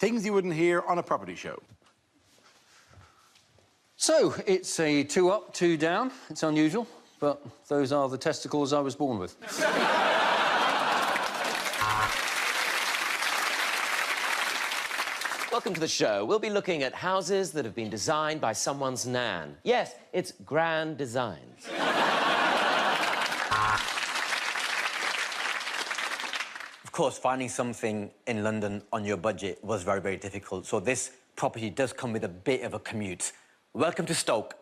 Things you wouldn't hear on a property show. So, it's a 2 up, 2 down. It's unusual, but those are the testicles I was born with. Welcome to the show. We'll be looking at houses that have been designed by someone's nan. Yes, it's grand designs. Of course, finding something in London on your budget was very, very difficult. So this property does come with a bit of a commute. Welcome to Stoke.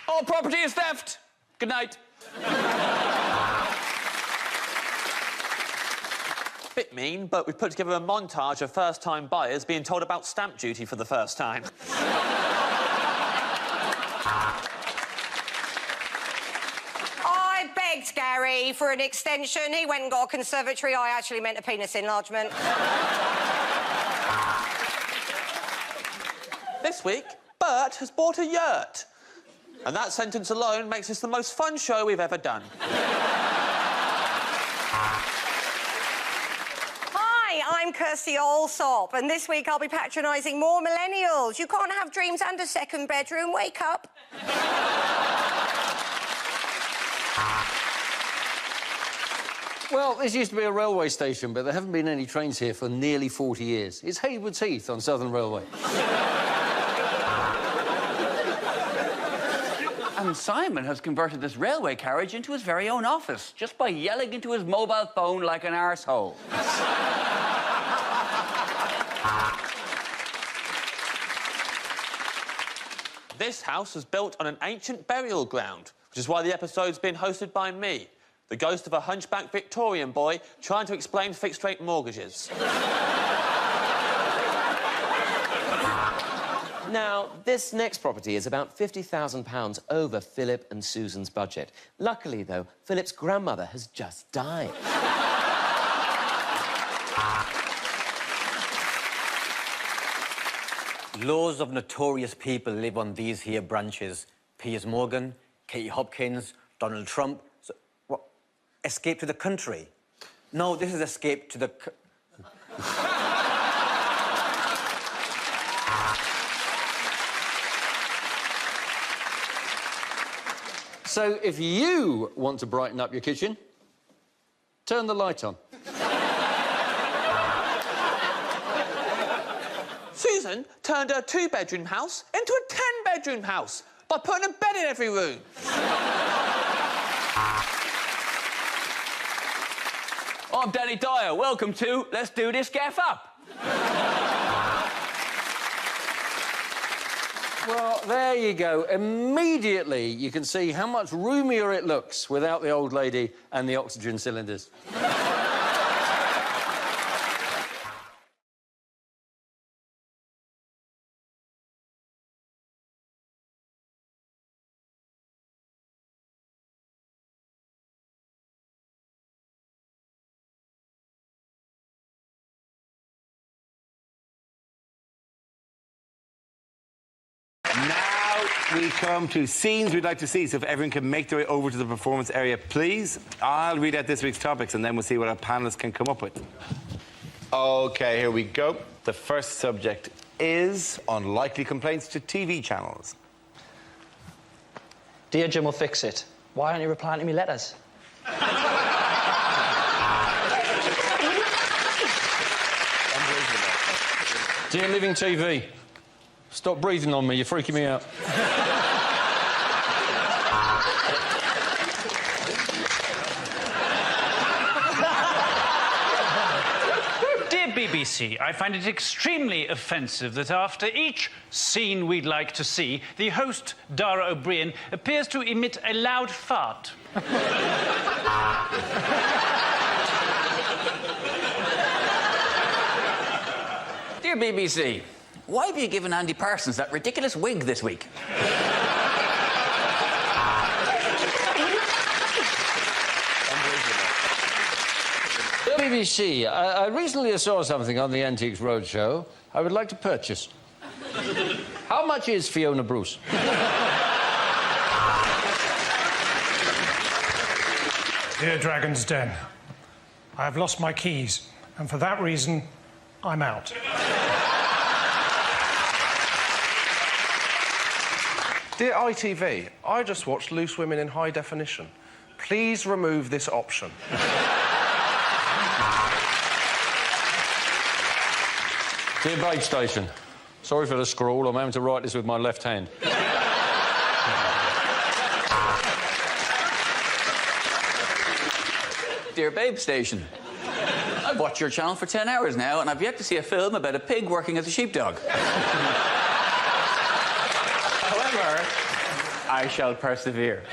All property is theft. Good night. Bit mean, but we've put together a montage of first-time buyers being told about stamp duty for the first time. I begged Gary for an extension. He went and got a conservatory. I actually meant a penis enlargement. This week, Bert has bought a yurt. And that sentence alone makes this the most fun show we've ever done. Hi, I'm Kirsty Allsop, and this week I'll be patronising more millennials. You can't have dreams and a second bedroom. Wake up. Well, this used to be a railway station, but there haven't been any trains here for nearly 40 years. It's Haywards Heath on Southern Railway. And Simon has converted this railway carriage into his very own office, just by yelling into his mobile phone like an arsehole. This house was built on an ancient burial ground, which is why the episode's been hosted by me, the ghost of a hunchback Victorian boy trying to explain fixed-rate mortgages. Now, this next property is about £50,000 over Philip and Susan's budget. Luckily, though, Philip's grandmother has just died. Loads of notorious people live on these here branches. Piers Morgan, Katie Hopkins, Donald Trump. So, what? Escape to the country? No, this is escape to the... So, if you want to brighten up your kitchen, turn the light on. Susan turned her 2-bedroom house into a 10-bedroom house by putting a bed in every room. I'm Danny Dyer. Welcome to Let's Do This Gaff Up. Well, there you go. Immediately, you can see how much roomier it looks without the old lady and the oxygen cylinders. Now we come to scenes we'd like to see, so if everyone can make their way over to the performance area, please. I'll read out this week's topics and then we'll see what our panellists can come up with. OK, here we go. The first subject is unlikely complaints to TV channels. Dear Jim will fix it. Why aren't you replying to me letters? Dear Living TV, stop breathing on me, you're freaking me out. Dear BBC, I find it extremely offensive that after each scene we'd like to see, the host, Dara O'Brien, appears to emit a loud fart. Dear BBC, why have you given Andy Parsons that ridiculous wig this week? BBC, I recently saw something on the Antiques Roadshow I would like to purchase. How much is Fiona Bruce? Dear Dragon's Den, I have lost my keys, and for that reason, I'm out. Dear ITV, I just watched Loose Women in High Definition. Please remove this option. Dear Bage Station, sorry for the scrawl. I'm having to write this with my left hand. Dear Babe Station, I've watched your channel for 10 hours now, and I've yet to see a film about a pig working as a sheepdog. However, I shall persevere.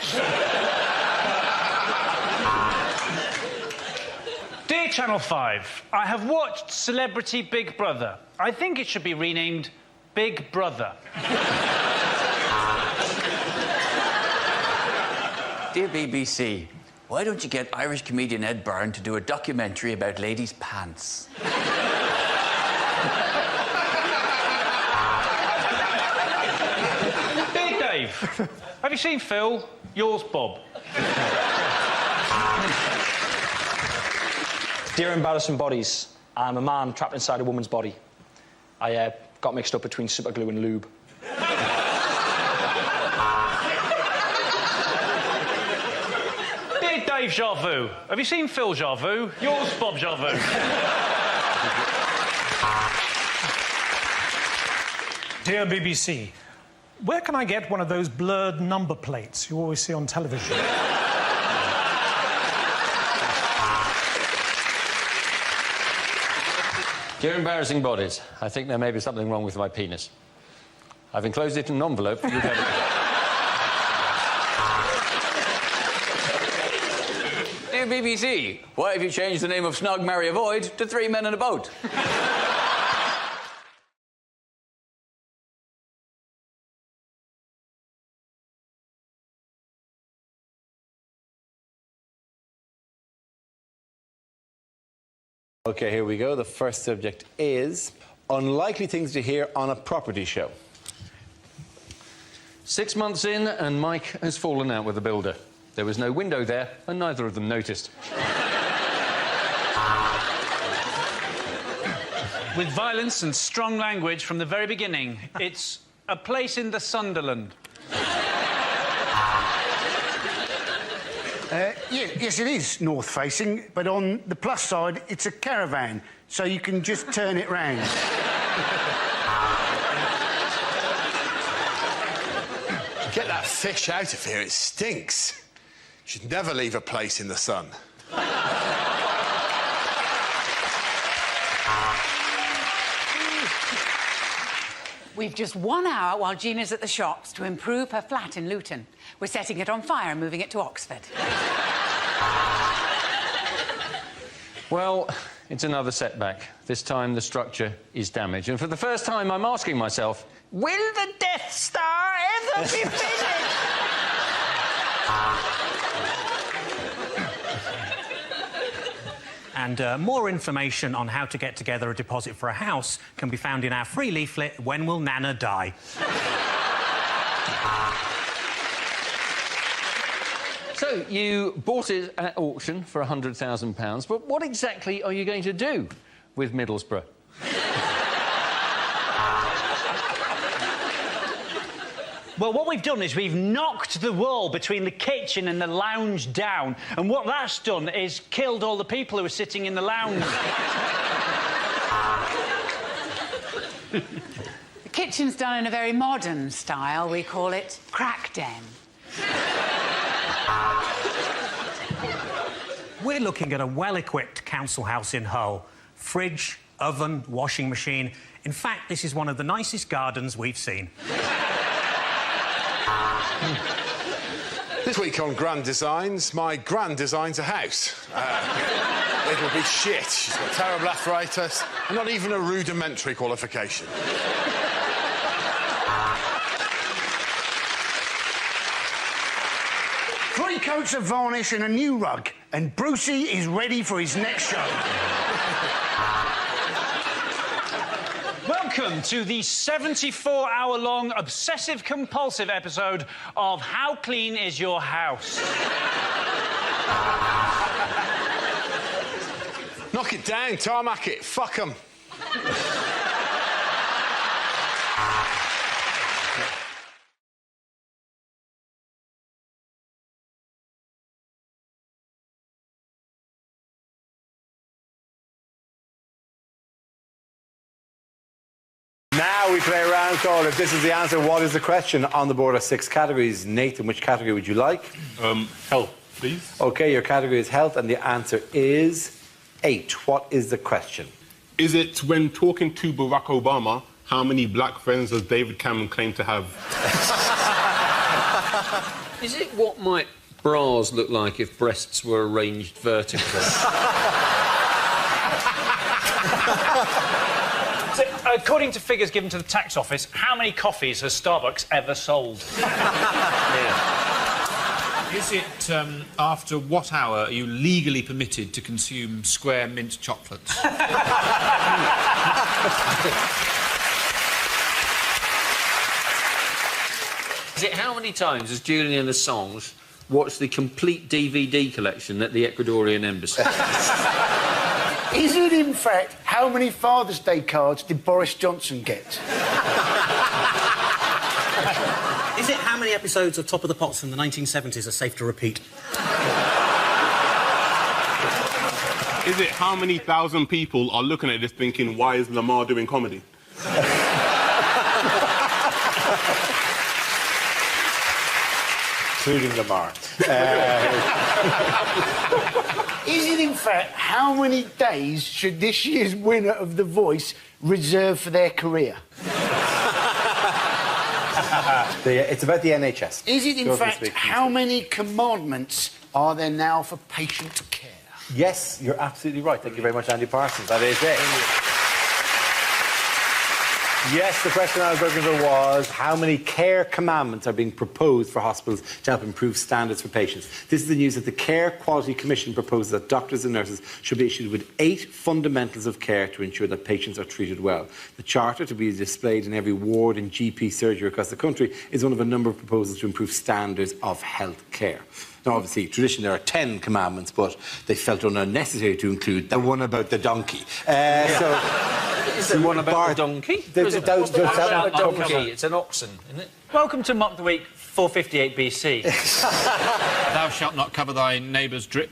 Dear Channel 5, I have watched Celebrity Big Brother. I think it should be renamed Big Brother. Dear BBC, why don't you get Irish comedian Ed Byrne to do a documentary about ladies' pants? Dear Dave, have you seen Phil? Yours, Bob. Dear Embarrassing Bodies, I'm a man trapped inside a woman's body. I got mixed up between superglue and lube. Dear Dave Jarvu, have you seen Phil Jarvu? Yours, Bob Jarvu. Dear BBC, where can I get one of those blurred number plates you always see on television? Dear Embarrassing Bodies, I think there may be something wrong with my penis. I've enclosed it in an envelope for you to Dear BBC, why have you changed the name of Snog, Marry, Avoid to Three Men in a Boat? Okay, here we go. The first subject is unlikely things to hear on a property show. 6 months in, and Mike has fallen out with the builder. There was no window there, and neither of them noticed. With violence and strong language from the very beginning, it's a place in the Sunderland. Yes, it is north-facing, but on the plus side, it's a caravan, so you can just turn it round. Get that fish out of here, it stinks. You should never leave a place in the sun. We've just 1 hour while Gina's at the shops to improve her flat in Luton. We're setting it on fire and moving it to Oxford. Well, it's another setback. This time the structure is damaged. And for the first time, I'm asking myself, will the Death Star ever be finished? And more information on how to get together a deposit for a house can be found in our free leaflet, When Will Nana Die? So, you bought it at auction for £100,000, but what exactly are you going to do with Middlesbrough? Well, what we've done is we've knocked the wall between the kitchen and the lounge down, and what that's done is killed all the people who were sitting in the lounge. The kitchen's done in a very modern style. We call it Crack Den. We're looking at a well-equipped council house in Hull. Fridge, oven, washing machine. In fact, this is one of the nicest gardens we've seen. This week on Grand Designs, my gran designs a house. It'll be shit. She's got terrible arthritis and not even a rudimentary qualification. 3 coats of varnish and a new rug, and Brucey is ready for his next show. Welcome to the 74-hour-long obsessive-compulsive episode of How Clean Is Your House? Knock it down, tarmac it, fuck 'em. Now we play a round called If This Is the Answer, What is the Question? On the board are 6 categories. Nathan, which category would you like? Health, please. OK, your category is health, and the answer is 8. What is the question? Is it when talking to Barack Obama, how many black friends does David Cameron claim to have? Is it what might bras look like if breasts were arranged vertically? So, according to figures given to the tax office, how many coffees has Starbucks ever sold? Is it after what hour are you legally permitted to consume square mint chocolates? Is it how many times has Julian Assange watched the complete DVD collection at the Ecuadorian embassy? Is it, in fact, how many Father's Day cards did Boris Johnson get? Is it how many episodes of Top of the Pops from the 1970s are safe to repeat? Is it how many thousand people are looking at this thinking, why is Lamar doing comedy? Including Lamar. Is it, in fact, how many days should this year's winner of The Voice reserve for their career? It's about the NHS. Is it, in fact, how many commandments are there now for patient care? Yes, you're absolutely right. Thank you very much, Andy Parsons. That is it. Yes, the question I was looking for was how many care commandments are being proposed for hospitals to help improve standards for patients. This is the news that the Care Quality Commission proposes that doctors and nurses should be issued with 8 fundamentals of care to ensure that patients are treated well. The charter, to be displayed in every ward and GP surgery across the country, is one of a number of proposals to improve standards of health care. Now, obviously, traditionally there are 10 commandments, but they felt unnecessary to include the one about the donkey. Is there one about the donkey? There's a donkey. It's an oxen, isn't it? Welcome to Mock the Week 458 BC. Thou shalt not cover thy neighbour's drip.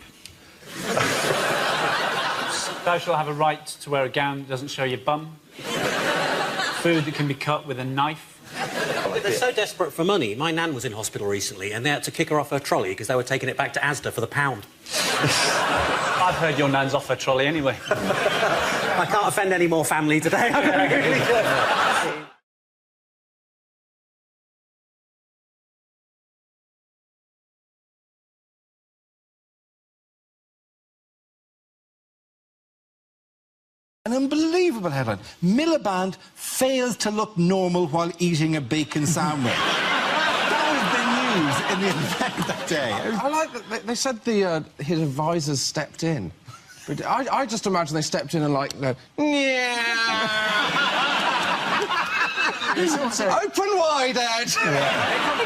Thou shalt have a right to wear a gown that doesn't show your bum. Food that can be cut with a knife. They're so desperate for money. My nan was in hospital recently and they had to kick her off her trolley because they were taking it back to Asda for the pound. I've heard your nan's off her trolley anyway. I can't offend any more family today. An unbelievable headline. Miliband fails to look normal while eating a bacon sandwich. That was the news in the effect that day. I like that they said his advisors stepped in. But I just imagine they stepped in and like, open wide, Ed!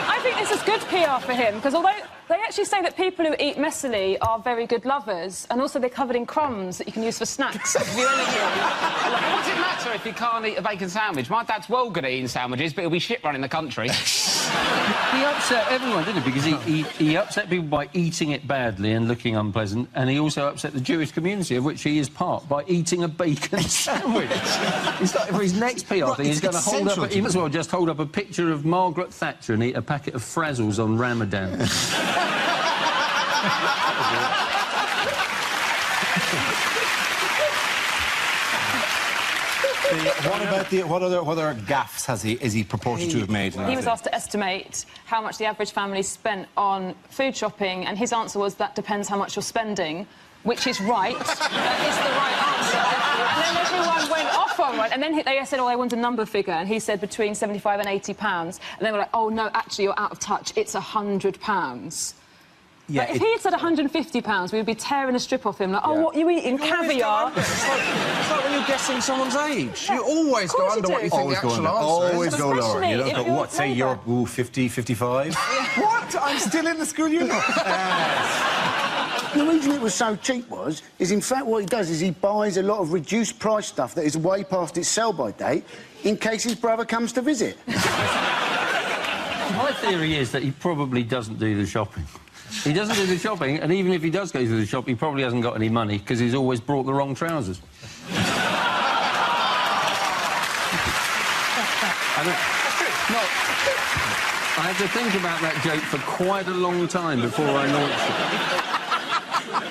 I think this is good PR for him, because although they actually say that people who eat messily are very good lovers, and also they're covered in crumbs that you can use for snacks. What's it matter if you can't eat a bacon sandwich? My dad's well good at eating sandwiches, but he'll be shit running the country. He upset everyone, didn't he? Because he upset people by eating it badly and looking unpleasant, and he also upset the Jewish community, of which he is part, by eating a bacon sandwich. He's like, for his next PR thing, he's going to hold up... He might as well just hold up a picture of Margaret Thatcher and eat a packet of Frazzles on Ramadan. What other gaffes is he purported to have made? He was asked to estimate how much the average family spent on food shopping, and his answer was, that depends how much you're spending, which is right. That is the right answer. And then everyone went off on one, and then they said, oh, I want a number figure, and he said between £75 and £80. And they were like, oh, no, actually, you're out of touch. It's £100. Yeah, if he had said £150, we would be tearing a strip off him, like, oh, what are you eating? Caviar? It's like when you're guessing someone's age. You always go under what you think the actual answer is. Always go lower. You don't go, what, say you're 50, 55? What? I'm still in the school uniform. The reason it was so cheap is in fact what he does is he buys a lot of reduced price stuff that is way past its sell-by date in case his brother comes to visit. My theory is that he probably doesn't do the shopping. He doesn't do the shopping, and even if he does go to the shop, he probably hasn't got any money because he's always brought the wrong trousers. I had to think about that joke for quite a long time before I launched it.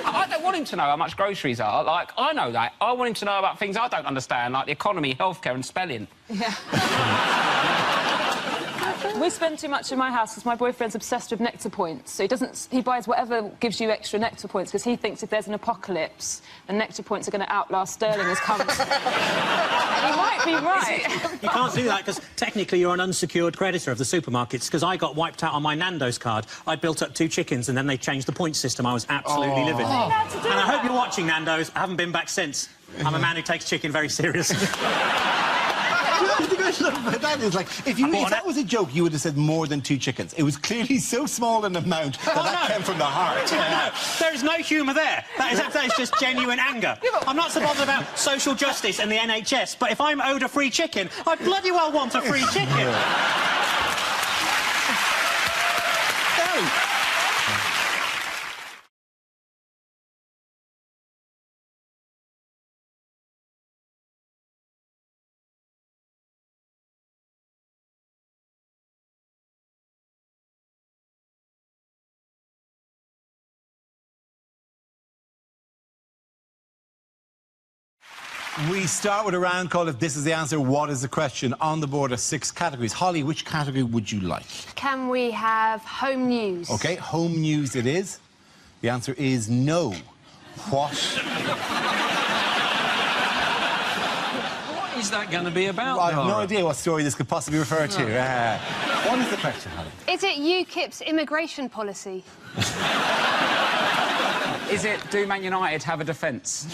I don't want him to know how much groceries are. Like, I know that. I want him to know about things I don't understand, like the economy, healthcare and spelling. Yeah. We spend too much in my house because my boyfriend's obsessed with nectar points. So he buys whatever gives you extra nectar points because he thinks if there's an apocalypse, the nectar points are going to outlast sterling as currency. He might be right. You can't do that because technically you're an unsecured creditor of the supermarkets because I got wiped out on my Nando's card. I built up 2 chickens and then they changed the point system. I was absolutely livid. And I hope you're watching, Nando's. I haven't been back since. I'm a man who takes chicken very seriously. The good thing about that is, like, if that was a joke, you would have said more than 2 chickens. It was clearly so small an amount that came from the heart. No, there is no humour there. That is just genuine anger. I'm not so bothered about social justice and the NHS, but if I'm owed a free chicken, I bloody well want a free chicken. We start with a round called If This Is the Answer, What is the Question? On the board are 6 categories. Holly, which category would you like? Can we have home news? OK, home news it is. The answer is no. What? What is that going to be about, I have no idea what story this could possibly refer to. What is the question, Holly? Is it UKIP's immigration policy? Is it do Man United have a defence?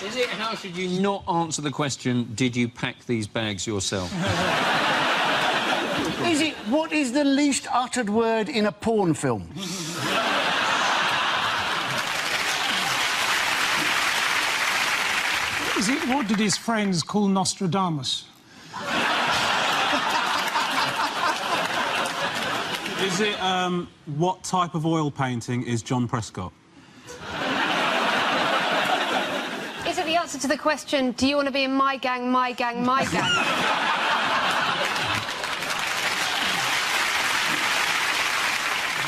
Is it how should you not answer the question, did you pack these bags yourself? Is it what is the least uttered word in a porn film? Is it what did his friends call Nostradamus? Is it what type of oil painting is John Prescott? Is it the answer to the question, do you want to be in my gang, my gang, my gang?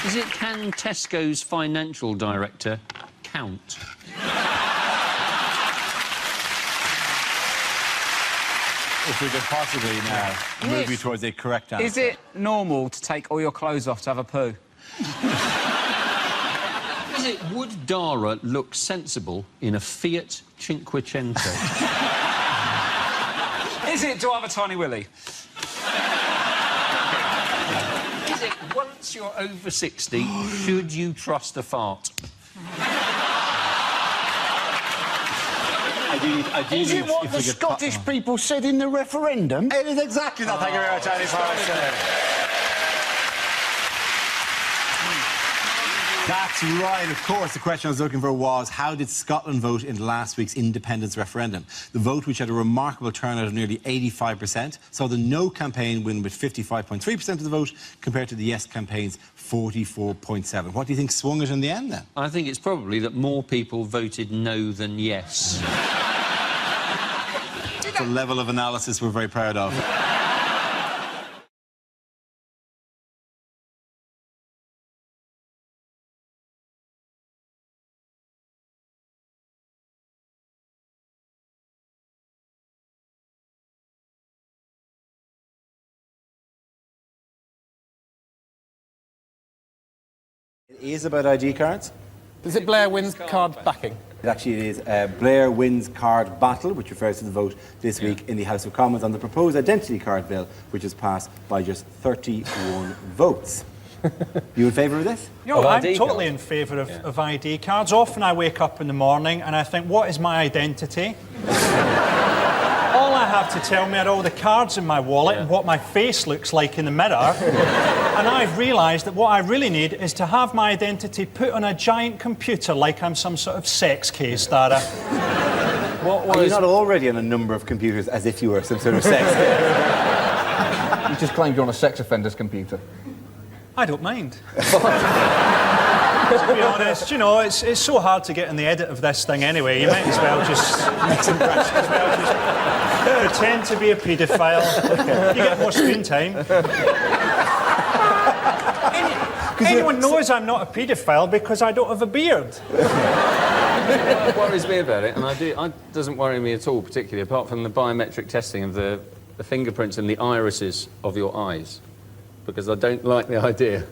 Is it can Tesco's financial director count? If we could possibly now move you towards a correct answer. Is it normal to take all your clothes off to have a poo? Is it would Dara look sensible in a Fiat Cinquecento? Is it do I have a tiny willy? Is it once you're over 60, should you trust a fart? Is it what the Scottish people said in the referendum? It is exactly that. Thank you very much, Andy Farage. That's right. Of course, the question I was looking for was, how did Scotland vote in last week's independence referendum? The vote, which had a remarkable turnout of nearly 85%, saw the No campaign win with 55.3% of the vote, compared to the Yes campaign's 44.7%. What do you think swung it in the end, then? I think it's probably that more people voted no than yes. It's a level of analysis we're very proud of. It is about ID cards. Is it Blair wins card backing? It actually is Blair wins card battle, which refers to the vote this week in the House of Commons on the proposed identity card bill, which was passed by just 31 votes. You in favour of this? You know, I'm totally in favour of ID cards. Often I wake up in the morning and I think, what is my identity? All I have to tell me are all the cards in my wallet and what my face looks like in the mirror. And I've realised that what I really need is to have my identity put on a giant computer like I'm some sort of sex case, Dara. Are you not already on a number of computers as if you were some sort of sex case? You just claimed you're on a sex offender's computer. I don't mind. To be honest, you know, it's so hard to get in the edit of this thing anyway. You might as well just pretend to be a paedophile. You get more screen time. Anyone knows I'm not a paedophile because I don't have a beard. What worries me about it, and it doesn't worry me at all particularly, apart from the biometric testing of the fingerprints and the irises of your eyes, because I don't like the idea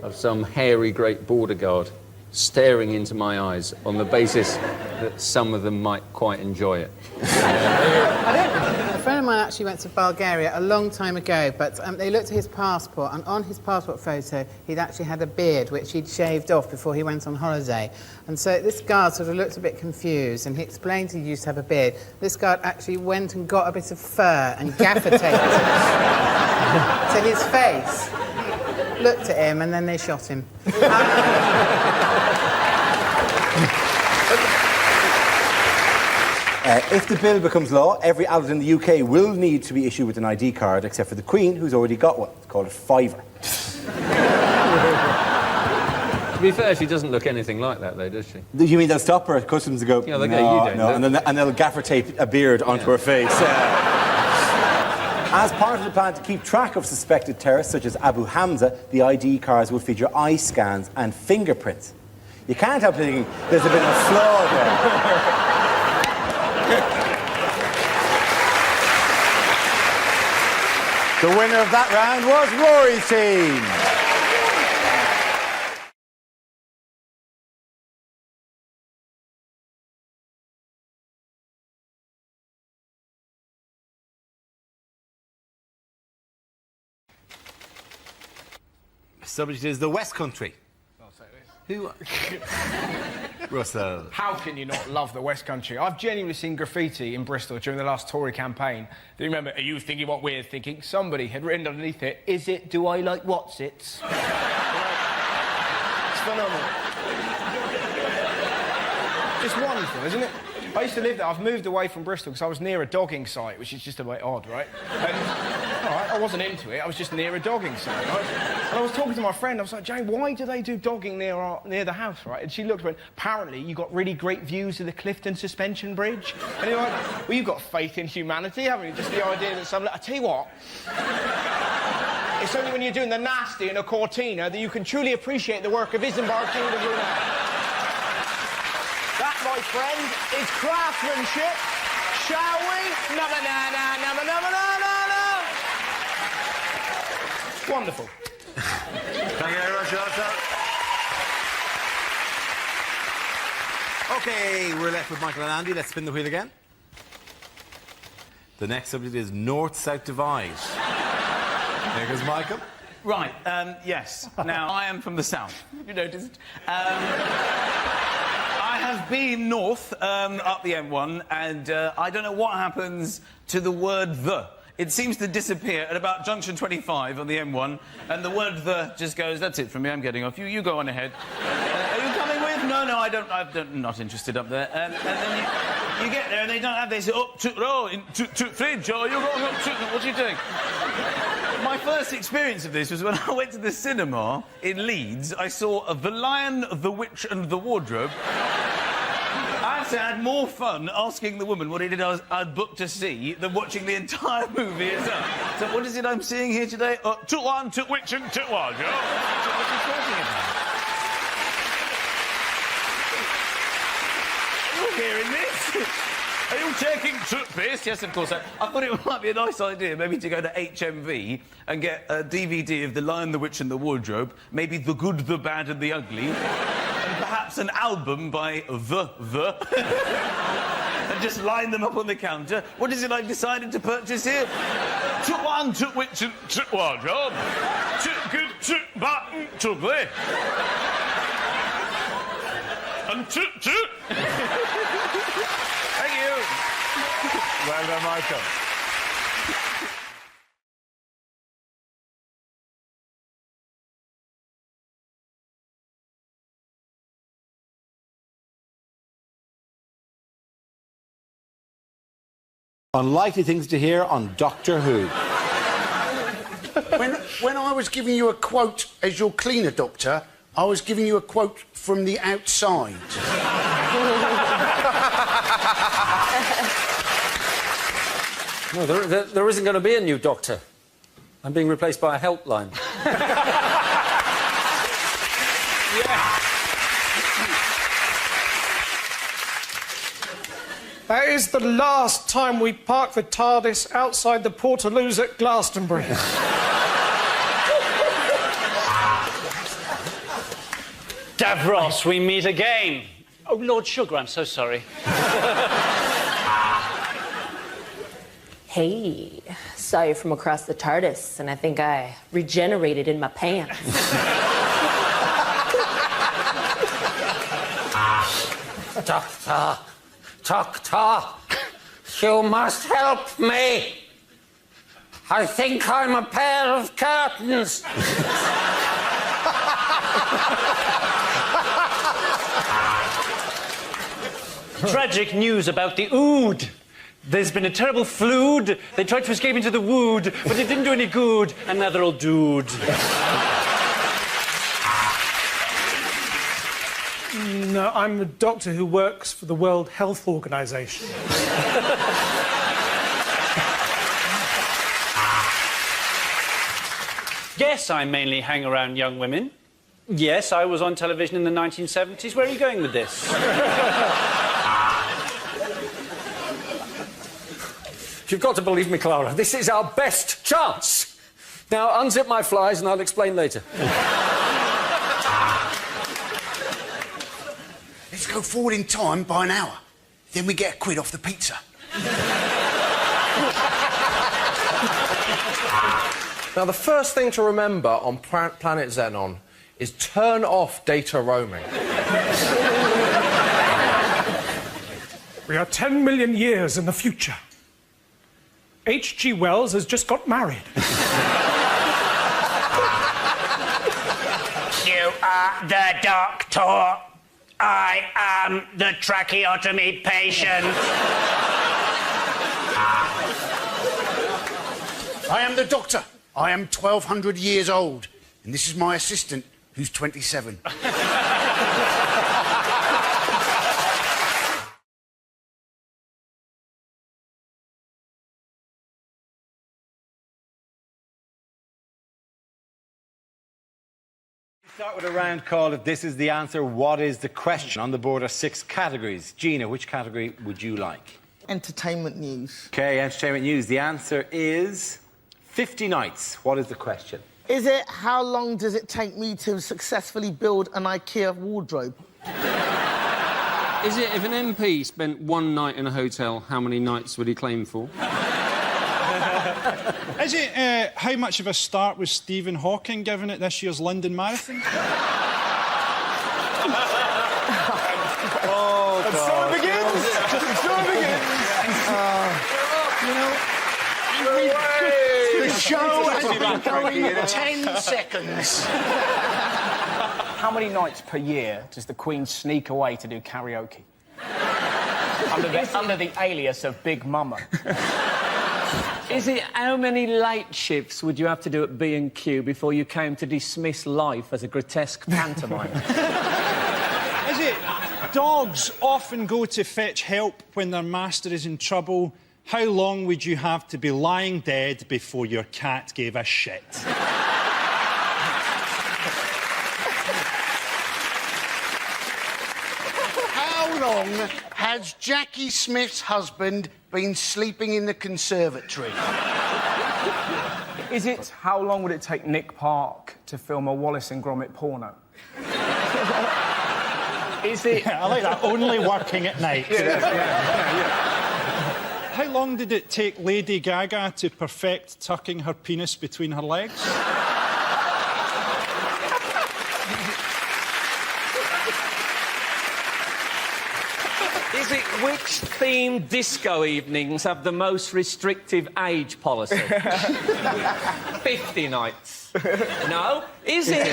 of some hairy great border guard staring into my eyes on the basis that some of them might quite enjoy it. A friend of mine actually went to Bulgaria a long time ago, but they looked at his passport, and on his passport photo he'd actually had a beard which he'd shaved off before he went on holiday. And so this guard sort of looked a bit confused, and he explained he used to have a beard. This guard actually went and got a bit of fur and gaffer taped it to his face. Looked at him, and then they shot him. If the bill becomes law, every adult in the UK will need to be issued with an ID card, except for the Queen, who's already got one. It's called a fiver. To be fair, she doesn't look anything like that, though, does she? You mean they'll stop her at customs and go, yeah, they'll get you down. No, and they'll gaffer tape a beard onto her face. As part of the plan to keep track of suspected terrorists, such as Abu Hamza, the ID cards will feature eye scans and fingerprints. You can't help thinking there's a bit of a flaw there. The winner of that round was Rory's team. Subject is the West Country. Who? Russell. How can you not love the West Country? I've genuinely seen graffiti in Bristol during the last Tory campaign. Do you remember, are you thinking what we're thinking? Somebody had written underneath it, is it, do I like what's-its? It's phenomenal. Just wonderful, isn't it? I used to live there. I've moved away from Bristol because I was near a dogging site, which is just a bit odd, right? And, all right, I wasn't into it. I was just near a dogging site, right? And I was talking to my friend. I was like, Jane, why do they do dogging near the house, right? And she looked and went, apparently you got really great views of the Clifton Suspension Bridge. And you're like, well, you've got faith in humanity, haven't you? Just the idea that I tell you what, it's only when you're doing the nasty in a Cortina that you can truly appreciate the work of Isambard King of Brunei. That, my friend, is craftsmanship. Shall we? Wonderful. Thank you very much, Arthur. OK, we're left with Michael and Andy. Let's spin the wheel again. The next subject is North-South divide. There goes Michael. Right, yes. Now, I am from the south. You noticed? I have been north, up the M1, and I don't know what happens to the word the. It seems to disappear at about junction 25 on the M1, and the word the just goes, that's it from me, I'm getting off. You go on ahead. Are you coming with? No, I'm not interested up there. And then you get there, and they don't have, they say, oh, fridge, oh, you're going up, what are you doing? My first experience of this was when I went to the cinema in Leeds. I saw The Lion, the Witch and the Wardrobe. I had more fun asking the woman what it is I'd booked to see than watching the entire movie itself. So what is it I'm seeing here today? Toot One, Toot Witch and Toot Wardrobe. What are you talking about? You're hearing this? Are you taking toothpaste? Yes, of course. I thought it might be a nice idea maybe to go to HMV and get a DVD of The Lion, the Witch and the Wardrobe, maybe The Good, the Bad and the Ugly, and perhaps an album by The. And just line them up on the counter. What is it I've decided to purchase here? Toot One, Toot Witch and Toot Wardrobe. Toot Good, Toot Bad and Ugly. And Toot Toot. Thank you. Well done, Michael. Unlikely things to hear on Doctor Who. When I was giving you a quote as your cleaner, Doctor, I was giving you a quote from the outside. No, there isn't going to be a new Doctor. I'm being replaced by a helpline. That is the last time we park the TARDIS outside the Portaloos at Glastonbury. Davros, we meet again. Oh, Lord Sugar, I'm so sorry. Hey, saw you from across the TARDIS, and I think I regenerated in my pants. Doctor, you must help me. I think I'm a pair of curtains. Tragic news about the Ood. There's been a terrible flood. They tried to escape into the wood, but it didn't do any good, and now they're all dooed. No, I'm a doctor who works for the World Health Organization. Yes, I mainly hang around young women. Yes, I was on television in the 1970s. Where are you going with this? You've got to believe me, Clara. This is our best chance. Now, unzip my flies and I'll explain later. Let's go forward in time by an hour. Then we get a quid off the pizza. Now, the first thing to remember on planet Xenon is turn off data roaming. We are 10 million years in the future. H.G. Wells has just got married. You are the doctor. I am the tracheotomy patient. I am the doctor. I am 1,200 years old. And this is my assistant, who's 27. Start with a round call. If this is the answer, what is the question? On the board are 6 categories. Gina, which category would you like? Entertainment news. OK, entertainment news. The answer is 50 nights. What is the question? Is it how long does it take me to successfully build an IKEA wardrobe? Is it if an MP spent one night in a hotel, how many nights would he claim for? Is it how much of a start was Stephen Hawking given at this year's London Marathon? Oh, and so it begins! And so it begins! The show has been going 10 seconds. How many nights per year does the Queen sneak away to do karaoke? under the alias of Big Mama. Is it how many late shifts would you have to do at B&Q before you came to dismiss life as a grotesque pantomime? Is it dogs often go to fetch help when their master is in trouble? How long would you have to be lying dead before your cat gave a shit? How long has Jackie Smith's husband been sleeping in the conservatory? Is it how long would it take Nick Park to film a Wallace and Gromit porno? Is it... I like that, only working at night. How long did it take Lady Gaga to perfect tucking her penis between her legs? Is it which themed disco evenings have the most restrictive age policy? 50 nights. No? Is it...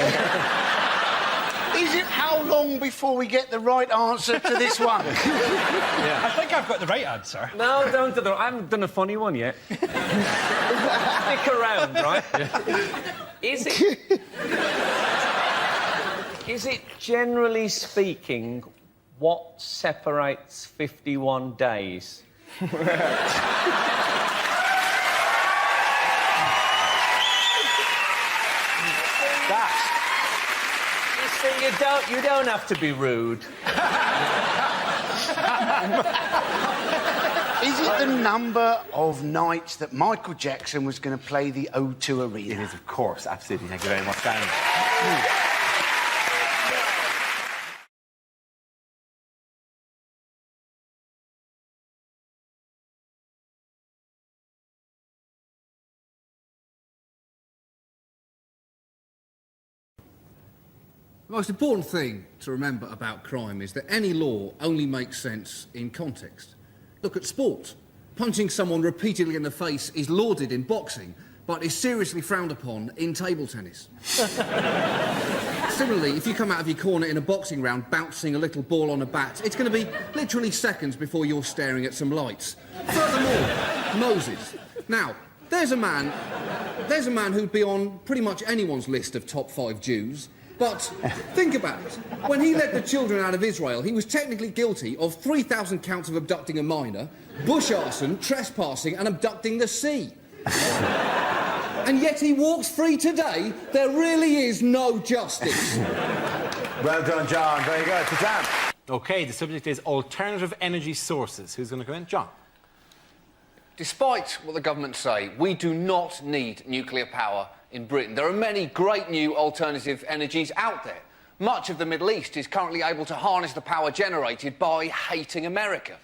Is it how long before we get the right answer to this one? Yeah. I think I've got the right answer. No, don't do that. I haven't done a funny one yet. Stick around, right? Is it generally speaking what separates 51 days? You don't have to be rude. Is it the number of nights that Michael Jackson was going to play the O2 Arena? It is, of course, absolutely. Thank you very much, Dan. The most important thing to remember about crime is that any law only makes sense in context. Look at sport. Punching someone repeatedly in the face is lauded in boxing, but is seriously frowned upon in table tennis. Similarly, if you come out of your corner in a boxing round bouncing a little ball on a bat, it's going to be literally seconds before you're staring at some lights. Furthermore, Moses. Now, there's a man who'd be on pretty much anyone's list of top 5 Jews. But think about it. When he led the children out of Israel, he was technically guilty of 3,000 counts of abducting a minor, bush arson, trespassing and abducting the sea. And yet he walks free today. There really is no justice. Well done, John. Very good. To Dan. OK, the subject is alternative energy sources. Who's going to come in? John. Despite what the government say, we do not need nuclear power in Britain. There are many great new alternative energies out there. Much of the Middle East is currently able to harness the power generated by hating America.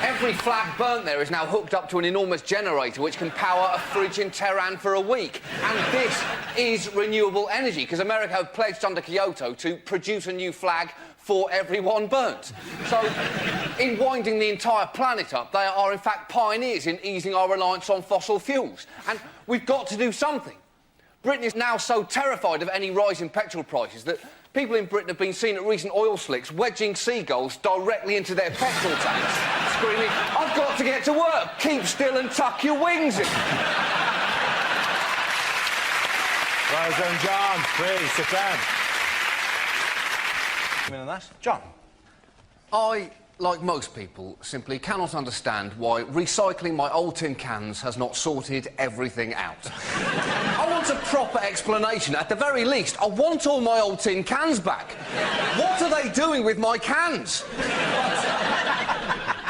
Every flag burnt there is now hooked up to an enormous generator which can power a fridge in Tehran for a week. And this is renewable energy, because America have pledged under Kyoto to produce a new flag for everyone burnt. So, in winding the entire planet up, they are in fact pioneers in easing our reliance on fossil fuels. And we've got to do something. Britain is now so terrified of any rise in petrol prices that people in Britain have been seen at recent oil slicks wedging seagulls directly into their petrol tanks, screaming, "I've got to get to work! Keep still and tuck your wings in!" Well done, John. Please, sit down. On that. John. I, like most people, simply cannot understand why recycling my old tin cans has not sorted everything out. I want a proper explanation. At the very least, I want all my old tin cans back. What are they doing with my cans?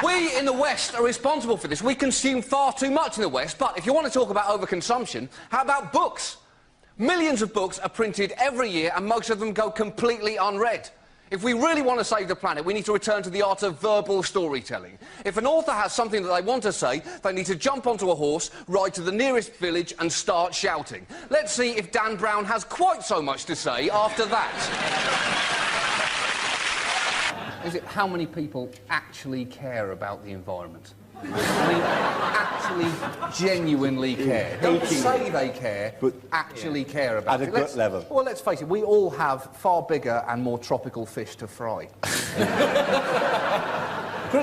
We in the West are responsible for this. We consume far too much in the West, but if you want to talk about overconsumption, how about books? Millions of books are printed every year and most of them go completely unread. If we really want to save the planet, we need to return to the art of verbal storytelling. If an author has something that they want to say, they need to jump onto a horse, ride to the nearest village and start shouting. Let's see if Dan Brown has quite so much to say after that. Is it how many people actually care about the environment? I mean, actually, genuinely care. Don't say they care, but actually care about it. At a gut level. Well, let's face it, we all have far bigger and more tropical fish to fry.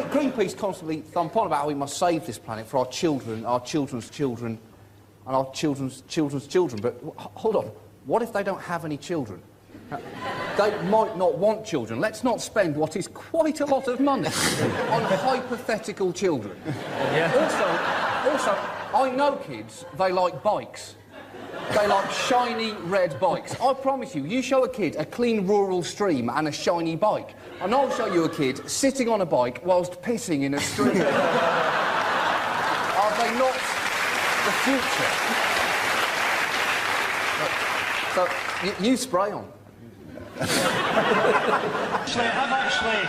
Greenpeace constantly thump on about how we must save this planet for our children, our children's children, and our children's children's children. But hold on, what if they don't have any children? They might not want children. Let's not spend what is quite a lot of money on hypothetical children. Yeah. Also, I know kids, they like bikes. They like shiny red bikes. I promise you, you show a kid a clean rural stream and a shiny bike, and I'll show you a kid sitting on a bike whilst pissing in a stream. Are they not the future? So, you spray on.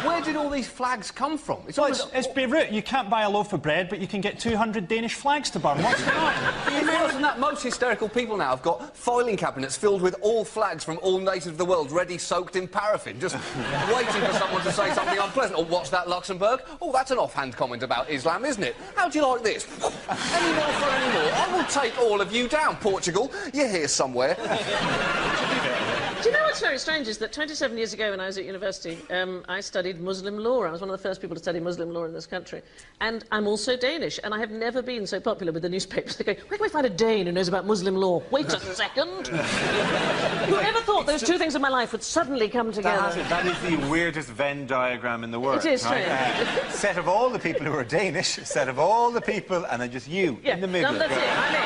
Where did all these flags come from? It's Beirut. You can't buy a loaf of bread, but you can get 200 Danish flags to burn. What's that? You realise that most hysterical people now have got filing cabinets filled with all flags from all nations of the world, ready soaked in paraffin, just waiting for someone to say something unpleasant. Oh, what's that, Luxembourg? Oh, that's an offhand comment about Islam, isn't it? How do you like this? Any more for any more? I will take all of you down, Portugal. You're here somewhere. Do you know what's very strange is that 27 years ago when I was at university, I studied Muslim law. I was one of the first people to study Muslim law in this country. And I'm also Danish, and I have never been so popular with the newspapers. They go, where can we find a Dane who knows about Muslim law? Wait a second. Whoever thought those two things in my life would suddenly come together? That is the weirdest Venn diagram in the world. It is right? strange. Set of all the people who are Danish, set of all the people, and then just you in the middle. No, that's it. I'm it.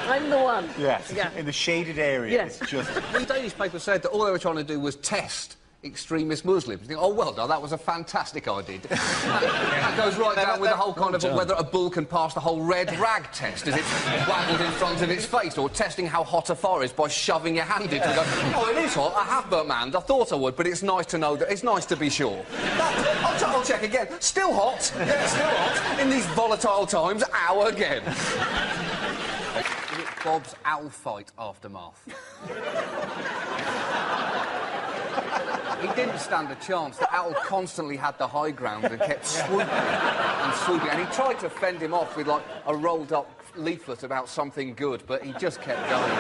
I'm the one. Yes, yeah. in the shaded area. Yes. It's just... The Danish paper said that all they were trying to do was test extremist Muslims. You think, oh, well done, that was a fantastic idea. It goes right down with the whole kind of whether a bull can pass the whole red rag test as it's waggled in front of its face, or testing how hot a fire is by shoving your hand into it and go, oh, it is hot, I have burnt my hand, I thought I would, but it's nice to know that, it's nice to be sure. I'll check again. Still hot. Yeah, still hot. In these volatile times, ow again. Bob's owl fight aftermath. He didn't stand a chance. The owl constantly had the high ground and kept swooping and swooping. And he tried to fend him off with, like, a rolled-up leaflet about something good, but he just kept going.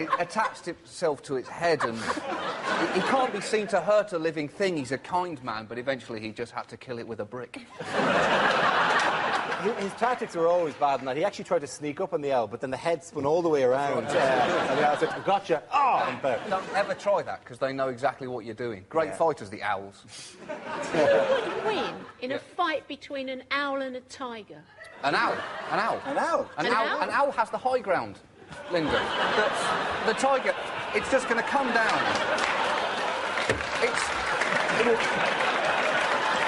It attached itself to its head, and he can't be seen to hurt a living thing. He's a kind man, but eventually he just had to kill it with a brick. His tactics were always bad in that he actually tried to sneak up on the owl, but then the head spun all the way around. And the owl said, gotcha. Oh! Don't ever try that, because they know exactly what you're doing. Great fighters, the owls. Who would win in a fight between an owl and a tiger? An owl. An owl. An owl. An owl has the high ground, Linda. The tiger, it's just going to come down.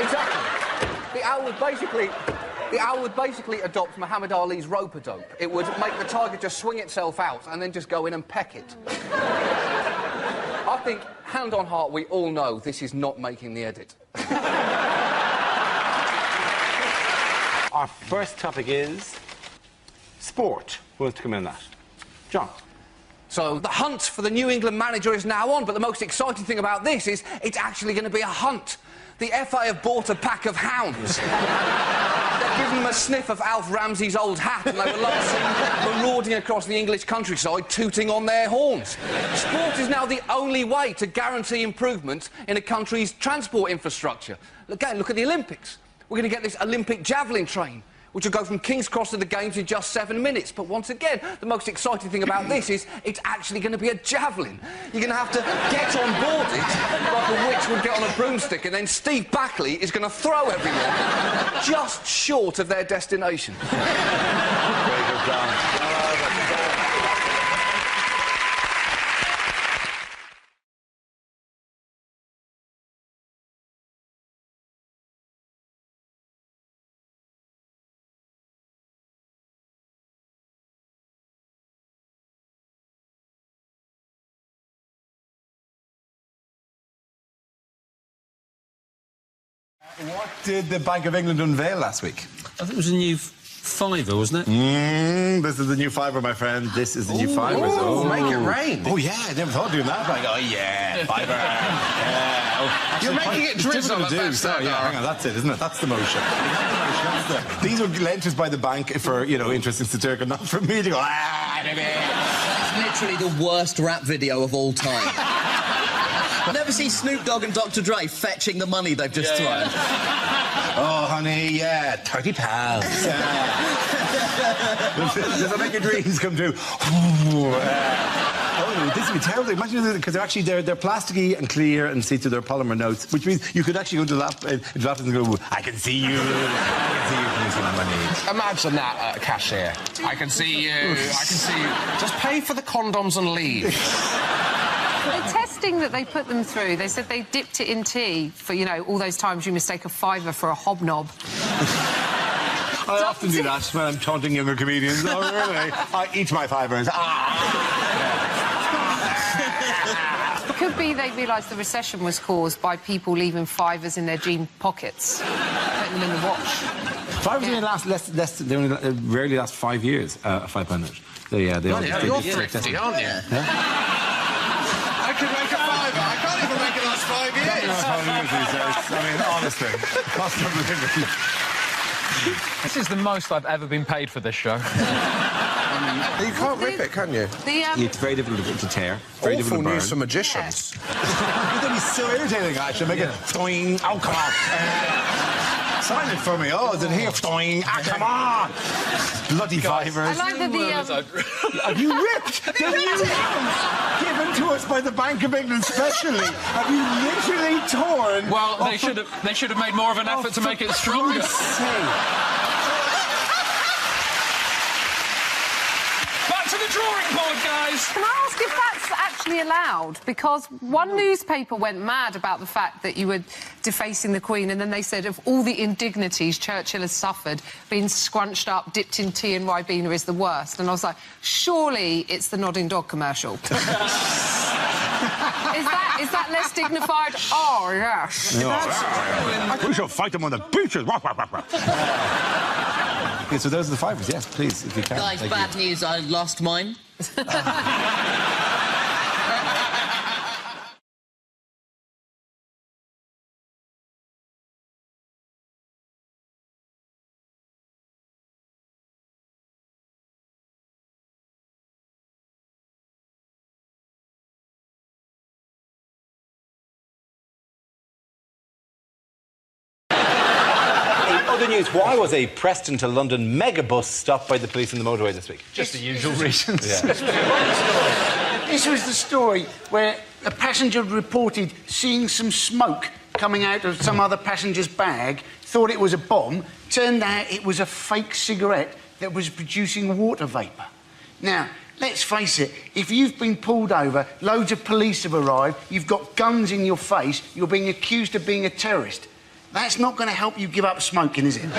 Exactly. The owl would basically adopt Muhammad Ali's rope-a-dope. It would make the tiger just swing itself out and then just go in and peck it. I think, hand on heart, we all know this is not making the edit. Our first topic is sport. Who wants to come in on that? John. So the hunt for the New England manager is now on, but the most exciting thing about this is it's actually going to be a hunt. The FA have bought a pack of hounds. They've given them a sniff of Alf Ramsey's old hat, and they were last seen marauding across the English countryside, tooting on their horns. Sport is now the only way to guarantee improvement in a country's transport infrastructure. Again, look at the Olympics. We're going to get this Olympic javelin train, which will go from King's Cross to the Games in just 7 minutes. But once again, the most exciting thing about this is it's actually going to be a javelin. You're going to have to get on board it, like a witch would get on a broomstick, and then Steve Backley is going to throw everyone just short of their destination. Very good, John. What did the Bank of England unveil last week? I think it was a new fiver, wasn't it? This is the new fiver, my friend. This is the new fiver. Make it rain. Oh, yeah, I never thought of doing that. Like, oh, yeah, fiver. Yeah. Oh, You're making it drizzle. Hang on, that's it, isn't it? That's the motion. These were lent us by the bank for, you know, interest in satire, not for me to go, baby. It's literally the worst rap video of all time. Never see Snoop Dogg and Dr. Dre fetching the money they've just thrown. Oh, honey, yeah, £30. Does that make your dreams come true? Oh, this would be terrible. Imagine, because they're actually they're plasticky and clear and see through their polymer notes, which means you could actually go to the laptop and go, I can see you. I can see you. Can you see my money? Imagine that, cashier. I can see you. I can see you. Just pay for the condoms and leave. The testing that they put them through, they said they dipped it in tea for, you know, all those times you mistake a fiver for a hobnob. I often do that when I'm taunting younger comedians. Oh, really? I eat my fibers. It could be they realised the recession was caused by people leaving fivers in their jean pockets, putting them in the wash. Fivers only last they only rarely last 5 years, a £5 note. So, yeah, you're thrifty, aren't you? Yeah? I could make a fiver. I can't even make it last 5 years. I mean, honestly, cost of living. This is the most I've ever been paid for this show. You can't rip it, can you? It's very difficult to tear. Very Awful difficult to burn. news for magicians. That'd be so irritating, actually. Make it toing. Oh, come on. Sign it for me. Oh, is it here? Toing. Ah, come on. Bloody fivers. I like that Have you ripped the new ones given to us by the Bank of England specially? Have you literally torn? Well, they should have made more of an effort to make it stronger. Back to the drawing board, guys. Can I ask if that's actually allowed? Because one newspaper went mad about the fact that you were defacing the Queen, and then they said of all the indignities Churchill has suffered, being scrunched up, dipped in tea and Ribena is the worst. And I was like, surely it's the nodding dog commercial. Is that less dignified? Oh, yes. We shall fight them on the beaches. Okay, so those are the fivers, yes, please, if you can. Guys, bad news, I lost mine. Other news, why was a Preston to London megabus stopped by the police on the motorway this week? Just the usual reasons. This was the story where a passenger reported seeing some smoke coming out of some other passenger's bag, thought it was a bomb, turned out it was a fake cigarette that was producing water vapour. Now, let's face it, if you've been pulled over, loads of police have arrived, you've got guns in your face, you're being accused of being a terrorist. That's not going to help you give up smoking, is it?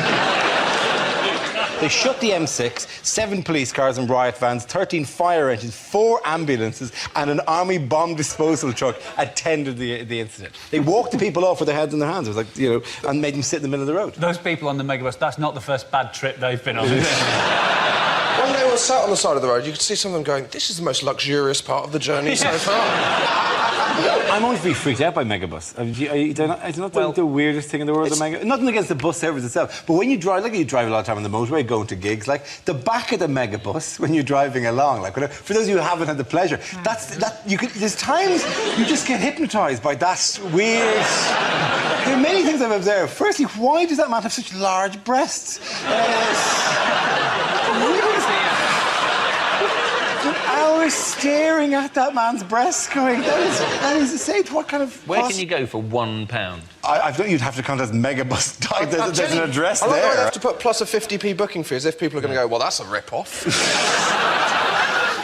They shut the M6, 7 police cars and riot vans, 13 fire engines, 4 ambulances and an army bomb disposal truck attended the incident. They walked the people off with their heads in their hands. It was like, you know, and made them sit in the middle of the road. Those people on the megabus, that's not the first bad trip they've been on. When they were sat on the side of the road, you could see some of them going, this is the most luxurious part of the journey so far. I'm always really freaked out by megabus. It's not the weirdest thing in the world, the megabus. Nothing against the bus service itself, but when you drive, like you drive a lot of time on the motorway, going to gigs, like the back of the megabus when you're driving along, like for those of you who haven't had the pleasure, there's times you just get hypnotised by that weird. There are many things I've observed. Firstly, why does that man have such large breasts? Hours staring at that man's breasts going, that is insane. What kind of... Where can you go for £1? I thought you'd have to contact Megabus. There's an address there. I'd have to put plus a 50p booking fee as if people are going to go, well, that's a rip-off.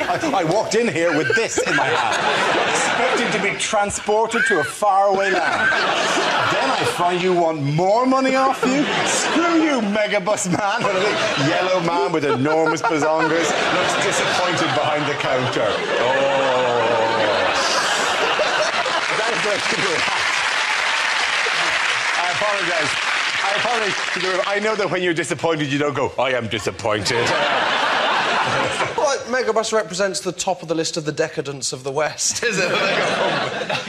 I walked in here with this in my hand, expecting to be transported to a faraway land. Then I find you want more money off you? Screw you, Megabus man. And a big yellow man with enormous bazongas looks disappointed behind the counter. Oh. That is the I apologise to the room. I know that when you're disappointed, you don't go, I am disappointed. Well, Megabus represents the top of the list of the decadence of the West, is it?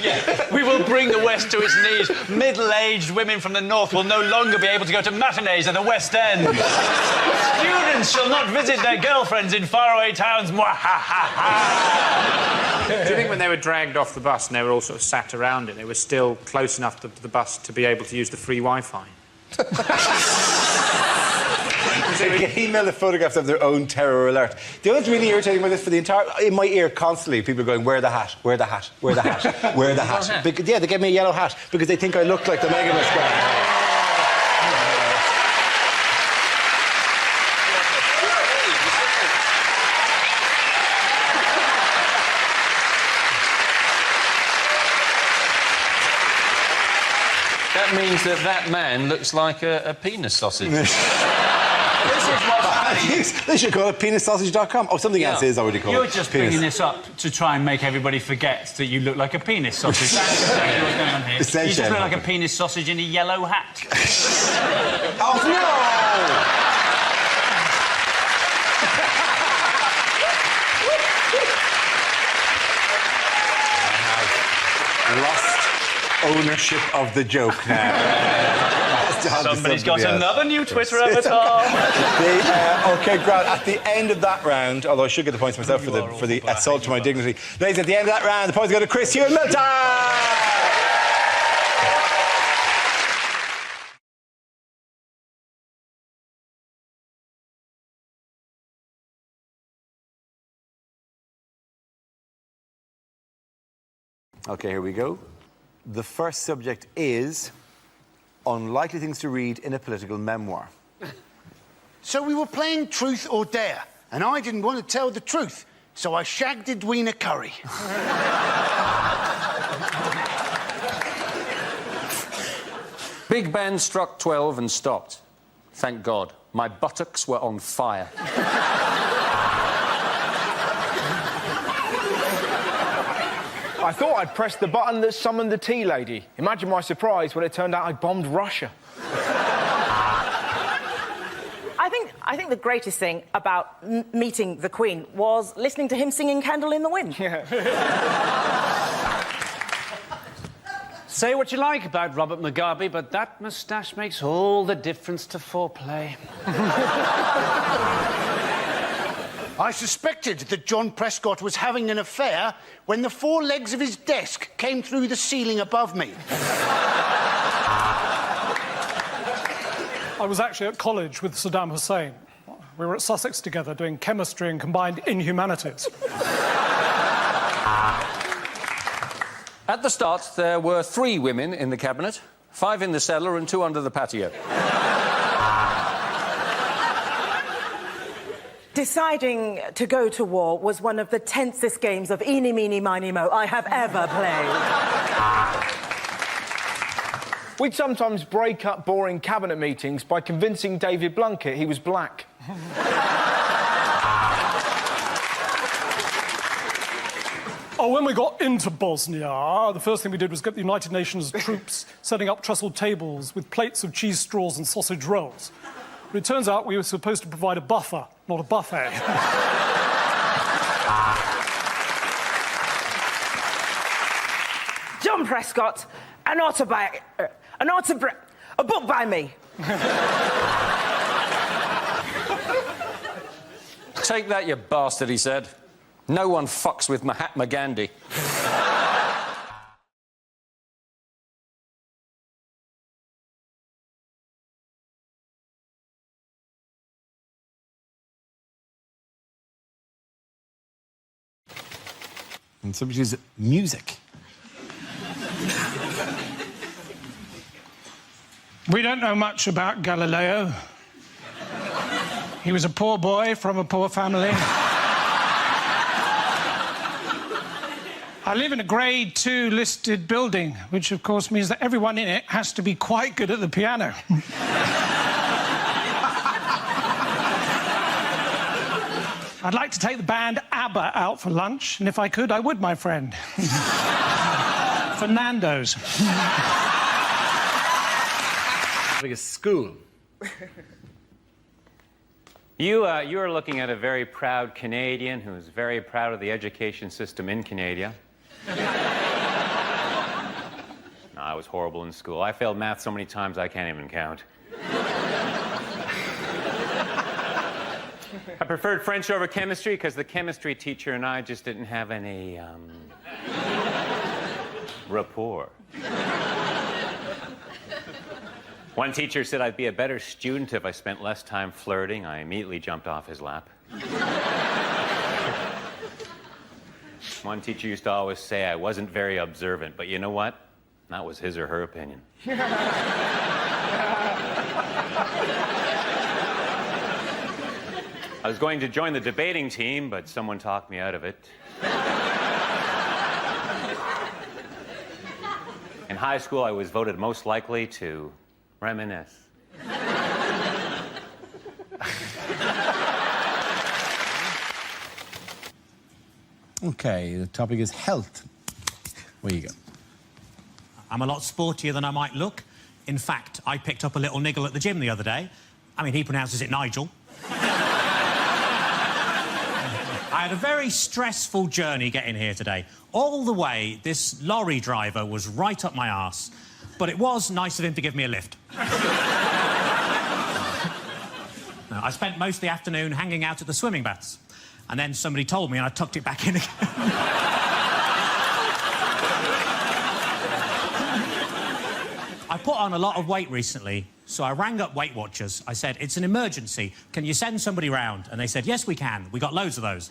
Yeah. We will bring the West to its knees. Middle-aged women from the North will no longer be able to go to matinees at the West End. Students shall not visit their girlfriends in faraway towns. Do you think when they were dragged off the bus and they were all sort of sat around it, they were still close enough to the bus to be able to use the free Wi-Fi? They email the photographs of their own terror alert. The other really irritating about this for the entire... In my ear, constantly, people are going, wear the hat, wear the hat, wear the hat, wear the hat. Yeah, they gave me a yellow hat because they think I look like the Megabus guy. That means that man looks like a penis sausage. They should call it penissausage.com. Oh, something else is already called. You're just bringing this up to try and make everybody forget that you look like a penis sausage. That's exactly what's going on here. You just look like a penis sausage in a yellow hat. Oh, no! I have lost ownership of the joke now. Somebody's got another new Twitter avatar. OK, Grant, at the end of that round, although I should get the points myself for the assault to my dignity. Ladies, at the end of that round, the points go to Chris Hugh and Milton! OK, here we go. The first subject is unlikely things to read in a political memoir. So we were playing Truth or Dare, and I didn't want to tell the truth, so I shagged Edwina Curry. Big Ben struck 12 and stopped. Thank God. My buttocks were on fire. I thought I'd pressed the button that summoned the tea lady. Imagine my surprise when it turned out I bombed Russia. I think the greatest thing about meeting the Queen was listening to him singing Candle in the Wind. Say what you like about Robert Mugabe, but that moustache makes all the difference to foreplay. I suspected that John Prescott was having an affair when the four legs of his desk came through the ceiling above me. I was actually at college with Saddam Hussein. We were at Sussex together doing chemistry and combined inhumanities. At the start, there were 3 women in the cabinet, 5 in the cellar and 2 under the patio. Deciding to go to war was one of the tensest games of eeny, meeny, miny, mo I have ever played. We'd sometimes break up boring cabinet meetings by convincing David Blunkett he was black. Oh, when we got into Bosnia, the first thing we did was get the United Nations troops setting up trestle tables with plates of cheese straws and sausage rolls. But it turns out we were supposed to provide a buffer, not a buffet. John Prescott, a book by me. Take that, you bastard, he said. No one fucks with Mahatma Gandhi. And subject is music. We don't know much about Galileo. He was a poor boy from a poor family. I live in a grade 2 listed building, which of course means that everyone in it has to be quite good at the piano. I'd like to take the band ABBA out for lunch, and if I could, I would, my friend. For Nando's. Like a school. You are looking at a very proud Canadian who's very proud of the education system in Canada. No, I was horrible in school. I failed math so many times I can't even count. I preferred French over chemistry because the chemistry teacher and I just didn't have any, rapport. One teacher said I'd be a better student if I spent less time flirting. I immediately jumped off his lap. One teacher used to always say I wasn't very observant, but you know what? That was his or her opinion. I was going to join the debating team, but someone talked me out of it. In high school, I was voted most likely to reminisce. OK, the topic is health. Where you go? I'm a lot sportier than I might look. In fact, I picked up a little niggle at the gym the other day. I mean, he pronounces it Nigel. I had a very stressful journey getting here today. All the way, this lorry driver was right up my arse. But it was nice of him to give me a lift. I spent most of the afternoon hanging out at the swimming baths. And then somebody told me and I tucked it back in again. I put on a lot of weight recently, so I rang up Weight Watchers. I said, it's an emergency. Can you send somebody round? And they said, yes, we can. We got loads of those.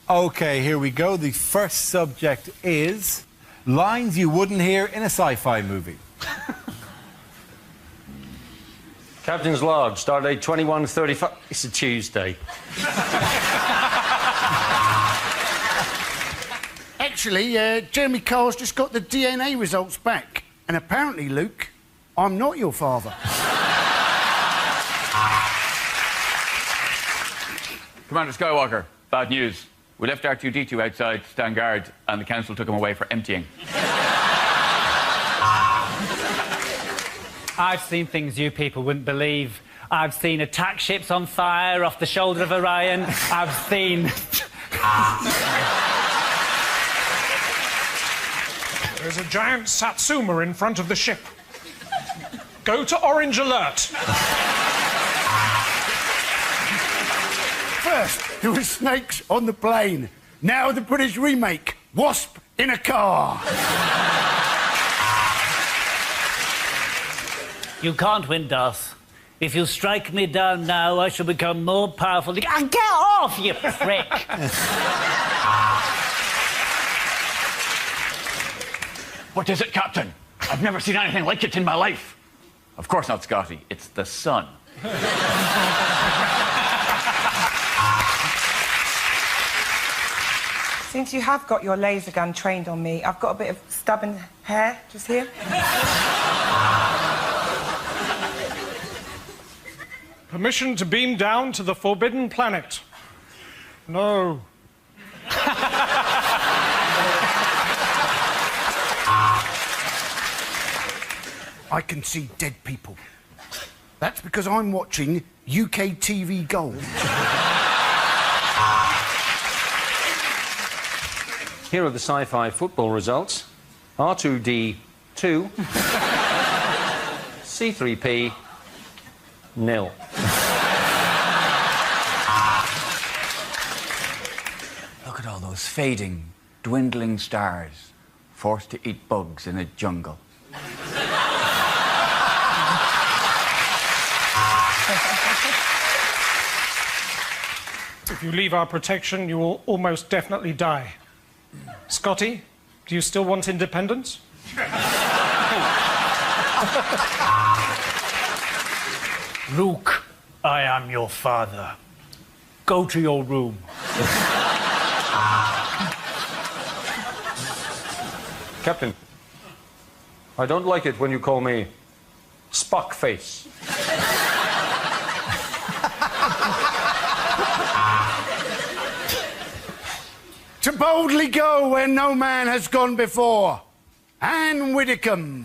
OK, here we go. The first subject is lines you wouldn't hear in a sci-fi movie. Captain's log, stardate 21:35. It's a Tuesday. Actually, Jeremy Carr's just got the DNA results back. And apparently, Luke, I'm not your father. Commander Skywalker, bad news. We left R2-D2 outside to stand guard, and the council took him away for emptying. I've seen things you people wouldn't believe. I've seen attack ships on fire off the shoulder of Orion. I've seen... There's a giant satsuma in front of the ship. Go to orange alert. First, there were snakes on the plane. Now the British remake, Wasp in a car. You can't win, Darth. If you strike me down now, I shall become more powerful. Get off, you prick! What is it, Captain? I've never seen anything like it in my life. Of course not, Scotty. It's the sun. Since you have got your laser gun trained on me, I've got a bit of stubborn hair just here. Permission to beam down to the Forbidden Planet. No. I can see dead people. That's because I'm watching UK TV Gold. Here are the sci-fi football results. R2-D2. C3P 0. Look at all those fading, dwindling stars, forced to eat bugs in a jungle. If you leave our protection, you will almost definitely die. Scotty, do you still want independence? Luke, I am your father. Go to your room. Captain, I don't like it when you call me Spock face. To boldly go where no man has gone before. Anne Widdecombe.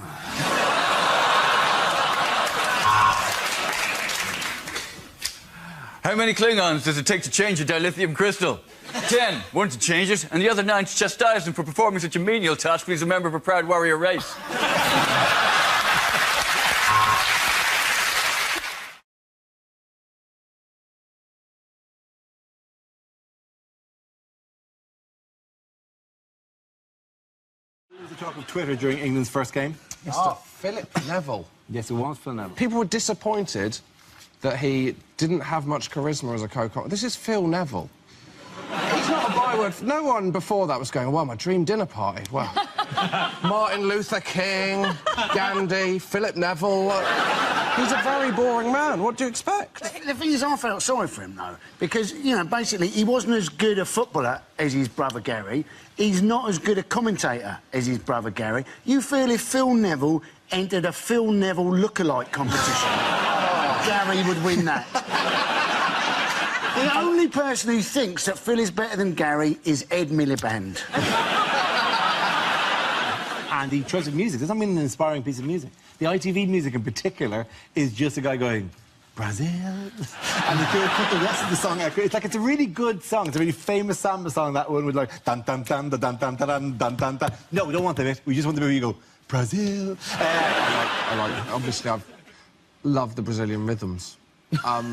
How many Klingons does it take to change a dilithium crystal? 10. 1 to change it, and the other 9 to chastise him for performing such a menial task when he's a member of a proud warrior race. The talk of Twitter during England's first game? Mr. Philip Neville. Yes, it was Phil Neville. People were disappointed that he didn't have much charisma as a co-commentator. This is Phil Neville. He's not a byword. No one before that was going, well, my dream dinner party. Well, Martin Luther King, Gandhi, Philip Neville. He's a very boring man. What do you expect? The thing is, I felt sorry for him, though, because, you know, basically, he wasn't as good a footballer as his brother Gary. He's not as good a commentator as his brother Gary. You feel if Phil Neville entered a Phil Neville lookalike competition, Gary would win that. The only person who thinks that Phil is better than Gary is Ed Miliband. And the choice of music doesn't mean an inspiring piece of music. The ITV music in particular is just a guy going, Brazil. And they put the rest of the song out. It's like, it's a really good song. It's a really famous samba song, that one with like, dun dun dun dun dun dun dun dun dun dun. No, we don't want the bit. We just want the bit where you go, Brazil. I like it. Obviously, I've loved the Brazilian rhythms.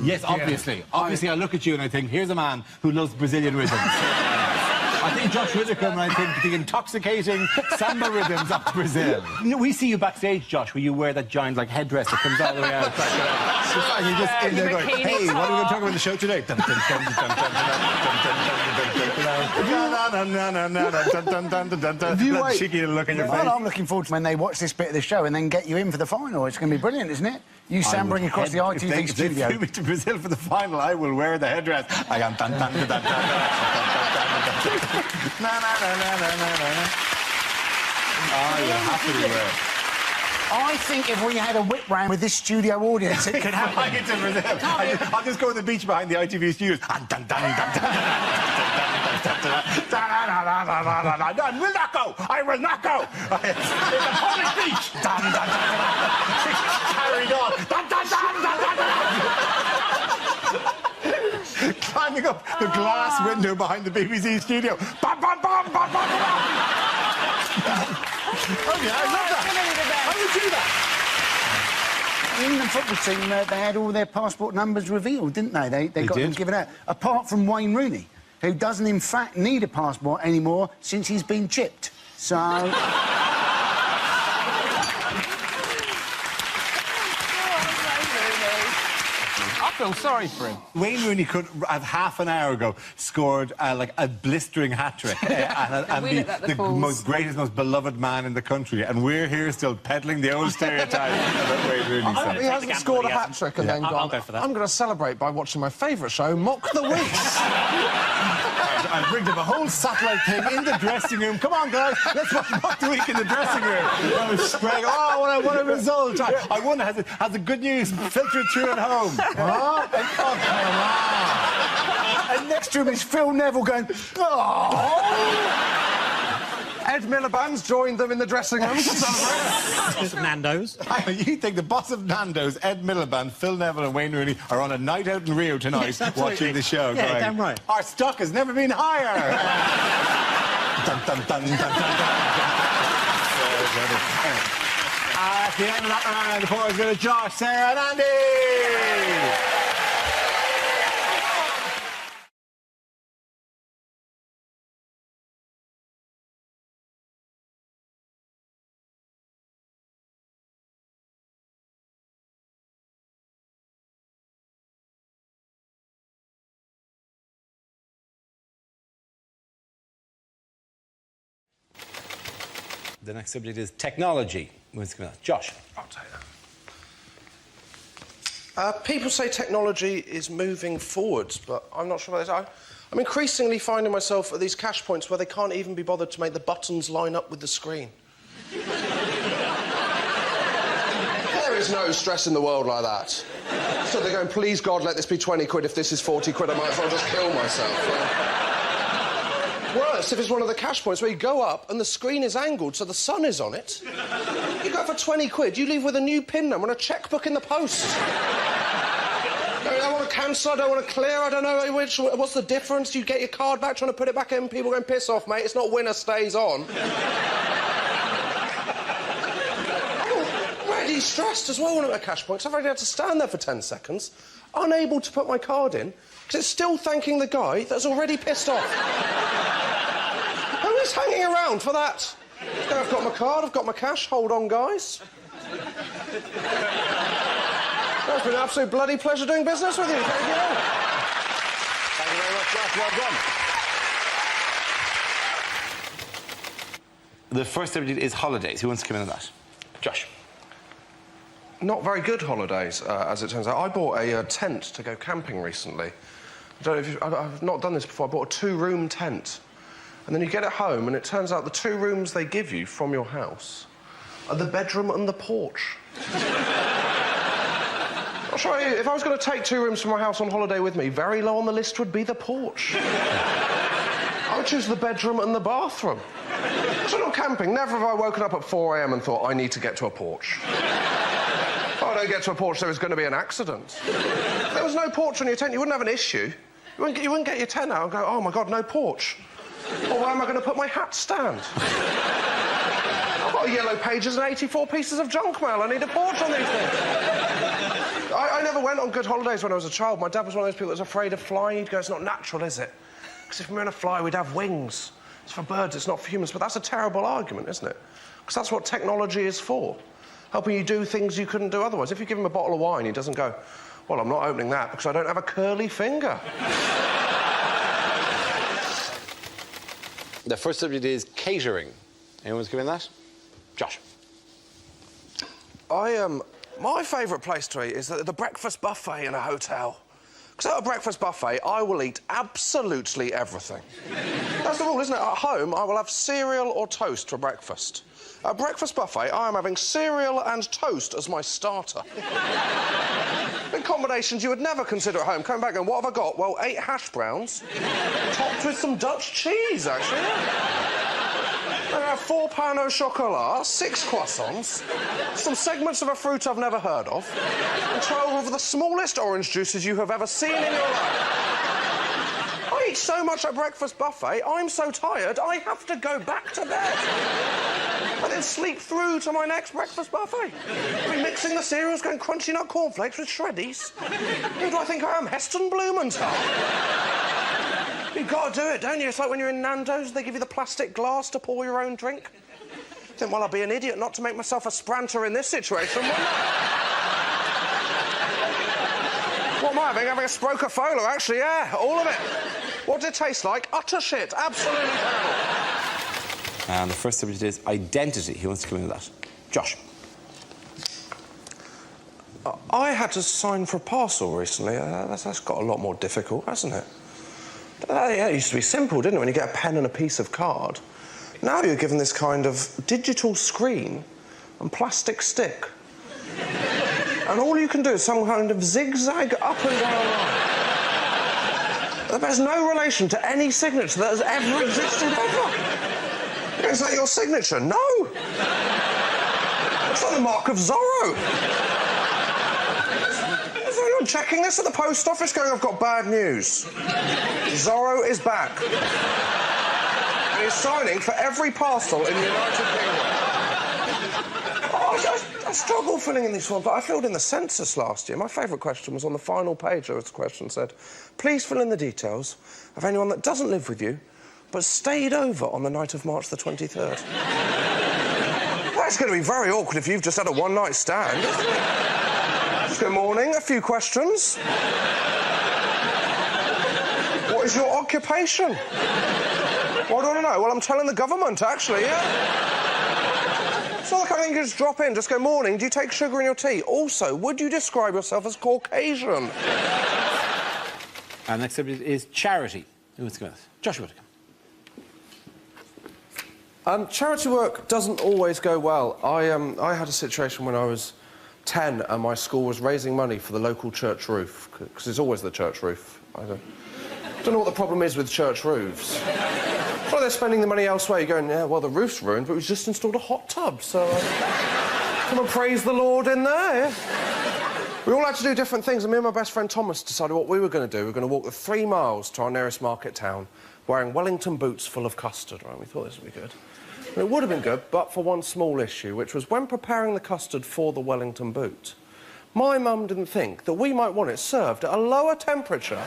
Yes, obviously. Yeah. Obviously, I look at you and I think, here's a man who loves Brazilian rhythms. I think Josh Widdicombe and I think the intoxicating samba rhythms of Brazil. You know, we see you backstage, Josh, where you wear that giant, like, headdress that comes all the way out. And you're just in there going, hey, what are we going to talk about in the show today? That cheeky look in your face. Well, I'm looking forward to when they watch this bit of the show and then get you in for the final. It's going to be brilliant, isn't it? You sambling across the ITV studio. If they flew me to Brazil for the final, I will wear the headdress. I am dun dun dun dun Oh, you're happy to wear it. I think if we had a whip round with this studio audience, it could happen. I'll just go on the beach behind the ITV studios. I will not go! I will not go! It's a public beach! Carried on! Climbing up the glass window behind the BBC studio. Bam, bam, bam, bam, bam, bam. Oh, yeah, I love that. How would you do that? In the football team, they had all their passport numbers revealed, didn't they? They got them given out. Apart from Wayne Rooney, who doesn't, in fact, need a passport anymore since he's been chipped. So... I feel sorry for him. Wayne Rooney could have half an hour ago scored like a blistering hat-trick and be the most greatest, most beloved man in the country, and we're here still peddling the old stereotype about Wayne Rooney. He hasn't scored a hat-trick and then gone, I'll go for that. I'm going to celebrate by watching my favourite show, Mock the Weeks. I've rigged up a whole satellite thing in the dressing room. Come on, guys, let's watch Mock the Week in the dressing room. I was spraying, what a result. I wonder, has the good news filtered through at home? And next to him is Phil Neville going, Ed Miliband's joined them in the dressing room to celebrate. Boss of Nando's. You think the boss of Nando's, Ed Miliband, Phil Neville and Wayne Rooney are on a night out in Rio tonight watching the show? Yeah, going, damn right. Our stock has never been higher. Dun, dun, dun, dun, dun, dun. At the end of that round, the boys go to Josh, Sarah and Andy. The next subject is technology. Josh. I'll take that. People say technology is moving forwards, but I'm not sure about this. I'm increasingly finding myself at these cash points where they can't even be bothered to make the buttons line up with the screen. There is no stress in the world like that. So they're going, please, God, let this be 20 quid. If this is 40 quid, I might as well just kill myself. Worse, if it's one of the cash points where you go up and the screen is angled so the sun is on it. You go for 20 quid, you leave with a new PIN number and a chequebook in the post. I want to cancel, I don't want to clear, I don't know which. What's the difference? You get your card back trying to put it back in, people going, piss off, mate, it's not winner stays on. I'm already stressed as well when I'm at cash points. I've already had to stand there for 10 seconds, unable to put my card in, because it's still thanking the guy that's already pissed off. Who is hanging around for that? Okay, I've got my card, I've got my cash, hold on, guys. It's been an absolute bloody pleasure doing business with you. Thank you. Thank you very much, Josh. Well done. The first subject is holidays. Who wants to come in on that? Josh. Not very good holidays, as it turns out. I bought a tent to go camping recently. I don't know if I've not done this before. I bought a 2-room tent. And then you get it home, and it turns out the 2 rooms they give you from your house are the bedroom and the porch. I'll show you. If I was going to take 2 rooms from my house on holiday with me, very low on the list would be the porch. I would choose the bedroom and the bathroom. So not camping. Never have I woken up at 4 a.m. and thought, I need to get to a porch. I don't get to a porch, there was going to be an accident. If there was no porch on your tent, you wouldn't have an issue. You wouldn't get your tent out and go, oh, my God, no porch. Or where am I going to put my hat stand? I've got yellow pages and 84 pieces of junk mail. I need a porch on these things. I never went on good holidays when I was a child. My dad was one of those people that was afraid of flying. He'd go, it's not natural, is it? Because if we were going to fly, we'd have wings. It's for birds, it's not for humans. But that's a terrible argument, isn't it? Because that's what technology is for. Helping you do things you couldn't do otherwise. If you give him a bottle of wine, he doesn't go, well, I'm not opening that because I don't have a curly finger. The first subject is catering. Anyone's given that? Josh. My favourite place to eat is the breakfast buffet in a hotel. Because at a breakfast buffet, I will eat absolutely everything. That's the rule, isn't it? At home, I will have cereal or toast for breakfast. At a breakfast buffet, I am having cereal and toast as my starter. In combinations you would never consider at home. Coming back and what have I got? Well, 8 hash browns, topped with some Dutch cheese, actually. I have 4 pain au chocolat, 6 croissants, some segments of a fruit I've never heard of, and 12 of the smallest orange juices you have ever seen in your life. I eat so much at breakfast buffet, I'm so tired, I have to go back to bed. And then sleep through to my next breakfast buffet. I'll be mixing the cereals, going crunchy nut cornflakes with shreddies. Who do I think I am, Heston Blumenthal? You've got to do it, don't you? It's like when you're in Nando's, they give you the plastic glass to pour your own drink. I think, well, I'd be an idiot not to make myself a spranter in this situation, wouldn't I? What am I having? Having a Sprocofola, actually, yeah, all of it. What did it taste like? Utter shit, absolutely terrible. And the first subject is identity. Who wants to come in with that? Josh. I had to sign for a parcel recently. That's got a lot more difficult, hasn't it? It used to be simple, didn't it, when you get a pen and a piece of card. Now you're given this kind of digital screen and plastic stick. And all you can do is some kind of zigzag up and down line. That bears no relation to any signature that has ever existed ever. Is that your signature? No! It's like the mark of Zorro. Is anyone checking this at the post office going, I've got bad news? Zorro is back. And he's signing for every parcel in the United Kingdom. I struggle filling in these forms, but I filled in the census last year. My favourite question was on the final page. There was a question that said, please fill in the details of anyone that doesn't live with you but stayed over on the night of March the 23rd. That's going to be very awkward if you've just had a one-night stand, isn't it? Good morning, a few questions. What is your occupation? What do I know? Well, I'm telling the government, actually, yeah. It's not the kind of thing you can just drop in, just go, morning, do you take sugar in your tea? Also, would you describe yourself as Caucasian? And next subject is charity. Who wants to go with? Josh Whittaker. Charity work doesn't always go well. I had a situation when I was 10 and my school was raising money for the local church roof, because it's always the church roof. I don't know what the problem is with church roofs. Well, they're spending the money elsewhere. You're going, yeah, well, the roof's ruined, but we've just installed a hot tub, so come and praise the Lord in there. We all had to do different things, and me and my best friend Thomas decided what we were going to do. We were going to walk the 3 miles to our nearest market town, wearing Wellington boots full of custard, right? We thought this would be good. And it would have been good, but for one small issue, which was when preparing the custard for the Wellington boot, my mum didn't think that we might want it served at a lower temperature.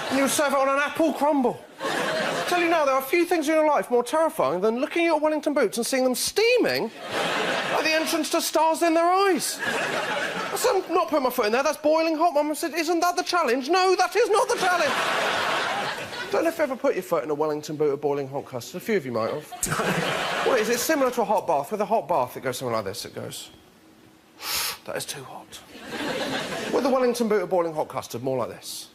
And you would serve it on an apple crumble. I tell you now, there are a few things in your life more terrifying than looking at your Wellington boots and seeing them steaming at the entrance to stars in their eyes. I said, I'm not putting my foot in there, that's boiling hot. Mum said, isn't that the challenge? No, that is not the challenge. Don't know if you ever put your foot in a Wellington boot of boiling hot custard. A few of you might have. What is it? It's similar to a hot bath. With a hot bath, it goes something like this. It goes, that is too hot. With a Wellington boot of boiling hot custard, more like this.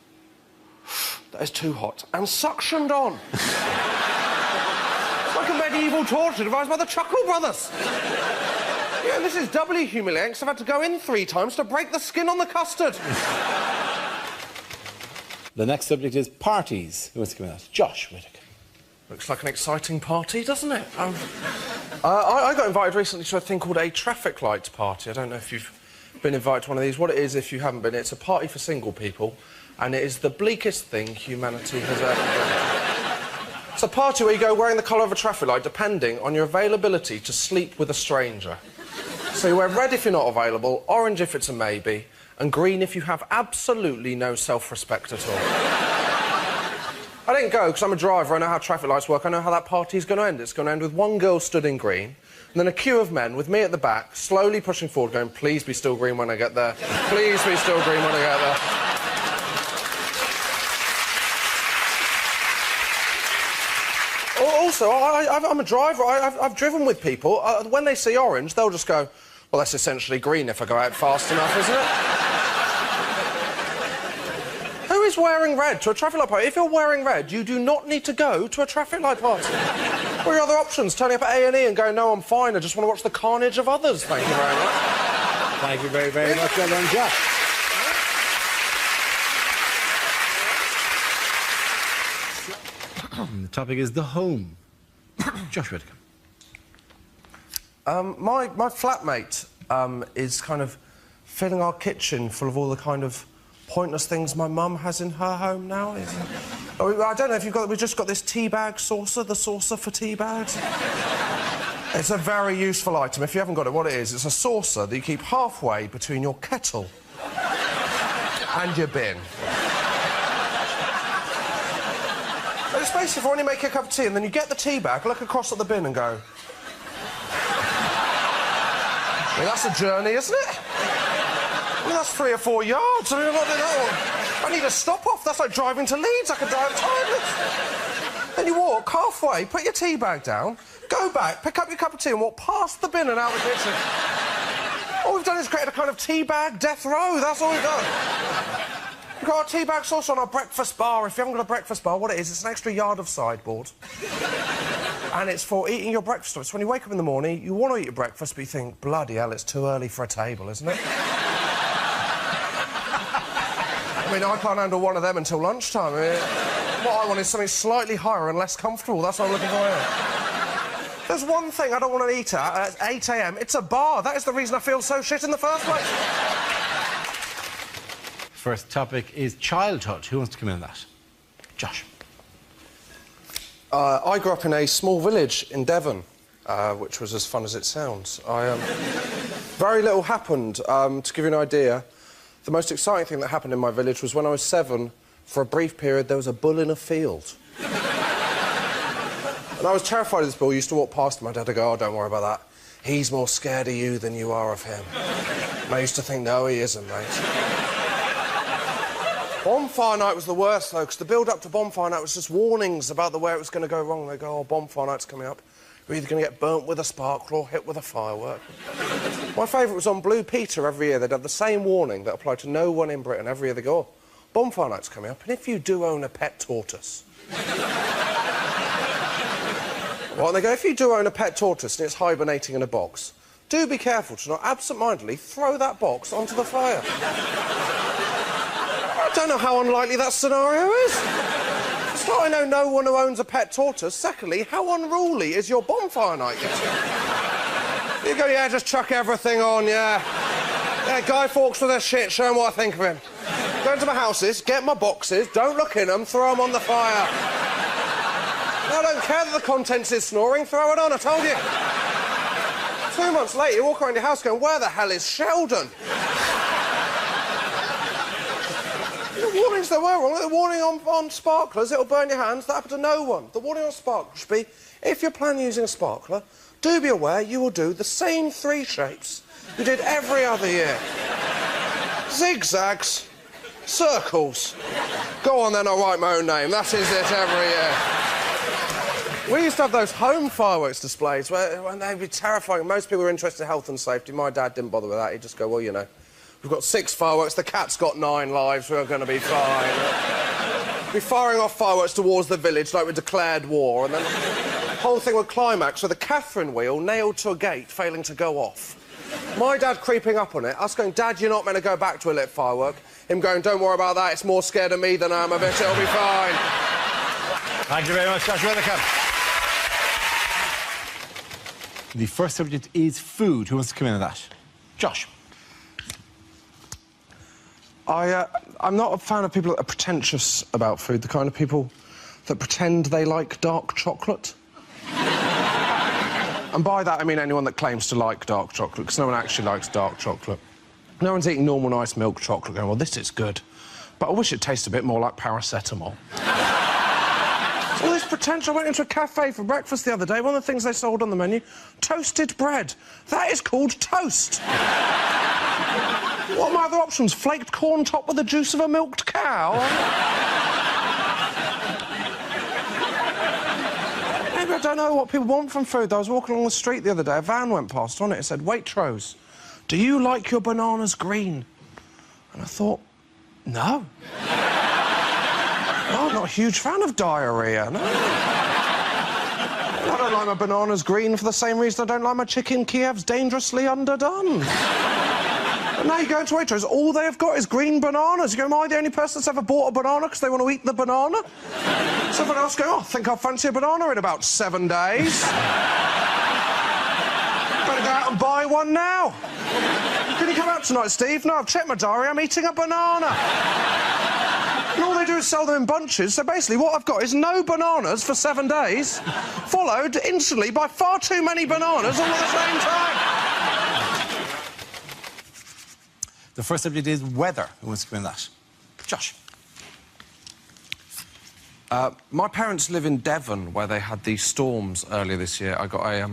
That is too hot. And suctioned on. It's like a medieval torture devised by the Chuckle Brothers. Yeah, and this is doubly humiliating because I've had to go in 3 times to break the skin on the custard. The next subject is parties. Who wants to come in? Josh Whittaker. Looks like an exciting party, doesn't it? I got invited recently to a thing called a traffic lights party. I don't know if you've been invited to one of these. What it is, if you haven't been, it's a party for single people, and it is the bleakest thing humanity has ever done. It's a party where you go wearing the colour of a traffic light, depending on your availability to sleep with a stranger. So you wear red if you're not available, orange if it's a maybe, and green if you have absolutely no self-respect at all. I didn't go because I'm a driver, I know how traffic lights work, I know how that party's going to end. It's going to end with one girl stood in green, and then a queue of men with me at the back, slowly pushing forward, going, please be still green when I get there. Please be still green when I get there. Also, I'm a driver, I've driven with people. When they see orange, they'll just go, well, that's essentially green if I go out fast enough, isn't it? Who is wearing red to a traffic light party? If you're wearing red, you do not need to go to a traffic light party. What are your other options? Turning up at A&E and going, no, I'm fine, I just want to watch the carnage of others. Thank you very much. Thank you very, very much. Well done, Josh. The topic is the home. Josh Whittaker. My flatmate is kind of filling our kitchen full of all the kind of pointless things my mum has in her home now. I don't know if you've got... We've just got this tea bag saucer, the saucer for tea bags. It's a very useful item. If you haven't got it, what it is, it's a saucer that you keep halfway between your kettle and your bin. It's basically for when you make a cup of tea and then you get the tea bag, look across at the bin and go... I mean, that's a journey, isn't it? I mean, that's 3 or 4 yards. I mean, I need a stop-off. That's like driving to Leeds. I could die of tiredness. Then you walk halfway, put your tea bag down, go back, pick up your cup of tea and walk past the bin and out the kitchen. All we've done is create a kind of tea bag death row. That's all we've done. We've got our tea bag sauce on our breakfast bar. If you haven't got a breakfast bar, what it is, it's an extra yard of sideboard. And it's for eating your breakfast. It's when you wake up in the morning, you want to eat your breakfast, but you think, bloody hell, it's too early for a table, isn't it? I mean, I can't handle one of them until lunchtime. I mean, what I want is something slightly higher and less comfortable. That's what I'm looking for here. There's one thing I don't want to eat at 8 a.m. It's a bar. That is the reason I feel so shit in the first place. First topic is childhood. Who wants to come in on that? Josh. I grew up in a small village in Devon, which was as fun as it sounds. Very little happened. To give you an idea, the most exciting thing that happened in my village was when I was 7, for a brief period, there was a bull in a field. And I was terrified of this bull. I used to walk past him. My dad would go, oh, don't worry about that. He's more scared of you than you are of him. And I used to think, no, he isn't, mate. Bonfire night was the worst, though, because the build-up to bonfire night was just warnings about the way it was going to go wrong. They go, oh, bonfire night's coming up. You're either going to get burnt with a sparkler or hit with a firework. My favourite was on Blue Peter every year. They'd have the same warning that applied to no one in Britain. Every year they go, oh, bonfire night's coming up, and if you do own a pet tortoise... Well, they go, if you do own a pet tortoise and it's hibernating in a box, do be careful to not absent-mindedly throw that box onto the fire. I don't know how unlikely that scenario is. So I know no one who owns a pet tortoise. Secondly, how unruly is your bonfire night getting? You go, yeah, just chuck everything on, yeah. Yeah, Guy Fawkes with their shit, show him what I think of him. Go into my houses, get my boxes, don't look in them, throw them on the fire. I don't care that the contents is snoring, throw it on, I told you. 2 months later, you walk around your house going, where the hell is Sheldon? The warnings there were wrong. The warning on sparklers, it'll burn your hands. That happened to no one. The warning on sparklers should be, if you're planning using a sparkler, do be aware you will do the same 3 shapes you did every other year. Zigzags, circles. Go on then, I'll write my own name. That is it every year. We used to have those home fireworks displays when they'd be terrifying. Most people were interested in health and safety. My dad didn't bother with that. He'd just go, well, you know, we've got 6 fireworks, the cat's got 9 lives, we're going to be fine. We'd be firing off fireworks towards the village like we declared war, and then the whole thing would climax with a Catherine wheel nailed to a gate failing to go off. My dad creeping up on it, us going, Dad, you're not meant to go back to a lit firework. Him going, don't worry about that, it's more scared of me than I am of it, it'll be fine. Thank you very much, Josh Whittaker. The first subject is food. Who wants to come in on that? Josh. I'm not a fan of people that are pretentious about food, the kind of people that pretend they like dark chocolate. And by that, I mean anyone that claims to like dark chocolate, because no one actually likes dark chocolate. No one's eating normal, nice milk chocolate going, well, this is good, but I wish it tasted a bit more like paracetamol. All this pretension. I went into a cafe for breakfast the other day. One of the things they sold on the menu, toasted bread. That is called toast. What are my other options? Flaked corn topped with the juice of a milked cow? Maybe I don't know what people want from food. I was walking along the street the other day. A van went past. On it said, Waitrose, do you like your bananas green? And I thought, no. No, I'm not a huge fan of diarrhoea, no. I don't like my bananas green for the same reason I don't like my chicken Kiev's dangerously underdone. But now you go into Waitrose, all they have got is green bananas. You go, am I the only person that's ever bought a banana because they want to eat the banana? Someone else go, oh, I think I'll fancy a banana in about 7 days. Better go out and buy one now. Can you come out tonight, Steve? No, I've checked my diary, I'm eating a banana. And all they do is sell them in bunches, so basically what I've got is no bananas for 7 days, followed instantly by far too many bananas all at the same time. The first subject is weather. Who wants to come in that? Josh. My parents live in Devon, where they had these storms earlier this year. I got a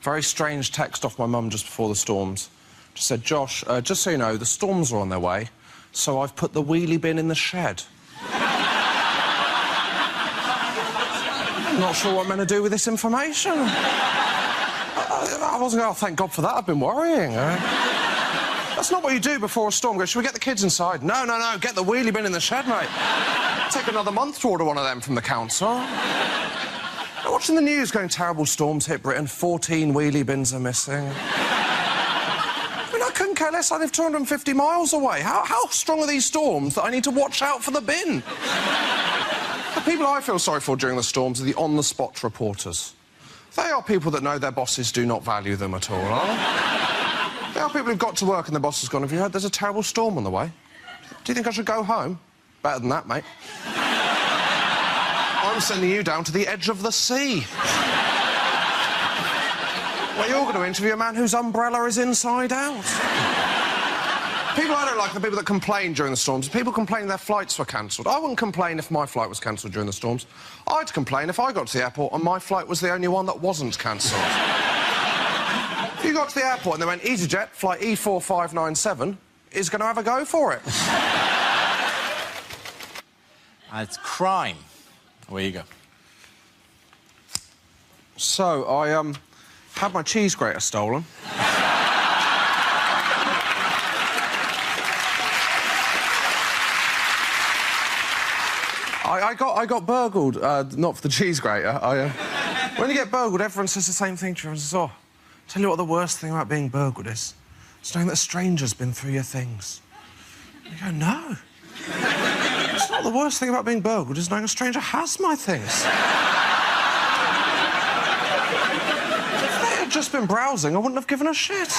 very strange text off my mum just before the storms. She said, Josh, just so you know, the storms are on their way, so I've put the wheelie bin in the shed. I'm not sure what I'm meant to do with this information. I wasn't going, oh, thank God for that, I've been worrying. That's not what you do before a storm. Go, should we get the kids inside? No, no, no, get the wheelie bin in the shed, mate. Take another month to order one of them from the council. I'm watching the news going, terrible storms hit Britain, 14 wheelie bins are missing. I mean, I couldn't care less. I live 250 miles away. How strong are these storms that I need to watch out for the bin? The people I feel sorry for during the storms are the on-the-spot reporters. They are people that know their bosses do not value them at all, are they? They are people who've got to work and their boss has gone, have you heard there's a terrible storm on the way? Do you think I should go home? Better than that, mate. I'm sending you down to the edge of the sea. Where you're going to interview a man whose umbrella is inside out. People I don't like are the people that complain during the storms. People complaining their flights were cancelled. I wouldn't complain if my flight was cancelled during the storms. I'd complain if I got to the airport and my flight was the only one that wasn't cancelled. If you got to the airport and they went, EasyJet, flight E4597 is going to have a go for it. And it's crime. Away you go. So, I, had my cheese grater stolen. I got burgled, not for the cheese grater. When you get burgled, everyone says the same thing to you. Everyone says, oh, tell you what the worst thing about being burgled is. It's knowing that a stranger's been through your things. You go, no. It's not the worst thing about being burgled, is knowing a stranger has my things. If they had just been browsing, I wouldn't have given a shit.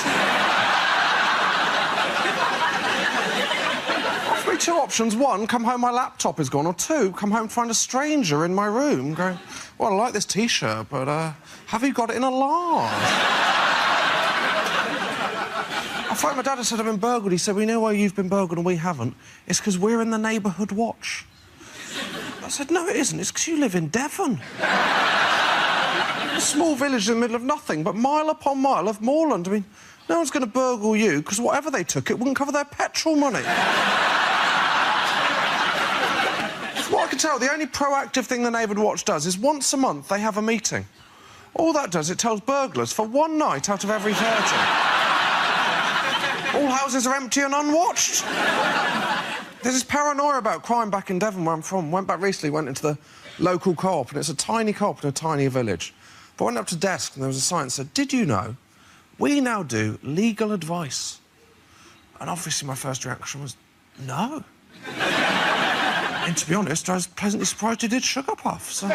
Offer me two options. One, come home, my laptop is gone. Or two, come home, find a stranger in my room going, well, I like this T-shirt, but, have you got it in a large? I phoned my dad and said I've been burgled. He said, we know why you've been burgled and we haven't. It's because we're in the neighbourhood watch. I said, no, it isn't. It's because you live in Devon. A small village in the middle of nothing, but mile upon mile of moorland. I mean, no one's going to burgle you because whatever they took, it wouldn't cover their petrol money. From what I can tell, the only proactive thing the neighbourhood watch does is once a month they have a meeting. All that does, it tells burglars for one night out of every 30. All houses are empty and unwatched. There's this paranoia about crime back in Devon, where I'm from. Went back recently, went into the local co-op, and it's a tiny co-op in a tiny village. But I went up to the desk, and there was a sign that said, did you know we now do legal advice? And obviously my first reaction was, no. And to be honest, I was pleasantly surprised he did sugar puffs. So...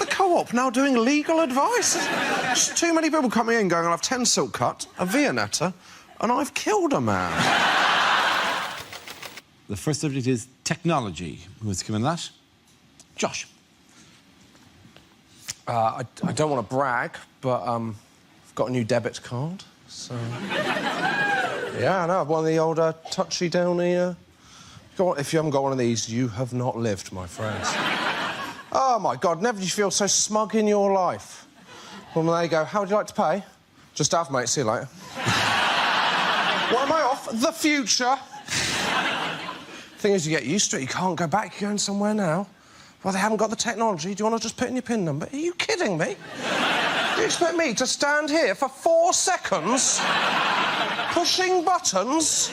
the Co-op now doing legal advice? Just too many people coming in going, I'll have 10 silk cut, a Viennetta, and I've killed a man. The first subject is technology. Who wants to come in that? Josh. I don't want to brag, but I've got a new debit card, so... Yeah, I know, I've one of the old touchy downy... If you haven't got one of these, you have not lived, my friends. Oh, my God, never did you feel so smug in your life. When they go, how would you like to pay? Just have, mate, see you later. What am I off? The future. Thing is, you get used to it, you can't go back, you're going somewhere now. Well, they haven't got the technology, do you want to just put in your PIN number? Are you kidding me? You expect me to stand here for 4 seconds pushing buttons?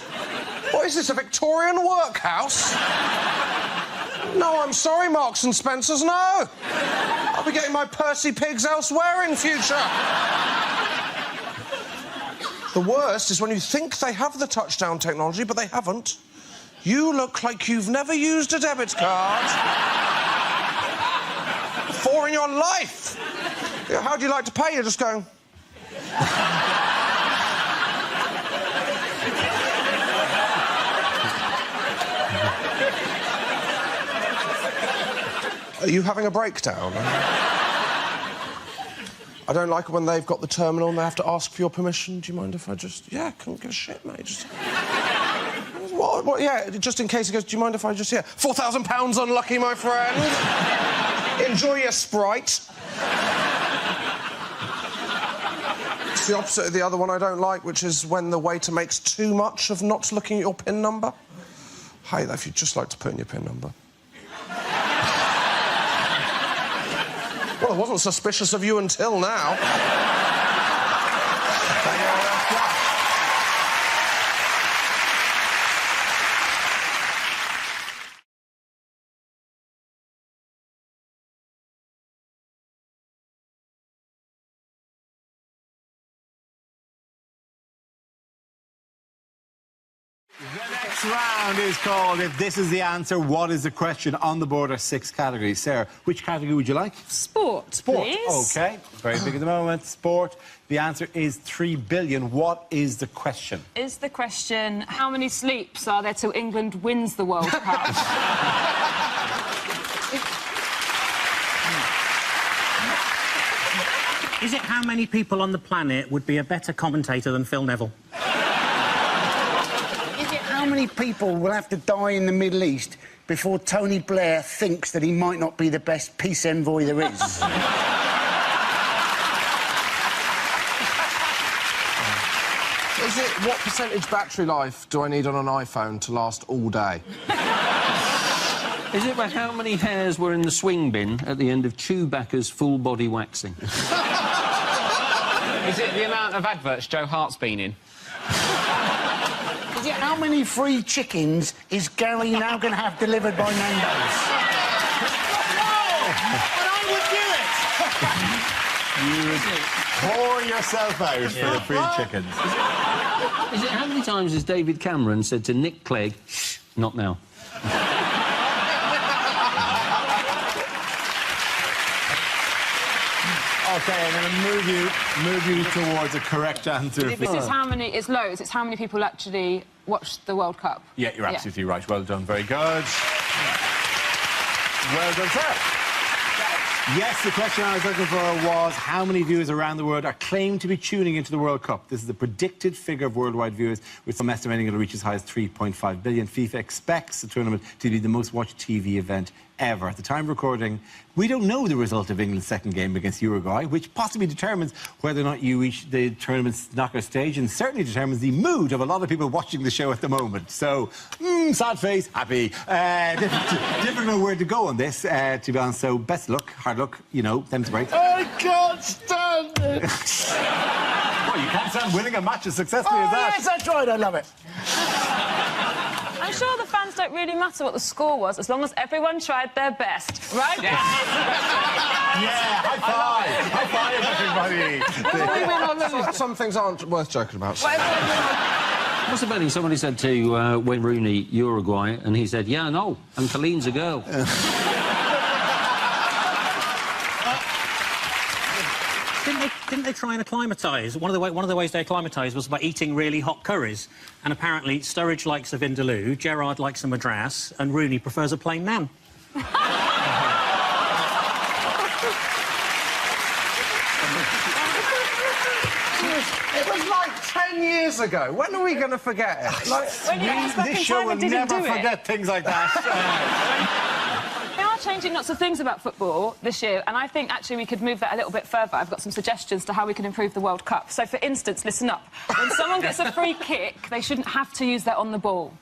What is this, a Victorian workhouse? No, I'm sorry, Marks and Spencers, no. I'll be getting my Percy Pigs elsewhere in future. The worst is when you think they have the touchdown technology, but they haven't. You look like you've never used a debit card before in your life. How do you like to pay? You're just going... Are you having a breakdown? I don't like it when they've got the terminal and they have to ask for your permission. Do you mind if I just... Yeah, can't give a shit, mate. Just... What? Yeah, just in case he goes, do you mind if I just... Yeah, £4,000 unlucky, my friend. Enjoy your Sprite. It's the opposite of the other one I don't like, which is when the waiter makes too much of not looking at your PIN number. Hey, if you'd just like to put in your PIN number. Well, I wasn't suspicious of you until now. The next round is called If This Is the Answer, What Is the Question? On the board are 6 categories. Sarah, which category would you like? Sport, please. OK. Very big at the moment. Sport. The answer is 3 billion. What is the question? Is the question, how many sleeps are there till England wins the World Cup? Is it how many people on the planet would be a better commentator than Phil Neville? How many people will have to die in the Middle East before Tony Blair thinks that he might not be the best peace envoy there is? Is it what percentage battery life do I need on an iPhone to last all day? Is it about how many hairs were in the swing bin at the end of Chewbacca's full-body waxing? Is it the amount of adverts Joe Hart's been in? Is it how many free chickens is Gary now going to have delivered by Nando's? But I would do it! You would pour yourself out for the free chickens. Is it how many times has David Cameron said to Nick Clegg, shh, not now? OK, I'm going to move you towards a correct answer. This is how many... It's loads. It's how many people actually watch the World Cup. Yeah, you're absolutely right. Well done. Very good. Well done, sir. Yes, the question I was looking for was how many viewers around the world are claimed to be tuning into the World Cup. This is the predicted figure of worldwide viewers, with some estimating it'll reach as high as 3.5 billion. FIFA expects the tournament to be the most watched TV event ever. At the time of recording, we don't know the result of England's second game against Uruguay, which possibly determines whether or not you reach the tournament's knockout stage, and certainly determines the mood of a lot of people watching the show at the moment. So, sad face, happy. Different know where to go on this, to be honest. So, best luck, hard luck, you know, them's break. I can't stand it! Well, you can't stand winning a match as successfully as that. Yes, that's right, I love it. I'm sure the fans don't really matter what the score was, as long as everyone tried their best, right? Yeah, high five, everybody. Some things aren't worth joking about. What's the betting? Somebody said to Wayne Rooney, Uruguay, and he said, yeah, no, and Colleen's a girl. Didn't they try and acclimatise? One of the ways they acclimatised was by eating really hot curries. And apparently, Sturridge likes a vindaloo, Gerrard likes a madras, and Rooney prefers a plain naan. It was like 10 years ago. When are we going to forget it? Like, this show will never forget things like that. They are changing lots of things about football this year, and I think actually we could move that a little bit further. I've got some suggestions to how we can improve the World Cup. So, for instance, listen up. When someone gets a free kick, they shouldn't have to use that on the ball.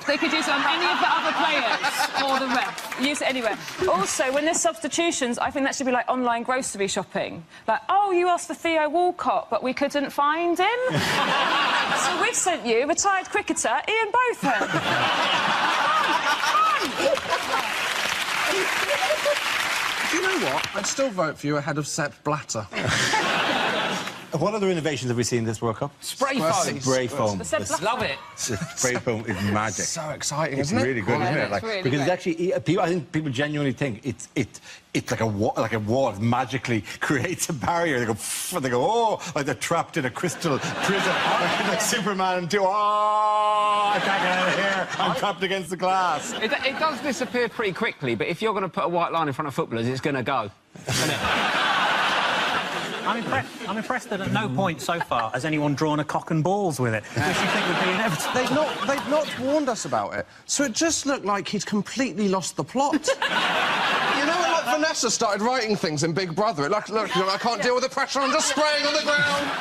They could use it on any of the other players or the ref. Use it anywhere. Also, when there's substitutions, I think that should be like online grocery shopping. Like, oh, you asked for Theo Walcott, but we couldn't find him. So we've sent you retired cricketer Ian Botham. Do you know what? I'd still vote for you ahead of Sepp Blatter. What other innovations have we seen this World Cup? Spray foam. Spray foam. Love it. Spray foam is magic. It's so exciting, It's isn't it? really good, isn't it? Like, really because great. it's actually, I think people genuinely think it's like a wall. It magically creates a barrier. They go, oh, like they're trapped in a crystal prison. Like Superman and I can't get out of here. I'm trapped against the glass. It does disappear pretty quickly, but if you're going to put a white line in front of footballers, it's going to go. Isn't it? I'm impressed that at no point so far has anyone drawn a cock and balls with it, which you think would be inevitable. They've not warned us about it, so it just looked like he'd completely lost the plot. You know when, like, Vanessa started writing things in Big Brother? Look, I can't deal with the pressure, I'm just spraying on the ground.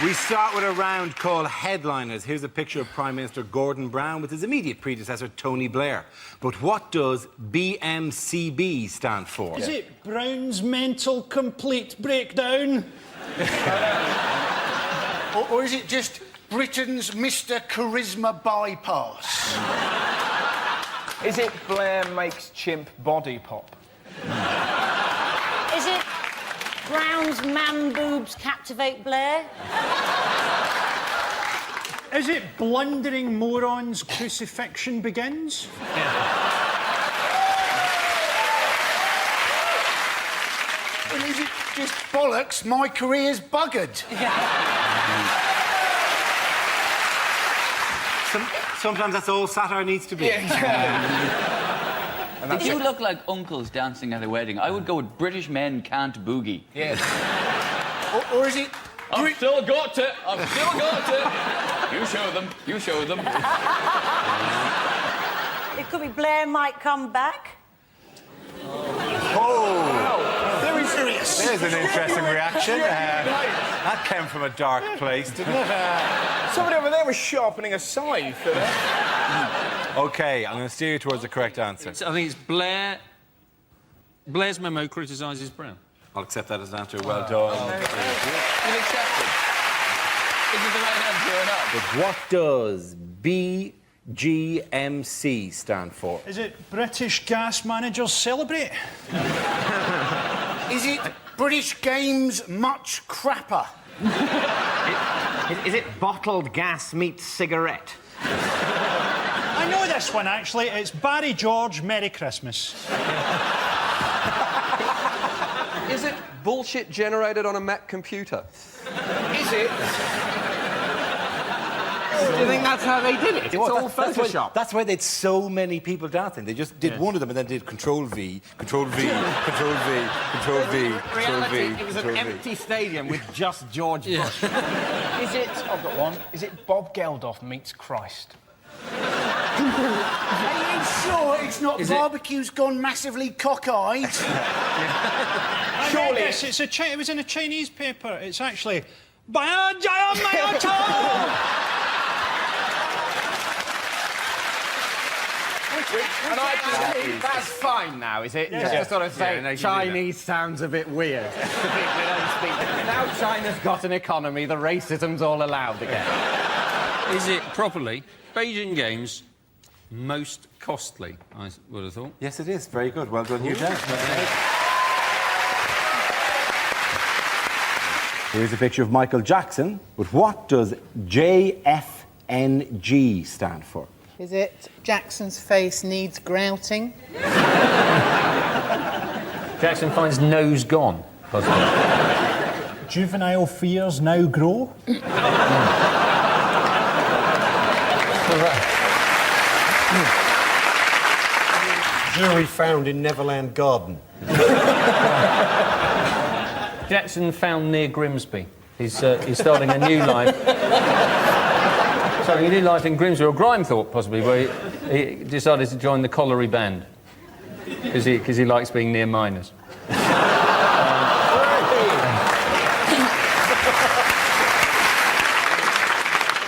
We start with a round called Headliners. Here's a picture of Prime Minister Gordon Brown with his immediate predecessor, Tony Blair. But what does BMCB stand for? Is it Brown's Mental Complete Breakdown? Or is it just Britain's Mr. Charisma Bypass? Is it Blair makes chimp body pop? Is it Brown's man boobs captivate Blair? Is it Blundering Morons Crucifixion Begins? Well, is it just bollocks, my career's buggered? Sometimes that's all satire needs to be. If you look like uncles dancing at a wedding, I would go with British men can't boogie. Yes. or is it... I've still got it. I've still got it. You show them. You show them. It could be Blair might come back. Oh! Very serious. There's an interesting reaction. That came from a dark place, didn't it? Somebody over there was sharpening a scythe. OK, I'm going to steer you towards the correct answer. I think it's Blair. Blair's memo criticises Brown. I'll accept that as an answer. Well done. You've accepted. Is it the right answer or not? But what does BGMC stand for? Is it British Gas Managers Celebrate? Is it British Games Much Crapper? Is it bottled gas meets cigarette? I know this one, actually. It's Barry George, Merry Christmas. Is it bullshit generated on a Mac computer? Is it? Do you think that's how they did it? It's all Photoshop. That's why they had so many people dancing. They just did one of them and then did Control-V, Control-V, Control-V, Control-V, Control-V. It was an empty stadium with just George Bush. Is it... I've got one. Is it Bob Geldof meets Christ? Are you sure it's not barbecue's gone massively cockeyed? Surely it was in a Chinese paper. It's actually... And that's fine now, is it? Yeah. Just to sort of say no, Chinese sounds a bit weird. To people who don't speak. Now China's got an economy, the racism's all allowed again. Is it properly Beijing Games most costly, I would have thought? Yes, it is. Very good. Well done, you, Dan. Here's a picture of Michael Jackson, but what does JFNG stand for? Is it Jackson's face needs grouting? Jackson finds nose gone, possibly. Juvenile fears now grow. Jury found in Neverland Garden. Jackson found near Grimsby. He's starting a new life. Starting a new life in Grimsby, or Grimethorpe, possibly, where he decided to join the colliery band. Because he likes being near miners.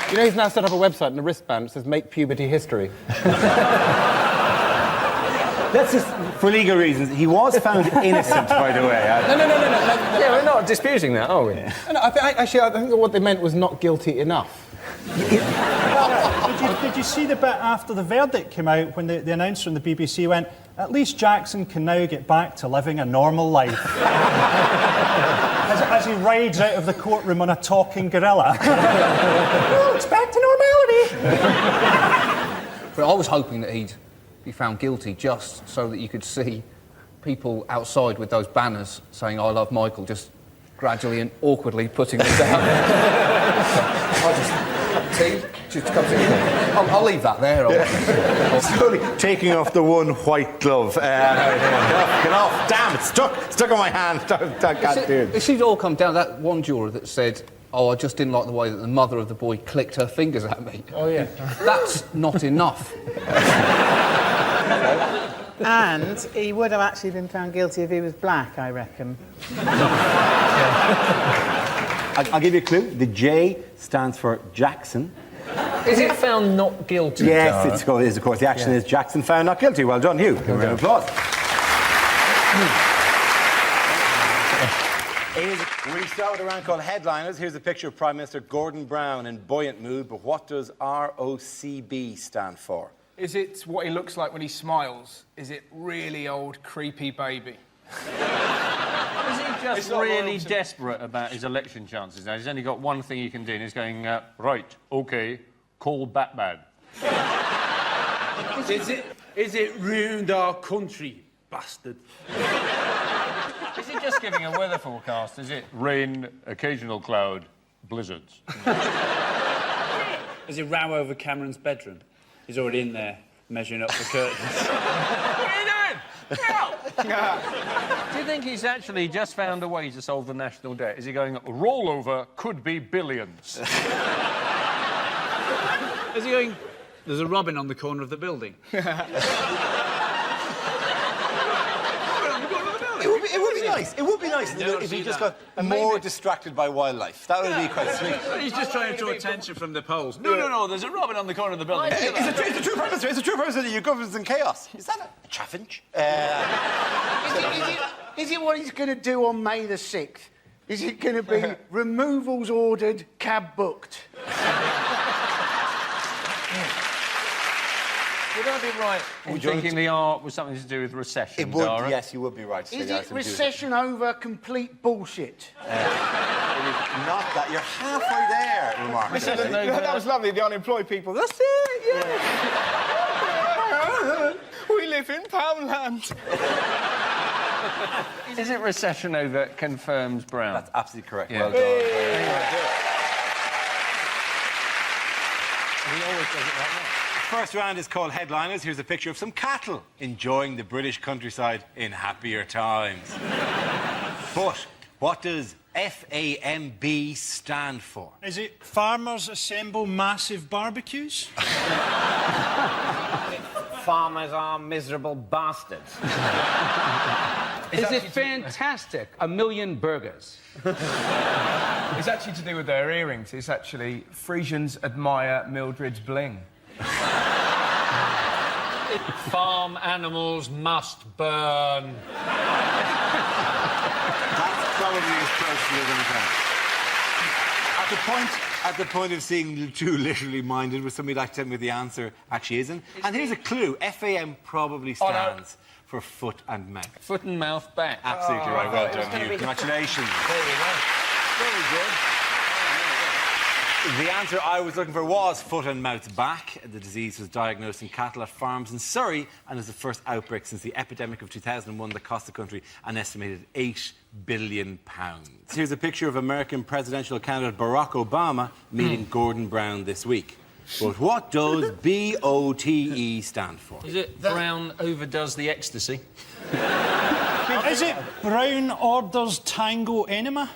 You know, he's now set up a website and a wristband that says "Make Puberty History." That's just for legal reasons. He was found innocent, by the way. No. Yeah, we're not disputing that, are we? No, I think what they meant was not guilty enough. Did you see the bit after the verdict came out when the announcer on the BBC went, "At least Jackson can now get back to living a normal life." as he rides out of the courtroom on a talking gorilla. Oh, it's back to normality. But I was hoping that he'd be found guilty just so that you could see people outside with those banners saying "I love Michael," just gradually and awkwardly putting them down. I'll leave that there. Slowly taking off the one white glove. Get off. Damn, it's stuck on my hand. It seemed to all come down to that one juror that said, "Oh, I just didn't like the way that the mother of the boy clicked her fingers at me." Oh, yeah. That's not enough. And he would have actually been found guilty if he was black, I reckon. I'll give you a clue. The J stands for Jackson. Is it found not guilty? Yes, it is, of course. The action is Jackson found not guilty. Well done, Hugh. Give him an applause. We start with a round called Headliners. Here's a picture of Prime Minister Gordon Brown in buoyant mood, but what does ROCB stand for? Is it what he looks like when he smiles? Is it really old, creepy baby? Is he just really desperate about his election chances now? He's only got one thing he can do, and he's going, right, OK, call Batman. Is it ruined our country, bastard? Is he just giving a weather forecast? Is it rain, occasional cloud, blizzards? Is it row over Cameron's bedroom? He's already in there, measuring up the curtains. What are you doing? Do you think he's actually just found a way to solve the national debt? Is he going, rollover could be billions? Is he going, there's a robin on the corner of the building? It would be nice. It would be nice if he just got more distracted by wildlife. That would be quite sweet. He's just trying to draw attention from the polls. No, there's a robin on the corner of the building. It's a true purpose. It's a true purpose that your government's in chaos. Is that a chaffinch? Is it what he's going to do on May the 6th? Is it going to be removals ordered, cab booked? Would I be right in thinking the art was something to do with recession, It would, Dara? yes, you would be right. Is it recession over complete bullshit? It is not that. You're halfway there, remarkably. That was lovely, the unemployed people. That's it, yeah. We live in Poundland. Is it recession over confirms Brown? That's absolutely correct. Yeah. Well done. He always does it like that. First round is called Headliners. Here's a picture of some cattle enjoying the British countryside in happier times. But what does FAMB stand for? Is it Farmers Assemble Massive Barbecues? Farmers are miserable bastards. Is it fantastic? 1 million burgers. It's actually to do with their earrings. It's actually Frisians admire Mildred's bling. Farm animals must burn. That's probably as close as you're going to come. At the point at the point of seeing too literally minded, would somebody like to tell me what the answer actually isn't? And here's a clue. FAM probably stands for foot and mouth. Foot and mouth back. Absolutely right. Well done, Hugh. Congratulations. There you go. Very good. The answer I was looking for was foot and mouth back. The disease was diagnosed in cattle at farms in Surrey and is the first outbreak since the epidemic of 2001 that cost the country an estimated £8 billion. Here's a picture of American presidential candidate Barack Obama meeting Gordon Brown this week. But what does BOTE stand for? Is it Brown overdoes the ecstasy? Is it Brown orders tango enema?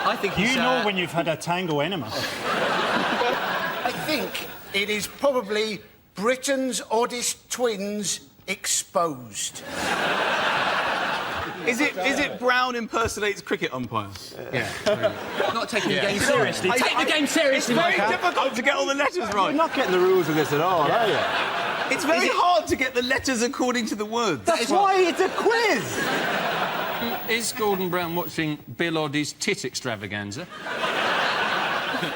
I think you know when you've had a tango enema. I think it is probably Britain's oddest twins exposed. Is it Brown impersonates cricket umpires? Yeah. Not taking the game seriously. Take the game seriously, It's very Michael. difficult to get all the letters right. You're not getting the rules of this at all, are you? It's very hard to get the letters according to the words. That's why it's a quiz. Is Gordon Brown watching Bill Oddie's tit extravaganza?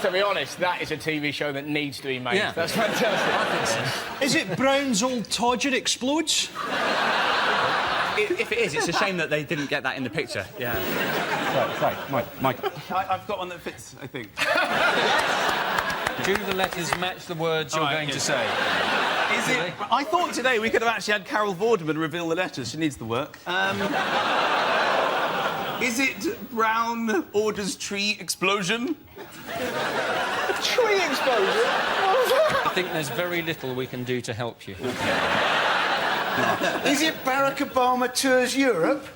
To be honest, that is a TV show that needs to be made. Yeah. That's fantastic. Is it Brown's old Todger explodes? If it is, it's a shame that they didn't get that in the picture. Yeah. Right, Mike. I've got one that fits, I think. Do the letters match the words you're going to say? Is it? I thought today we could have actually had Carol Vorderman reveal the letters. She needs the work. Is it Brown orders tree explosion? Tree explosion? I think there's very little we can do to help you. Is it Barack Obama tours Europe?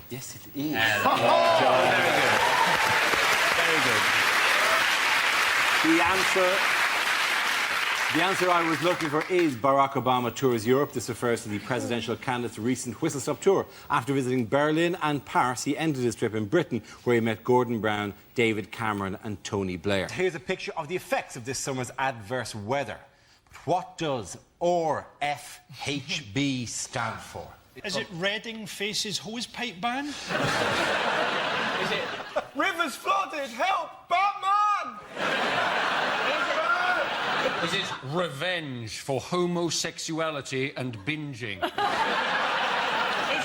Yes, it is. Very good. The answer I was looking for is Barack Obama tours Europe. This refers to the presidential candidate's recent whistle-stop tour. After visiting Berlin and Paris, he ended his trip in Britain, where he met Gordon Brown, David Cameron and Tony Blair. Here's a picture of the effects of this summer's adverse weather. But what does RFHB stand for? Is it Reading faces hosepipe ban? Is it Rivers flooded? Help! Batman! Is it revenge for homosexuality and binging? Is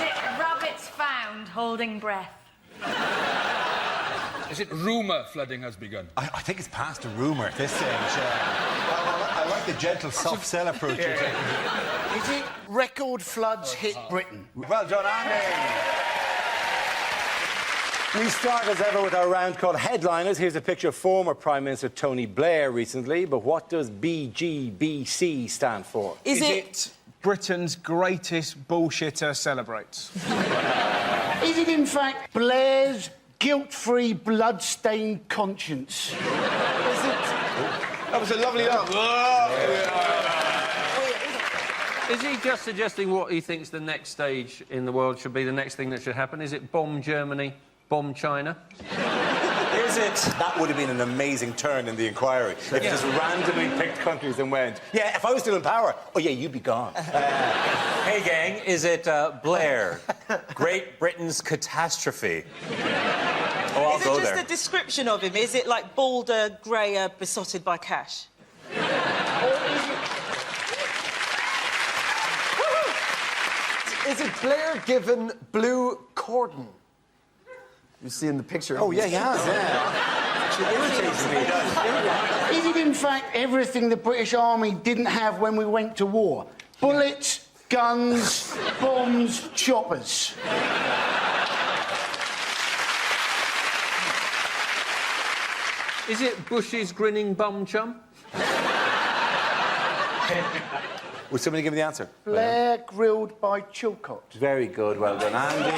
it rabbits found holding breath? Is it rumour flooding has begun? I think it's past a rumour at this stage. I like the gentle, soft sell approach you're taking. Is it record floods hit Britain? Well done, Andy. We start, as ever, with our round called Headliners. Here's a picture of former Prime Minister Tony Blair recently. But what does BGBC stand for? Is it Britain's greatest bullshitter celebrates? Is it, in fact, Blair's guilt-free, blood-stained conscience? Is it? That was a lovely laugh. Is he just suggesting what he thinks the next stage in the world should be, the next thing that should happen? Is it bomb Germany, bomb China? Is it? That would have been an amazing turn in the inquiry. If you just randomly picked countries and went, yeah, if I was still in power, oh, yeah, you'd be gone. Hey, gang, is it Blair? Great Britain's catastrophe. Oh, I'll go there. Is it just a description of him? Is it like balder, greyer, besotted by cash? Is it Blair given blue cordon? You see in the picture. Oh, yeah, he has, yeah. Actually irritates me. Is it, in fact, everything the British Army didn't have when we went to war? Bullets, guns, bombs, choppers. Is it Bush's grinning bum chum? Would somebody give me the answer? Blair grilled by Chilcott. Very good, well done, Andy.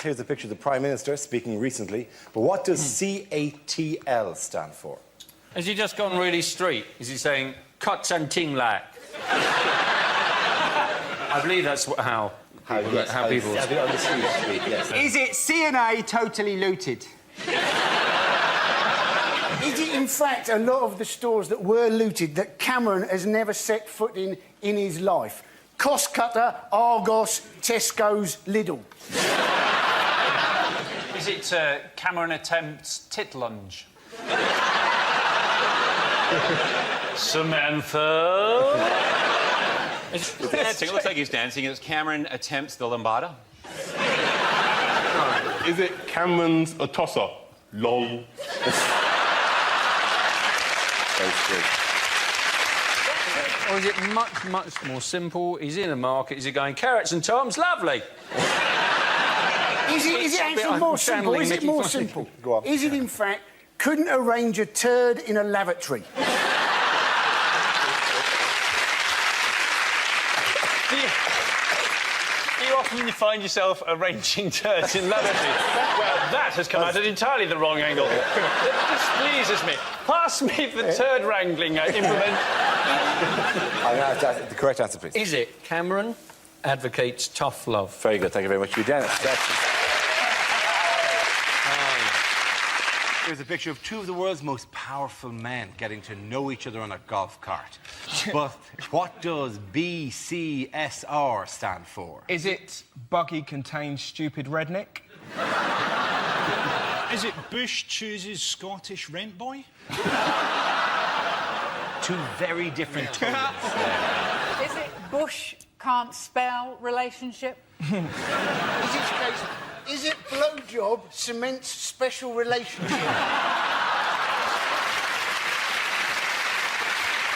Here's a picture of the Prime Minister speaking recently. But what does CATL stand for? Has he just gone really street? Is he saying, cuts and ting like? I believe that's how people... On the street, yes. Is it CNA totally looted? Is it, in fact, a lot of the stores that were looted that Cameron has never set foot in his life? Cost Cutter, Argos, Tesco's, Lidl. Is it Cameron attempts tit lunge? Samantha? It's dancing. It looks like he's dancing. It's Cameron attempts the lambada. Is it Cameron's a tosser? Lol. Or is it much, much more simple? He's in a market, is he going, carrots and toms, lovely? Is it actually more simple? Is it more simple? Go on. Is it, in fact, couldn't arrange a turd in a lavatory? Do you often find yourself arranging turds in lavatories? Well, that has come out at entirely the wrong angle. It displeases me. Pass me the turd wrangling implement. The correct answer, please. Is it Cameron advocates tough love? Very good. Thank you very much for your Dennis. Here's a picture of two of the world's most powerful men getting to know each other on a golf cart. But what does BCSR stand for? Is it buggy contains stupid redneck? Is it Bush chooses Scottish rent boy? Two very different tones. Is it Bush can't spell relationship? Is it blowjob cements special relationship?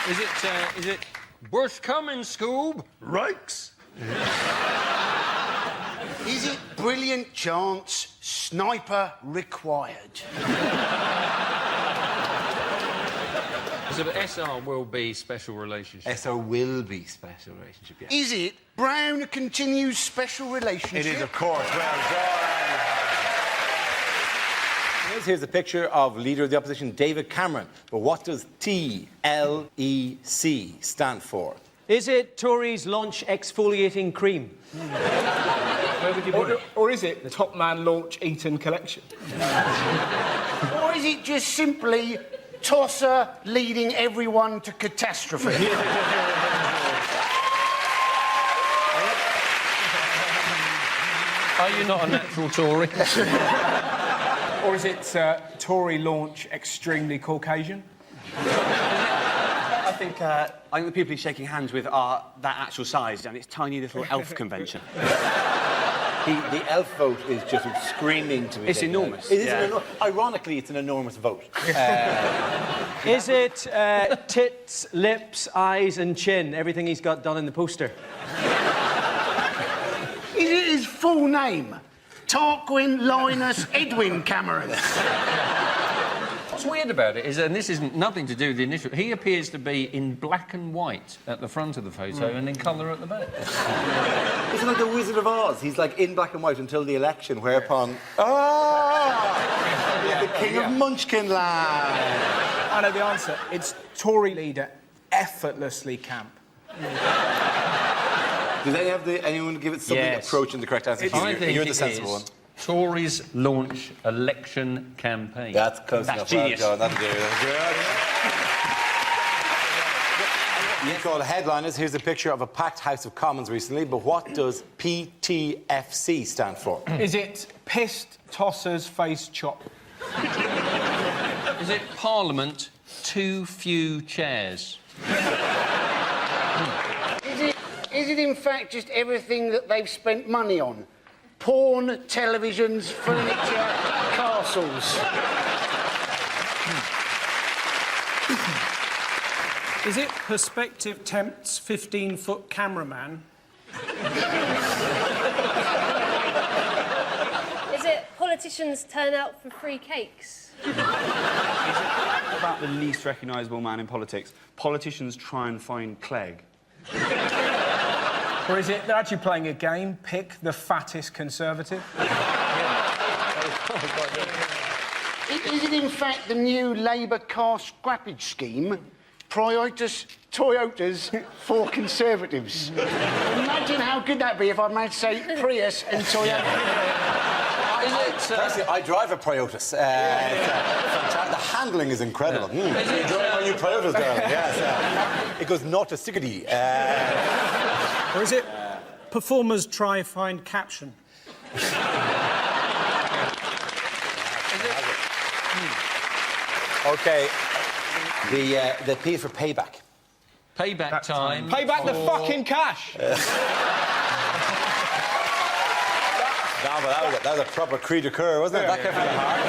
Is it Bush coming, Scoob? Rikes. Is it brilliant chance, sniper required? So the SR will be special relationship. SR will be special relationship, yeah. Is it Brown continues special relationship? It is, of course. Well done. Here's a picture of Leader of the Opposition, David Cameron. But what does TLEC stand for? Is it Tories launch exfoliating cream? Where would you put it? Or is it the Top Man launch Eton collection? Or is it just simply tosser leading everyone to catastrophe? Are you not a natural Tory? Or is it Tory launch extremely Caucasian? I think the people he's shaking hands with are that actual size, and it's tiny little elf convention. The elf vote is just screaming to me. It's enormous. It is ironically, it's an enormous vote. Is it tits, lips, eyes and chin? Everything he's got done in the poster. Is it his full name? Tarquin Linus Edwin Cameron. What's weird about it is, and this isn't nothing to do with the initial, he appears to be in black and white at the front of the photo and in colour at the back. It's like the Wizard of Oz. He's like in black and white until the election, whereupon... the King of Munchkin Land. I know the answer. It's Tory leader effortlessly camp. Does anyone give it something approaching the correct answer? I think you're the sensible one. Tories launch election campaign. That's close enough. Genius. Well done. That's good. You call headliners. Here's a picture of a packed House of Commons recently, but what does PTFC stand for? Is it pissed tossers face chop? Is it Parliament too few chairs? Is it in fact just everything that they've spent money on? Porn, televisions, furniture, castles. Is it Perspective tempts 15-foot cameraman? Is it politicians turn out for free cakes? About the least recognisable man in politics. Politicians try and find Clegg. Or is it they're actually playing a game, pick the fattest Conservative? Is it in fact the new Labour car scrappage scheme? Toyotas for Conservatives. Imagine how good that'd be if I managed to say Prius and Toyota. Personally, I drive a Prius. The handling is incredible. You drive my new Prius, darling. Yes. It goes 0 to 60. Or is it performers try find caption? OK. The P is for payback. Payback time. Pay back the fucking cash. That was a proper cri de coeur, wasn't it? That came from the heart.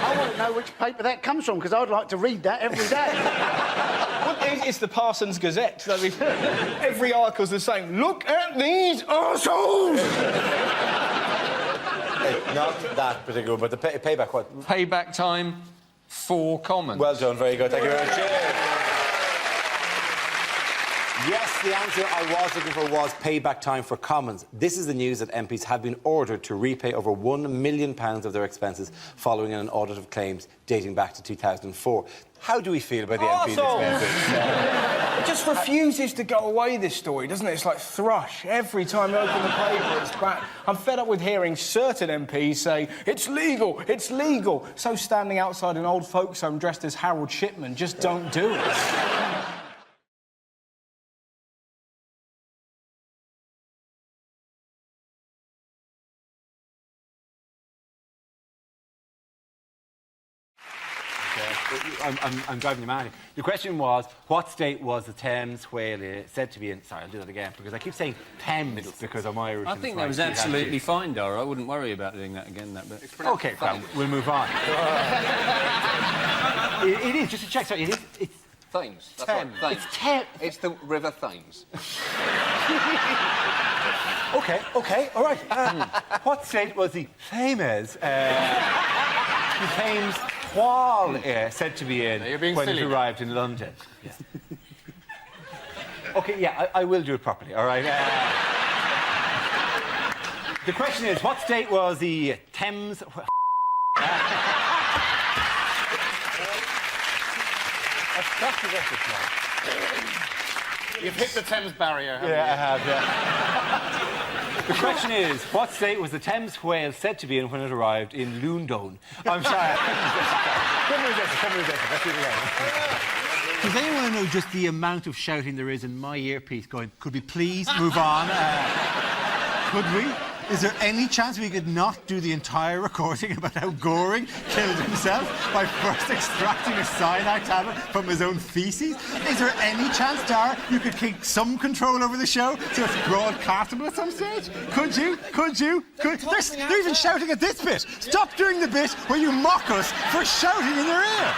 I want to know which paper that comes from, because I'd like to read that every day. It's the Parsons Gazette. I mean, every article's the same. Look at these arseholes! Not that particular, but the payback what? Payback time, 4 Commons. Well done, very good. Thank you very much. Cheers. Yes, the answer I was looking for was payback time for Commons. This is the news that MPs have been ordered to repay over £1 million of their expenses following an audit of claims dating back to 2004. How do we feel about the MPs' expenses? It just refuses to go away, this story, doesn't it? It's like thrush. Every time I open the paper, it's back. I'm fed up with hearing certain MPs say, it's legal, it's legal. So standing outside an old folks' home dressed as Harold Shipman, just don't do it. I'm driving you mad here. The question was, what state was the Thames whale said to be in? Sorry, I'll do that again, because I keep saying Thames because I'm Irish. I think that was absolutely fine, Dara. I wouldn't worry about doing that again, that bit. OK, well, we'll move on. It is, just to check, sorry, it is... It's Thames. That's Thames. right, Thames. It's Thames. It's the River Thames. OK, all right. What state was the Thames? The Thames whale said to be in when it arrived in London. Yeah. OK, yeah, I will do it properly, all right? The question is, what state was the Thames... You've hit the Thames barrier, haven't Yeah, you? I have, yeah. The question is, what state was the Thames whale said to be in when it arrived in Lundon? I'm sorry. Couldn't resist it. Let's do it again. Does anyone want to know just the amount of shouting there is in my earpiece going, could we please move on? Could we? Is there any chance we could not do the entire recording about how Goring killed himself by first extracting a cyanide tablet from his own faeces? Is there any chance, Dara, you could take some control over the show so it's broadcastable at some stage? Could you? They're even shouting at this bit. Stop doing the bit where you mock us for shouting in their ear.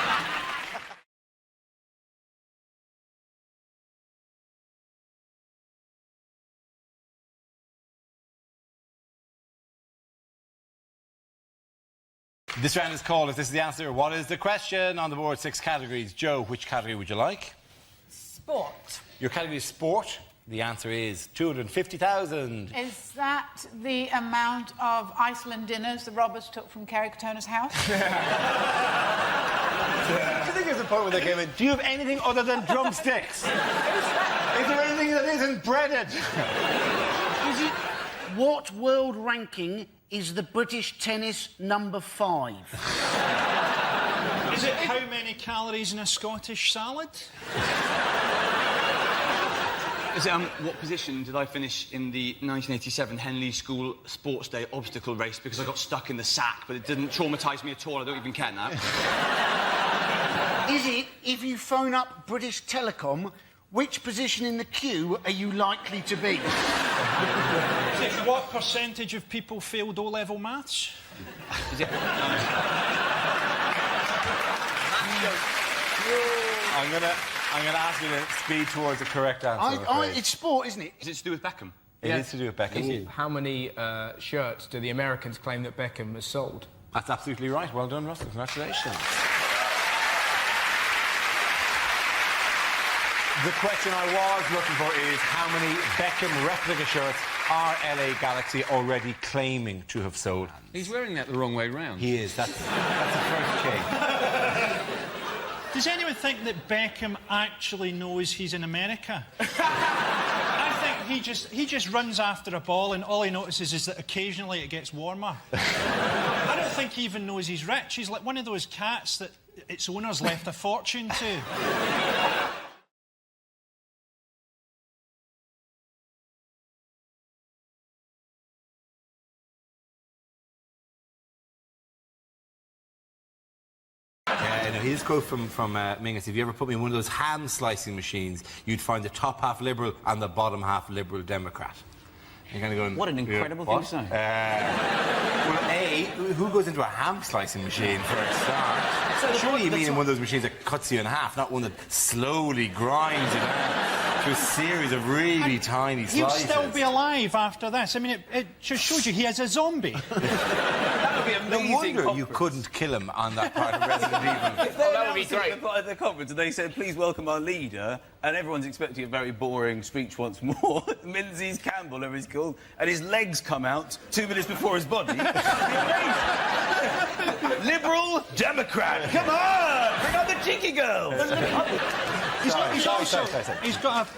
This round is called, if this is the answer, what is the question? On the board, 6 categories. Joe, which category would you like? Sport. Your category is sport. The answer is 250,000. Is that the amount of Iceland dinners the robbers took from Kerry Katona's house? Do you think there's a point where they came in, do you have anything other than drumsticks? Is there anything that isn't breaded? What world ranking is the British tennis number 5? Is it how many calories in a Scottish salad? Is it, what position did I finish in the 1987 Henley School Sports Day obstacle race because I got stuck in the sack, but it didn't traumatise me at all. I don't even care now. Is it, if you phone up British Telecom, which position in the queue are you likely to be? Is it what percentage of people failed O-level maths? Is it... I'm gonna ask you to speed towards the correct answer. It's sport, isn't it? Is it to do with Beckham? It is to do with Beckham. How many shirts do the Americans claim that Beckham has sold? That's absolutely right. Well done, Russell. Congratulations. The question I was looking for is how many Beckham replica shirts are LA Galaxy already claiming to have sold? He's wearing that the wrong way round. He is. That's the first change. Does anyone think that Beckham actually knows he's in America? I think he just runs after a ball and all he notices is that occasionally it gets warmer. I don't think he even knows he's rich. He's like one of those cats that its owners left a fortune to. Here's a quote from Mingus. If you ever put me in one of those ham slicing machines, you'd find the top half Liberal and the bottom half Liberal Democrat. You're going to go. What an incredible thing to say. Well, A, who goes into a ham slicing machine for a start? So surely you mean in one of those machines that cuts you in half, not one that slowly grinds you down through a series of really tiny He'll slices. still be alive after this. I mean, it just shows you he is a zombie. That would be amazing. No wonder you couldn't kill him on that part of Resident Evil. If that would be great. At the conference, and they said, "Please welcome our leader," and everyone's expecting a very boring speech once more. Menzies Campbell, whatever he's called, and his legs come out 2 minutes before his body. Liberal Democrat, come on, bring on the cheeky girl.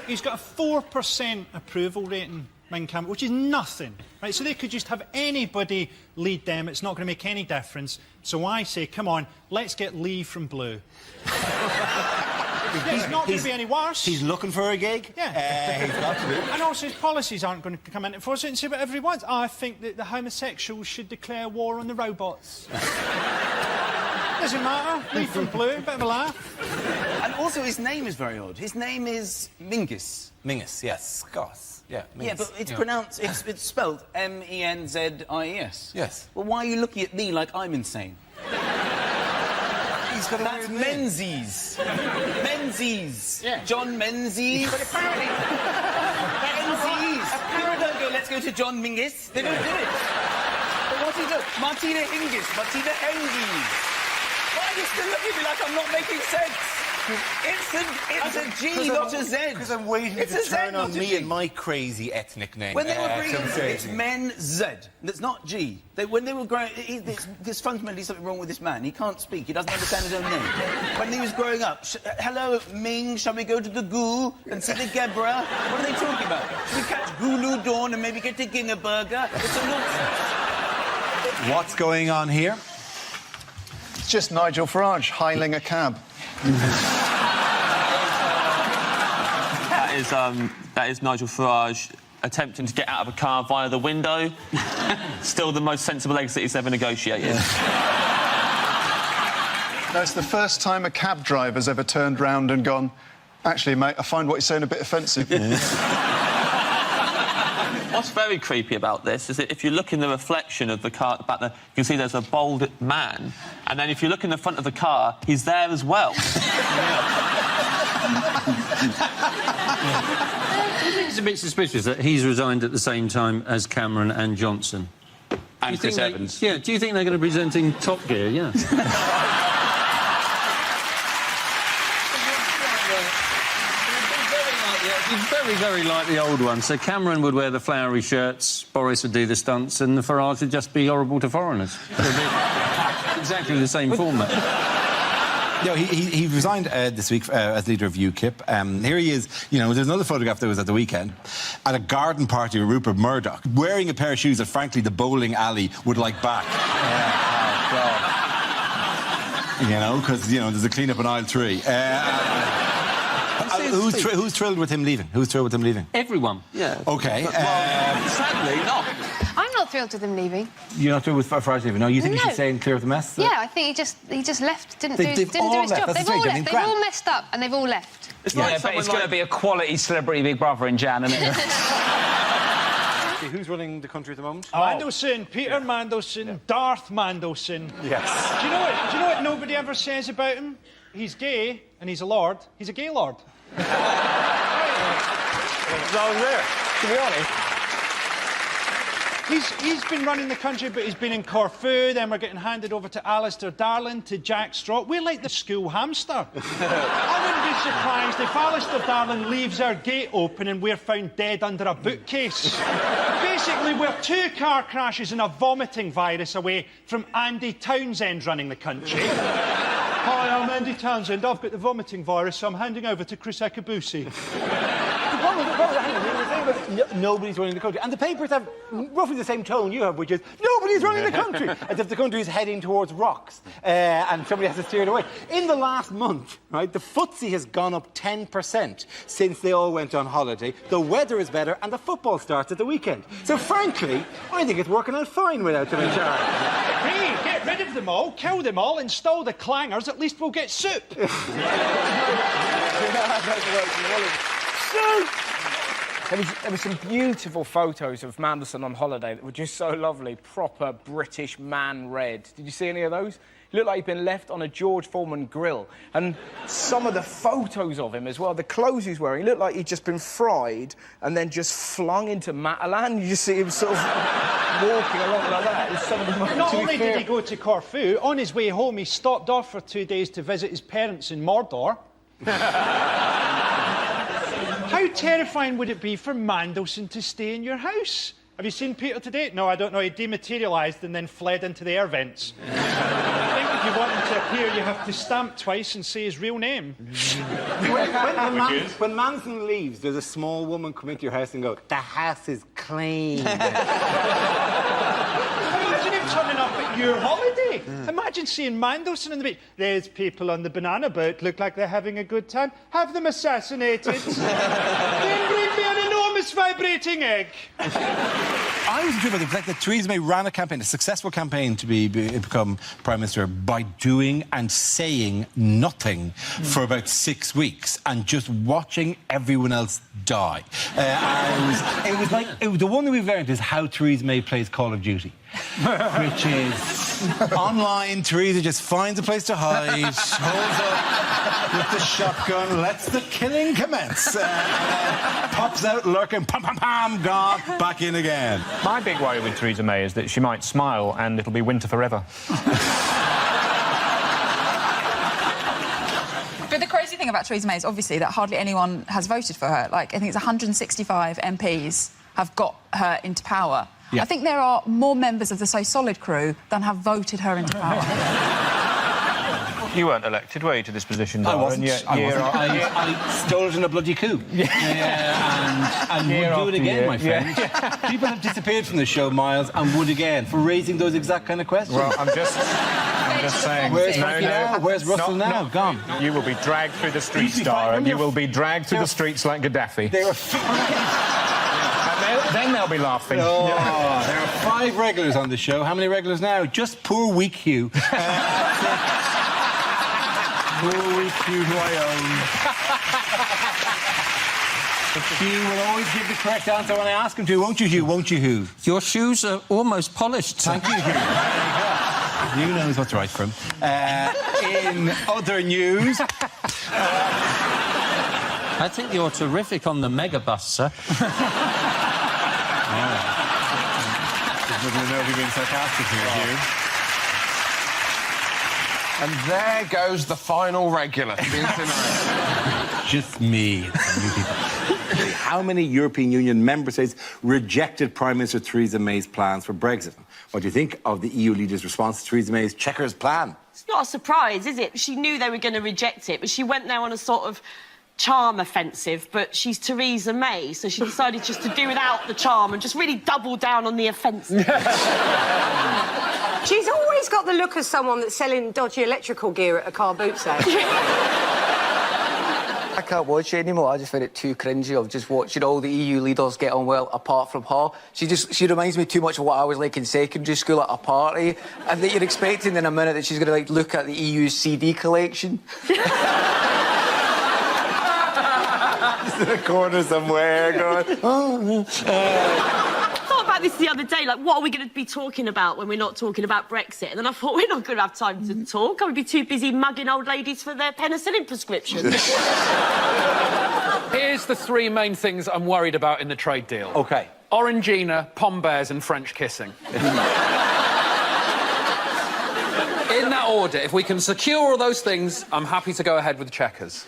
He's got a 4% approval rating, Ming Campbell, which is nothing, right? So they could just have anybody lead them. It's not going to make any difference. So I say, come on, let's get Lee from Blue. It's not going to be any worse. He's looking for a gig. Yeah. He's got to be. And also his policies aren't going to come into force and say whatever he wants. I think that the homosexuals should declare war on the robots. Doesn't matter. Lee from Blue, bit of a laugh. And also his name is very odd. His name is Mingus. Mingus, yes. Scots. Yeah, Mingus. Yeah, but it's pronounced, it's spelled M-E-N-Z-I-E-S. Yes. Well, why are you looking at me like I'm insane? He's got a That's weird name. Menzies. Menzies. Yeah. John Menzies. But apparently... Menzies. Apparently don't go, let's go to John Mingus. They don't do it. But what's he do? Martina Hingis. Martina Hingis. Why are you still looking at me like I'm not making sense? It's a G, not a Z. Because I'm waiting to turn on me and my crazy ethnic name. When they were bringing it's men Z. That's not G. When they were growing, there's fundamentally something wrong with this man. He can't speak. He doesn't understand his own name. When he was growing up, hello Ming, shall we go to the Goo and see the Gebra? What are they talking about? Should we catch Gulu Dawn and maybe get to Gingerburger? It's a nonsense. What's going on here? It's just Nigel Farage hailing a cab. That is Nigel Farage attempting to get out of a car via the window. Still the most sensible exit he's ever negotiated. That's the first time a cab driver's ever turned round and gone, actually, mate, I find what you're saying a bit offensive. What's very creepy about this is that if you look in the reflection of the car at the back there, you can see there's a bald man, and then if you look in the front of the car, he's there as well. It's a bit suspicious that he's resigned at the same time as Cameron and Johnson. And Chris Evans. Yeah, do you think they're going to be presenting Top Gear? Yeah. Very, very like the old one. So Cameron would wear the flowery shirts, Boris would do the stunts, and the Farage would just be horrible to foreigners. Exactly the same format. No, he resigned this week as leader of UKIP. Here he is, you know, there's another photograph that was at the weekend, at a garden party with Rupert Murdoch, wearing a pair of shoes that, frankly, the bowling alley would like back. You know, because, you know, there's a clean-up in aisle 3. Who's thrilled with him leaving? Who's thrilled with him leaving? Everyone. Yeah. OK. Sadly, not. I'm not thrilled with him leaving. You're not thrilled with Farage leaving? No, you think he should stay and clear up the mess? Yeah, I think he just left, didn't do his job. They've all left. They've all messed up and they've all left. It's like but it's going to be a quality celebrity Big Brother in Jan, isn't it? Who's running the country at the moment? Mandelson, Peter Mandelson, Darth Mandelson. Yes. Do you know what nobody ever says about him? He's gay and he's a lord. He's a gay lord. What's wrong there? To be honest. He's been running the country, but he's been in Corfu, then we're getting handed over to Alistair Darling, to Jack Straw. We're like the school hamster. I wouldn't be surprised if Alistair Darling leaves our gate open and we're found dead under a bookcase. Basically, we're 2 car crashes and a vomiting virus away from Andy Townsend running the country. Hi, I'm Andy Townsend. I've got the vomiting virus, so I'm handing over to Chris Akabusi. Nobody's running the country. And the papers have roughly the same tone you have, which is, nobody's running the country! As if the country is heading towards rocks and somebody has to steer it away. In the last month, right, the FTSE has gone up 10% since they all went on holiday. The weather is better and the football starts at the weekend. So, frankly, I think it's working out fine without them in charge. Hey, get get rid of them all, kill them all, install the clangers, at least we'll get soup. There were some beautiful photos of Mandelson on holiday that were just so lovely. Proper British man red. Did you see any of those? He looked like he'd been left on a George Foreman grill. And some of the photos of him as well, the clothes he's wearing, he looked like he'd just been fried and then just flung into Matalan. You just see him sort of walking along like that. It was some of the most... Not only did he go to Corfu, on his way home he stopped off for 2 days to visit his parents in Mordor. How terrifying would it be for Mandelson to stay in your house? Have you seen Peter today? No, I don't know. He dematerialised and then fled into the air vents. I think if you want him to appear, you have to stamp twice and say his real name. When Manson leaves, does a small woman come into your house and go, "The house is clean"? Imagine him turning up at your holiday. Imagine seeing Mandelson in the beach. There's people on the banana boat, look like they're having a good time. Have them assassinated. Then bring me an enormous vibrating egg. I was intrigued by the fact that Theresa May ran a campaign, a successful campaign to become Prime Minister by doing and saying nothing for about 6 weeks and just watching everyone else die. It was like the one that we've learned is how Theresa May plays Call of Duty. Which is online, Theresa just finds a place to hide, holds up with the shotgun, lets the killing commence, pops out lurking, pam, pam, pam, gone, back in again. My big worry with Theresa May is that she might smile and it'll be winter forever. But the crazy thing about Theresa May is obviously that hardly anyone has voted for her. Like, I think it's 165 MPs have got her into power. Yeah. I think there are more members of the So Solid crew than have voted her into power. You weren't elected, were you, to this position? I wasn't. I stole it in a bloody coup. And would do it again, my friend. People have disappeared from the show, Miles, and would again, for raising those exact kind of questions. Well, I'm just saying... Where's Frankie now? Where's Russell now? Gone. You will be dragged through the streets, Star, and you will be dragged through the streets like Gaddafi. They were... Then they'll be laughing. Oh, there are 5 regulars on the show. How many regulars now? Just poor weak Hugh. Poor weak Hugh, who I own. Hugh will always give the correct answer when I ask him to, won't you, Hugh? Won't you, Hugh? Your shoes are almost polished. Thank you, Hugh. Hugh knows what's right for him. In other news... I think you're terrific on the megabus, sir. I don't know if you're being sarcastic here, Hugh. And there goes the final regular. Just me. How many European Union member states rejected Prime Minister Theresa May's plans for Brexit? What do you think of the EU leaders' response to Theresa May's checkers plan? It's not a surprise, is it? She knew they were going to reject it, but she went there on a sort of charm offensive, but she's Theresa May, so she decided just to do without the charm and just really double down on the offensive. She's always got the look of someone that's selling dodgy electrical gear at a car boot sale. I can't watch it anymore. I just find it too cringy of just watching all the EU leaders get on well, apart from her. She reminds me too much of what I was like in secondary school at a party, and that you're expecting in a minute that she's going to like look at the EU's CD collection. Just in a corner somewhere, going... I thought about this the other day, like, what are we going to be talking about when we're not talking about Brexit? And then I thought, we're not going to have time to talk. I would be too busy mugging old ladies for their penicillin prescriptions. Here's the 3 main things I'm worried about in the trade deal. OK. Orangina, pom bears and French kissing. In that order, if we can secure all those things, I'm happy to go ahead with checkers.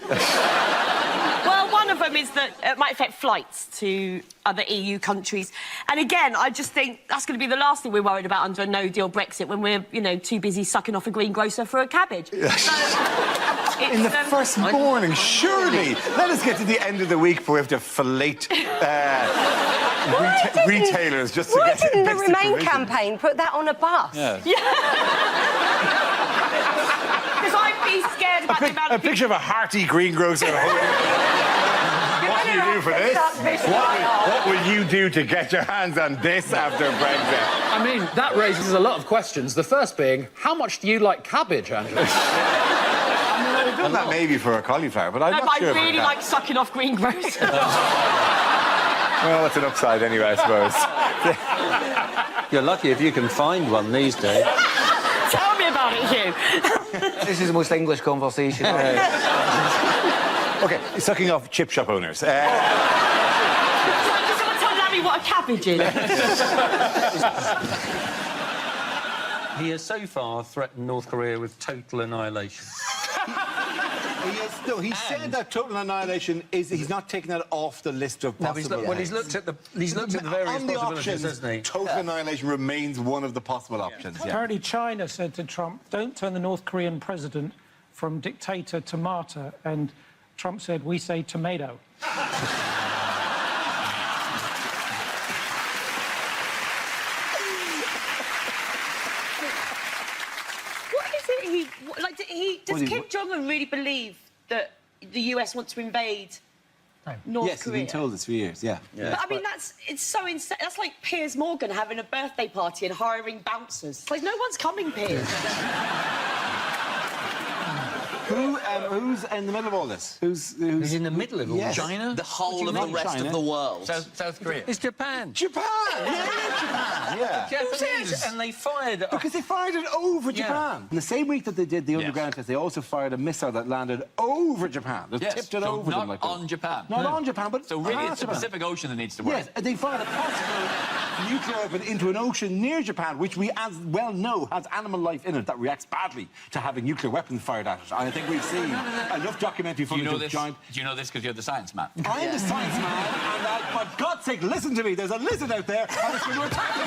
Well, one of them is that it might affect flights to other EU countries. And again, I just think that's going to be the last thing we're worried about under a no-deal Brexit when we're, you know, too busy sucking off a greengrocer for a cabbage. So, in the first morning, surely. Let us get to the end of the week before we have to fillet retailers just to get... Why didn't the Remain campaign put that on a bus? Yeah. Because I'd be scared about the amount A of people... picture of a hearty greengrocer holding... You're going to you do for this? What will you do to get your hands on this after Brexit? I mean, that raises a lot of questions. The first being, how much do you like cabbage, Andrew? I've done that maybe for a cauliflower, but I'm No, not but sure. I really like sucking off greengrocer. Well, that's an upside anyway, I suppose. You're lucky if you can find one these days. Tell me about it, Hugh. This is the most English conversation. OK, sucking off chip shop owners. Can someone tell Larry what a cabbage is? He has so far threatened North Korea with total annihilation. He said that total annihilation is... He's not taking that off the list of possible... Well, he's looked at the various possibilities, hasn't he? Total annihilation remains one of the possible options, yeah. Apparently China said to Trump, don't turn the North Korean president from dictator to martyr, and Trump said, we say tomato. Does Kim Jong-un really believe that the US wants to invade North yes, Korea? he's been told this for years, yeah. But I mean, it's so insane. That's like Piers Morgan having a birthday party and hiring bouncers. It's like, no one's coming, Piers. Who's in the middle of all this? Who's in the middle of all this? China? The whole of the rest of the world. South Korea. It's Japan. Japan! Yeah, Japan, yeah. Japanese, and they fired... Because they fired it over Japan. In the same week that they did the underground test, they also fired a missile that landed over Japan. They tipped it over them like on Japan. Not on Japan, but so really it's the Japan. Pacific Ocean that needs to work. Yes, and they fired a possible nuclear weapon into an ocean near Japan, which we as well know has animal life in it that reacts badly to having nuclear weapons fired at it. And I think we've seen enough documentary footage of giant... Do you know this because you're the science man? I'm the science man, and for God's sake, listen to me. There's a lizard out there, and it's going to attack me.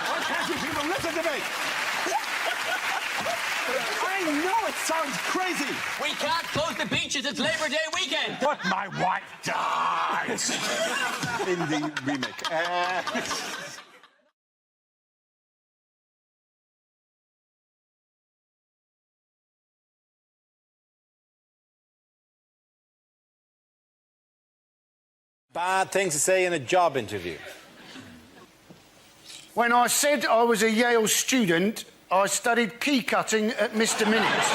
Why can't you people listen to me? I know it sounds crazy. We can't close the beaches. It's Labor Day weekend. But my wife dies. In the remake. Bad things to say in a job interview. When I said I was a Yale student, I studied key cutting at Mr. Minutes.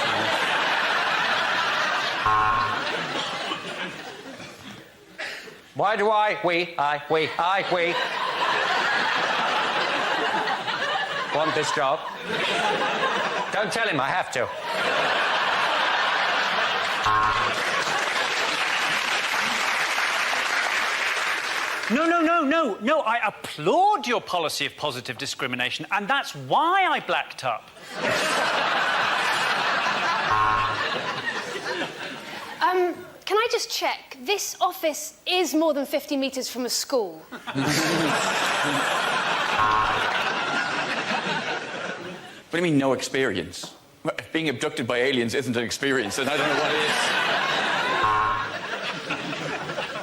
Why do we want this job? Don't tell him I have to. No, I applaud your policy of positive discrimination, and that's why I blacked up. Can I just check? This office is more than 50 metres from a school. What do you mean, no experience? Being abducted by aliens isn't an experience, and I don't know what it is.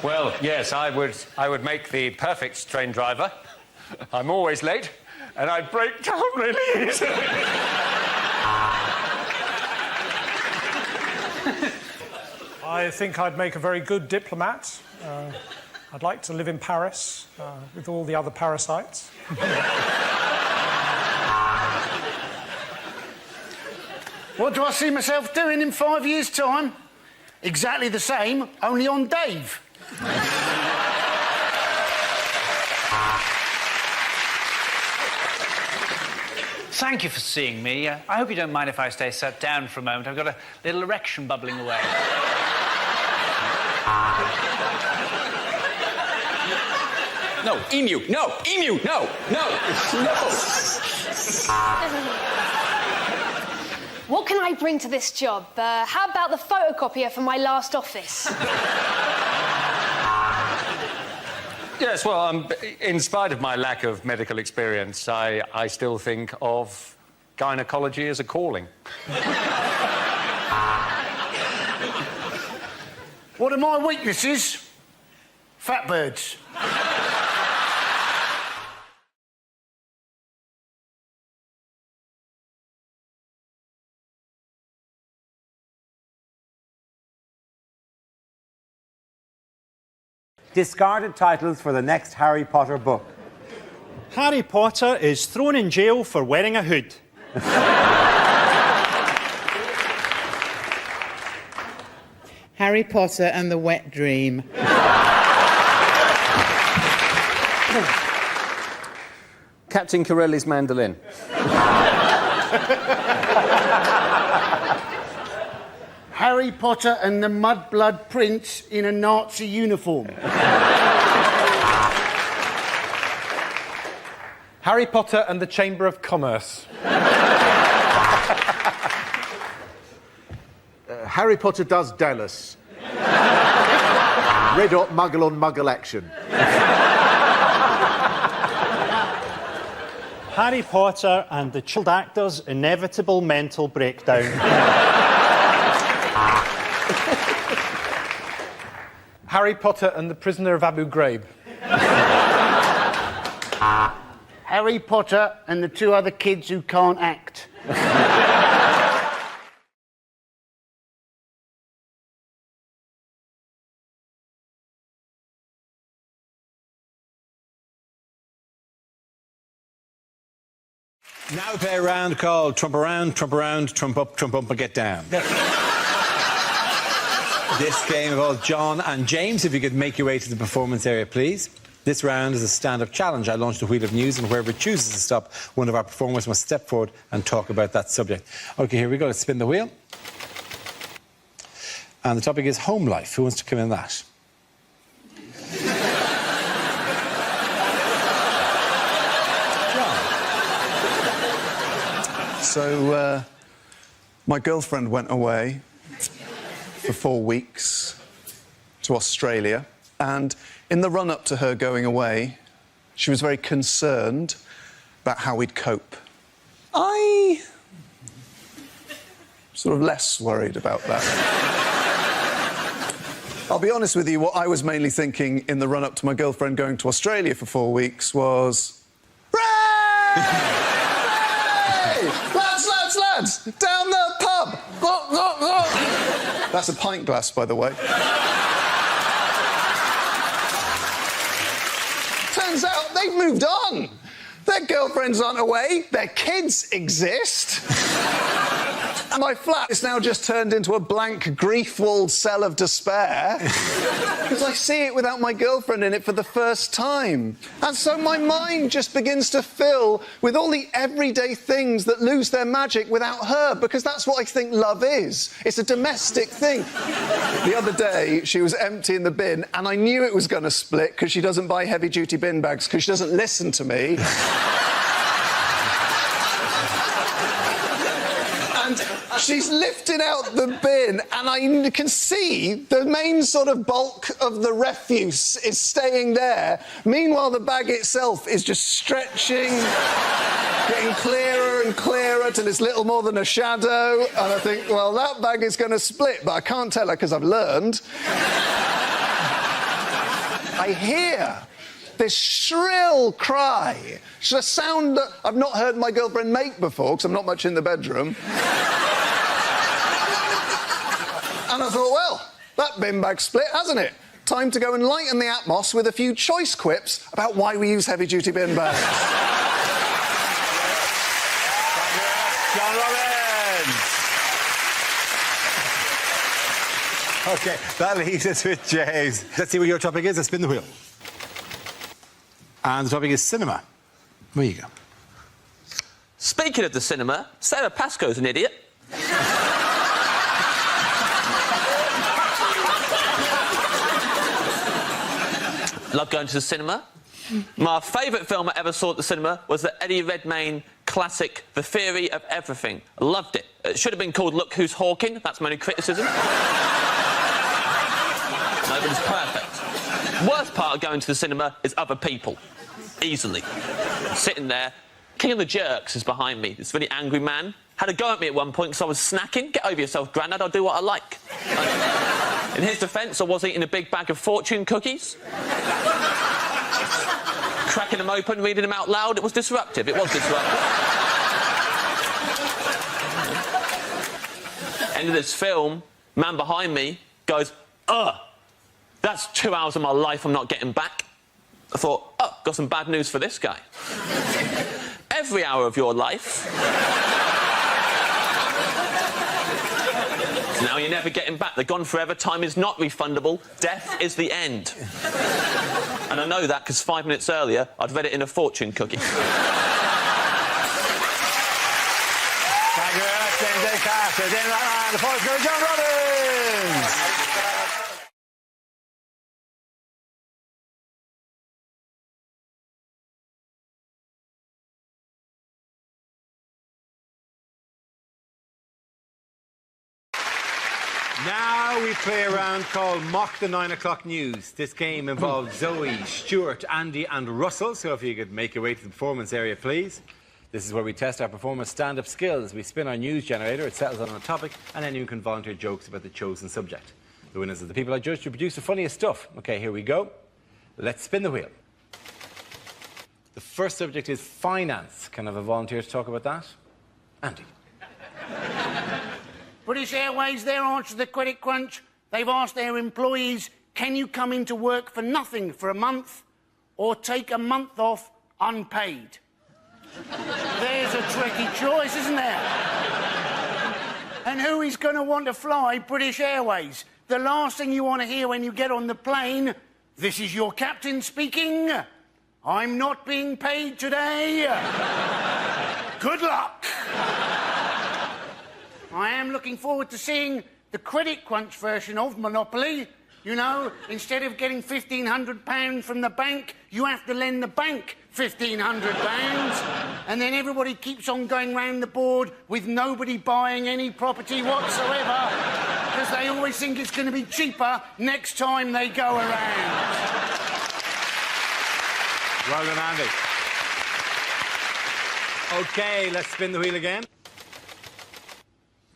Well, yes, I would make the perfect train driver. I'm always late, and I'd break down really easily. I think I'd make a very good diplomat. I'd like to live in Paris with all the other parasites. What do I see myself doing in 5 years' time? Exactly the same, only on Dave. Thank you for seeing me. I hope you don't mind if I stay sat down for a moment. I've got a little erection bubbling away. No, emu, no, emu, no, no, no. What can I bring to this job? How about the photocopier from my last office? Yes, well, in spite of my lack of medical experience, I still think of gynecology as a calling. What are my weaknesses? Fat birds. discarded titles for the next Harry Potter book. Harry Potter is thrown in jail for wearing a hood. Harry Potter and the Wet Dream. Captain Corelli's mandolin. Harry Potter and the Mudblood Prince in a Nazi uniform. Harry Potter and the Chamber of Commerce. Harry Potter does Dallas. Red hot muggle on muggle action. Harry Potter and the child actor's inevitable mental breakdown. Harry Potter and the Prisoner of Abu Ghraib. Harry Potter and the two other kids who can't act. Now we play a round called Trump Around, Trump Around, Trump Up, and Get Down. This game involves John and James. If you could make your way to the performance area, please. This round is a stand-up challenge. I launched a wheel of news, and whoever it chooses to stop, one of our performers must step forward and talk about that subject. OK, here we go. Let's spin the wheel. And the topic is home life. Who wants to come in that? So, my girlfriend went away for 4 weeks to Australia, and in the run-up to her going away, she was very concerned about how we'd cope. I sort of less worried about that. I'll be honest with you, what I was mainly thinking in the run-up to my girlfriend going to Australia for 4 weeks was... Lads, down the pub! That's a pint glass, by the way. Turns out they've moved on. Their girlfriends aren't away, their kids exist. And my flat is now just turned into a blank, grief-walled cell of despair because I see it without my girlfriend in it for the first time. And so my mind just begins to fill with all the everyday things that lose their magic without her, because that's what I think love is. It's a domestic thing. The other day, she was emptying the bin, and I knew it was going to split because she doesn't buy heavy-duty bin bags because she doesn't listen to me. She's lifted out the bin, and I can see the main sort of bulk of the refuse is staying there. Meanwhile, the bag itself is just stretching, getting clearer and clearer till it's little more than a shadow. And I think, well, that bag is going to split, but I can't tell her because I've learned. I hear this shrill cry. It's a sound that I've not heard my girlfriend make before, because I'm not much in the bedroom. And I thought, well, that bin bag split, hasn't it? Time to go and lighten the atmos with a few choice quips about why we use heavy-duty bin bags. John Robbins. OK, that leaves us with James. Let's see what your topic is. Let's spin the wheel. And the topic is cinema. There you go. Speaking of the cinema, Sarah Pascoe's an idiot. Love going to the cinema. My favourite film I ever saw at the cinema was the Eddie Redmayne classic, The Theory of Everything. I loved it. It should have been called Look Who's Hawking. That's my only criticism. No, it was perfect. Worst part of going to the cinema is other people. Easily. Sitting there. King of the Jerks is behind me. This really angry man. Had a go at me at one point because I was snacking. Get over yourself, Grandad. I'll do what I like. In his defence, I was eating a big bag of fortune cookies. Cracking them open, reading them out loud. It was disruptive. It was disruptive. End of this film, man behind me goes, ugh. That's 2 hours of my life I'm not getting back. I thought, oh, got some bad news for this guy. Every hour of your life. Now you're never getting back. They're gone forever. Time is not refundable. Death is the end. And I know that because 5 minutes earlier, I'd read it in a fortune cookie. Thank you very much, James A. Carter. Then the fourth goes John Robbins. Now we play a round called Mock the 9 o'clock news. This game involves Zoe, Stuart, Andy and Russell. So if you could make your way to the performance area, please. This is where we test our performers' stand-up skills. We spin our news generator, it settles on a topic, and anyone can volunteer jokes about the chosen subject. The winners are the people I judge to produce the funniest stuff. OK, here we go. Let's spin the wheel. The first subject is finance. Can I have a volunteer to talk about that? Andy. British Airways, their answer to the credit crunch, they've asked their employees, can you come into work for nothing for a month or take a month off unpaid? There's a tricky choice, isn't there? And who is going to want to fly British Airways? The last thing you want to hear when you get on the plane, this is your captain speaking. I'm not being paid today. Good luck. I am looking forward to seeing the credit crunch version of Monopoly. You know, instead of getting £1,500 from the bank, you have to lend the bank £1,500. And then everybody keeps on going round the board with nobody buying any property whatsoever because they always think it's going to be cheaper next time they go around. Well done, Andy. OK, let's spin the wheel again.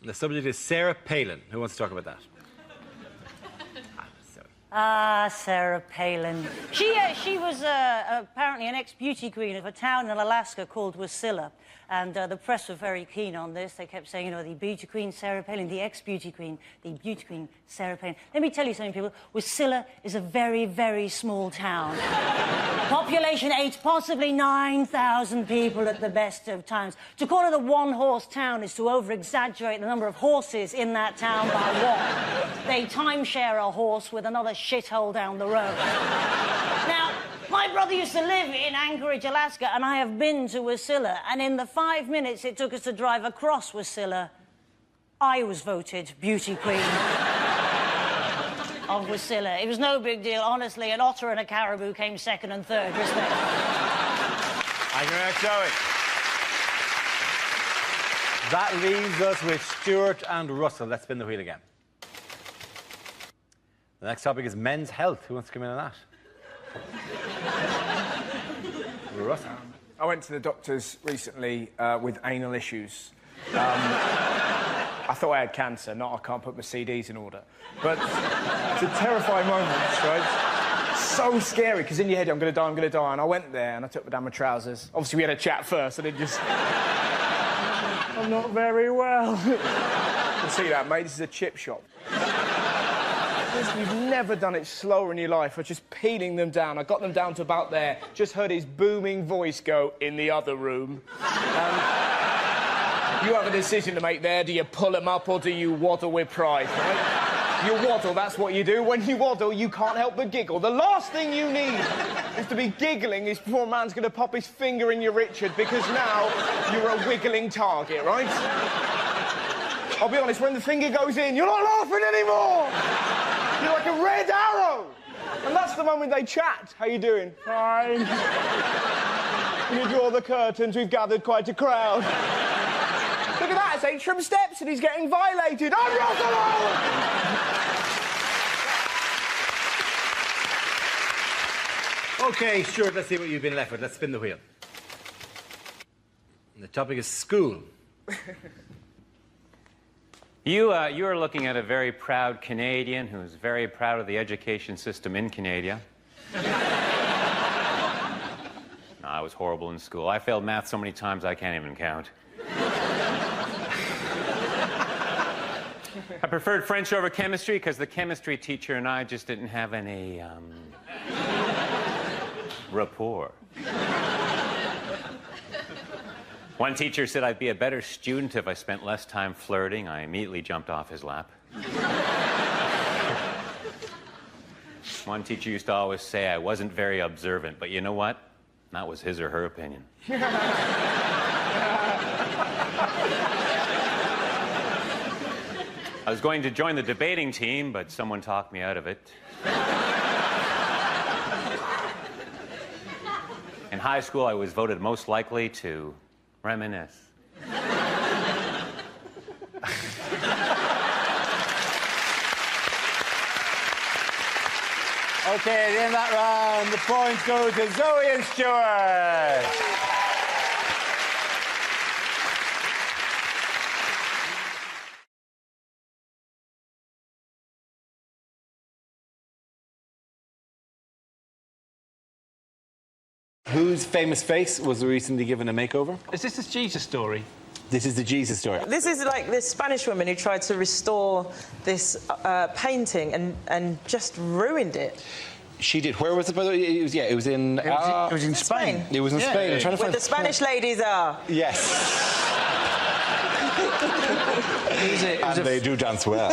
The subject is Sarah Palin. Who wants to talk about that? Sarah Palin. She was apparently an ex-beauty queen of a town in Alaska called Wasilla. And the press were very keen on this. They kept saying, you know, the beauty queen Sarah Palin, the ex-beauty queen, the beauty queen Sarah Palin. Let me tell you something, people. Wasilla is a very, very small town. Population 8, possibly 9,000 people at the best of times. To call it a one-horse town is to over-exaggerate the number of horses in that town by one. They timeshare a horse with another shithole down the road. Now, my brother used to live in Anchorage, Alaska, and I have been to Wasilla, and in the 5 minutes it took us to drive across Wasilla, I was voted beauty queen of Wasilla. It was no big deal, honestly. An otter and a caribou came second and third, respect. Thank you very much, Zoe. That leaves us with Stuart and Russell. Let's spin the wheel again. The next topic is men's health. Who wants to come in on that? Russell. I went to the doctors recently with anal issues. I thought I had cancer, not I can't put my CDs in order. But it's a terrifying moment, right? So scary, because in your head, I'm going to die, I'm going to die. And I went there and I took down my trousers. Obviously, we had a chat first, and it just... I'm not very well. You can see that, mate. This is a chip shop. You've never done it slower in your life. I was just peeling them down. I got them down to about there. Just heard his booming voice go, in the other room. You have a decision to make there. Do you pull them up or do you waddle with pride, right? You waddle, that's what you do. When you waddle, you can't help but giggle. The last thing you need is to be giggling is before a man's going to pop his finger in your Richard, because now you're a wiggling target, right? I'll be honest, when the finger goes in, you're not laughing anymore! You're like a red arrow! And that's the moment they chat. How you doing? Fine. When you draw the curtains, we've gathered quite a crowd. Look at that, it's Atrium Steps and he's getting violated. I'm Rosalind! OK, Stuart, let's see what you've been left with. Let's spin the wheel. And the topic is school. You are looking at a very proud Canadian who is very proud of the education system in Canada. No, I was horrible in school. I failed math so many times I can't even count. I preferred French over chemistry because the chemistry teacher and I just didn't have any, rapport. One teacher said I'd be a better student if I spent less time flirting. I immediately jumped off his lap. One teacher used to always say I wasn't very observant, but you know what? That was his or her opinion. I was going to join the debating team, but someone talked me out of it. In high school, I was voted most likely to reminisce. Okay, at the end of that round, the points go to Zoe and Stuart. Whose famous face was recently given a makeover? Is this the Jesus story? This is the Jesus story. This is like this Spanish woman who tried to restore this painting and just ruined it. She did. Where was it, by the way? It was in... It was in Spain. It was in Spain. I'm trying to Where find... the Spanish ladies are. Yes. And they do dance well.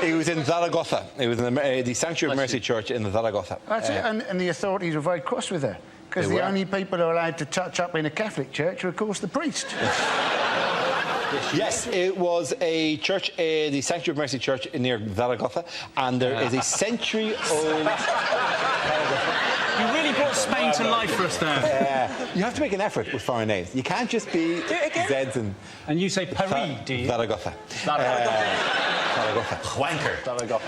It was in Zaragoza. It was in the Sanctuary of Mercy Church in Zaragoza. That's it. And the authorities were very cross with her. Because the only people who are allowed to touch up in a Catholic church are, of course, the priest. Yes, it was a church, the Sanctuary of Mercy Church near Zaragoza, and there is a century-old... You really brought Spain to life for us there. You have to make an effort with foreign names. You can't just be Zeds and... And you say Paris, do you? Zaragoza. Zaragoza. Wanker. Zaragoza.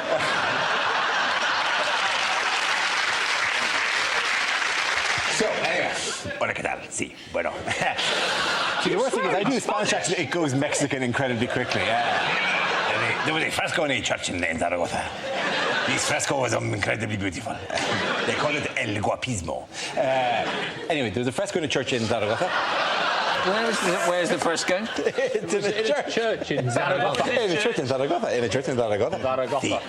So, anyway, hola, ¿qué tal? Sí, bueno. See, the worst thing is I do the Spanish accent, it goes Mexican incredibly quickly. There was a fresco in a church in Zaragoza. This fresco was incredibly beautiful. They call it El Guapismo. Anyway, there was a fresco in a church in Zaragoza. Where's the fresco? It's in a church in Zaragoza. In a church in Zaragoza. In a church in Zaragoza. Zaragoza.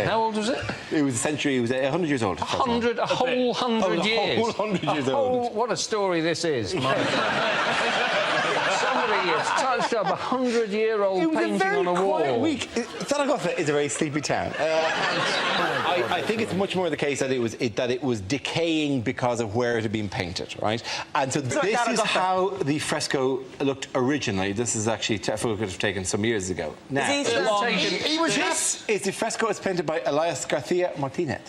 How old was it? It was a century, it was 100 years old. 100, a whole 100 years? A whole 100 years old. What a story this is. Somebody has touched up a 100-year-old painting on a wall. Quiet week. Zaragoza is a very sleepy town. I think it's much more the case that it was decaying because of where it had been painted, right? And so this is how the fresco looked originally. This is actually a photo could have taken some years ago. Now, This is the fresco is painted by Elias Garcia Martinez.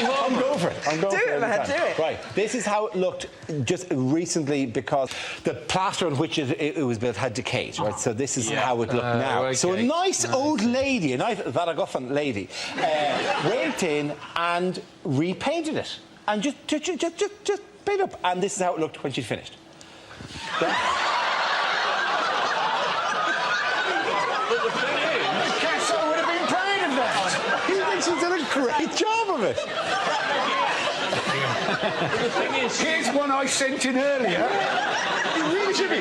I'm going for it. I'm going do for it, man, do it. Right. This is how it looked just recently because the plaster on which it was built had decayed, right? So this is how it looked now. Okay. So a nice old lady, a nice Zaragozan lady, went in and repainted it. And just paint up. And this is how it looked when she'd finished. She's done a great job of it. The thing is, here's one I sent in earlier. It really should be.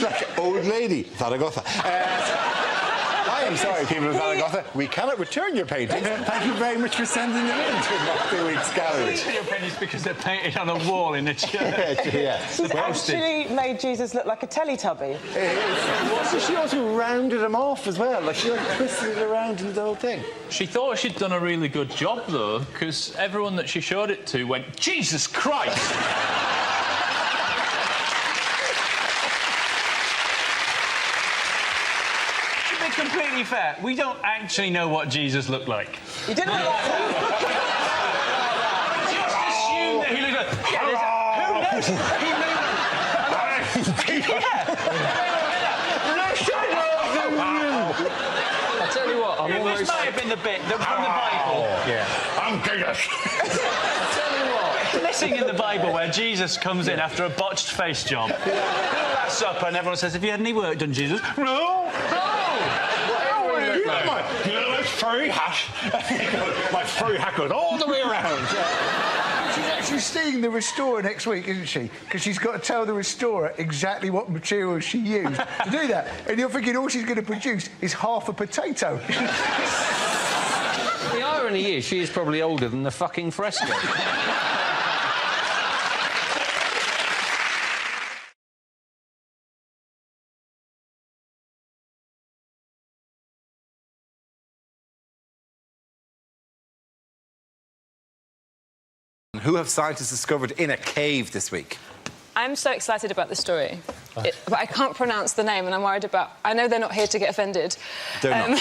Like old lady, Zaragoza. I am sorry, people of Zaragoza. We cannot return your paintings. Thank you very much for sending them in to Mock the Week's gallery. Your paintings because they're painted on a wall in a church. She's actually made Jesus look like a Teletubby. She also rounded him off as well. Like she twisted it around and the whole thing. She thought she'd done a really good job though, because everyone that she showed it to went, Jesus Christ! Completely fair. We don't actually know what Jesus looked like. You didn't look like that. Just assume that he looked like... I'll tell you what, This might have been the bit from the Bible. I'm Jesus. I'll tell you what. Missing in the Bible where Jesus comes in after a botched face job. At supper and everyone says, have you had any work done, Jesus? No. furry hat. My furry hat goes all the way around. She's actually seeing the restorer next week, isn't she? Because she's got to tell the restorer exactly what materials she used to do that. And you're thinking all she's going to produce is half a potato. The irony is she is probably older than the fucking fresco. Who have scientists discovered in a cave this week? I'm so excited about this story, but I can't pronounce the name, and I'm worried about... I know they're not here to get offended. They're not.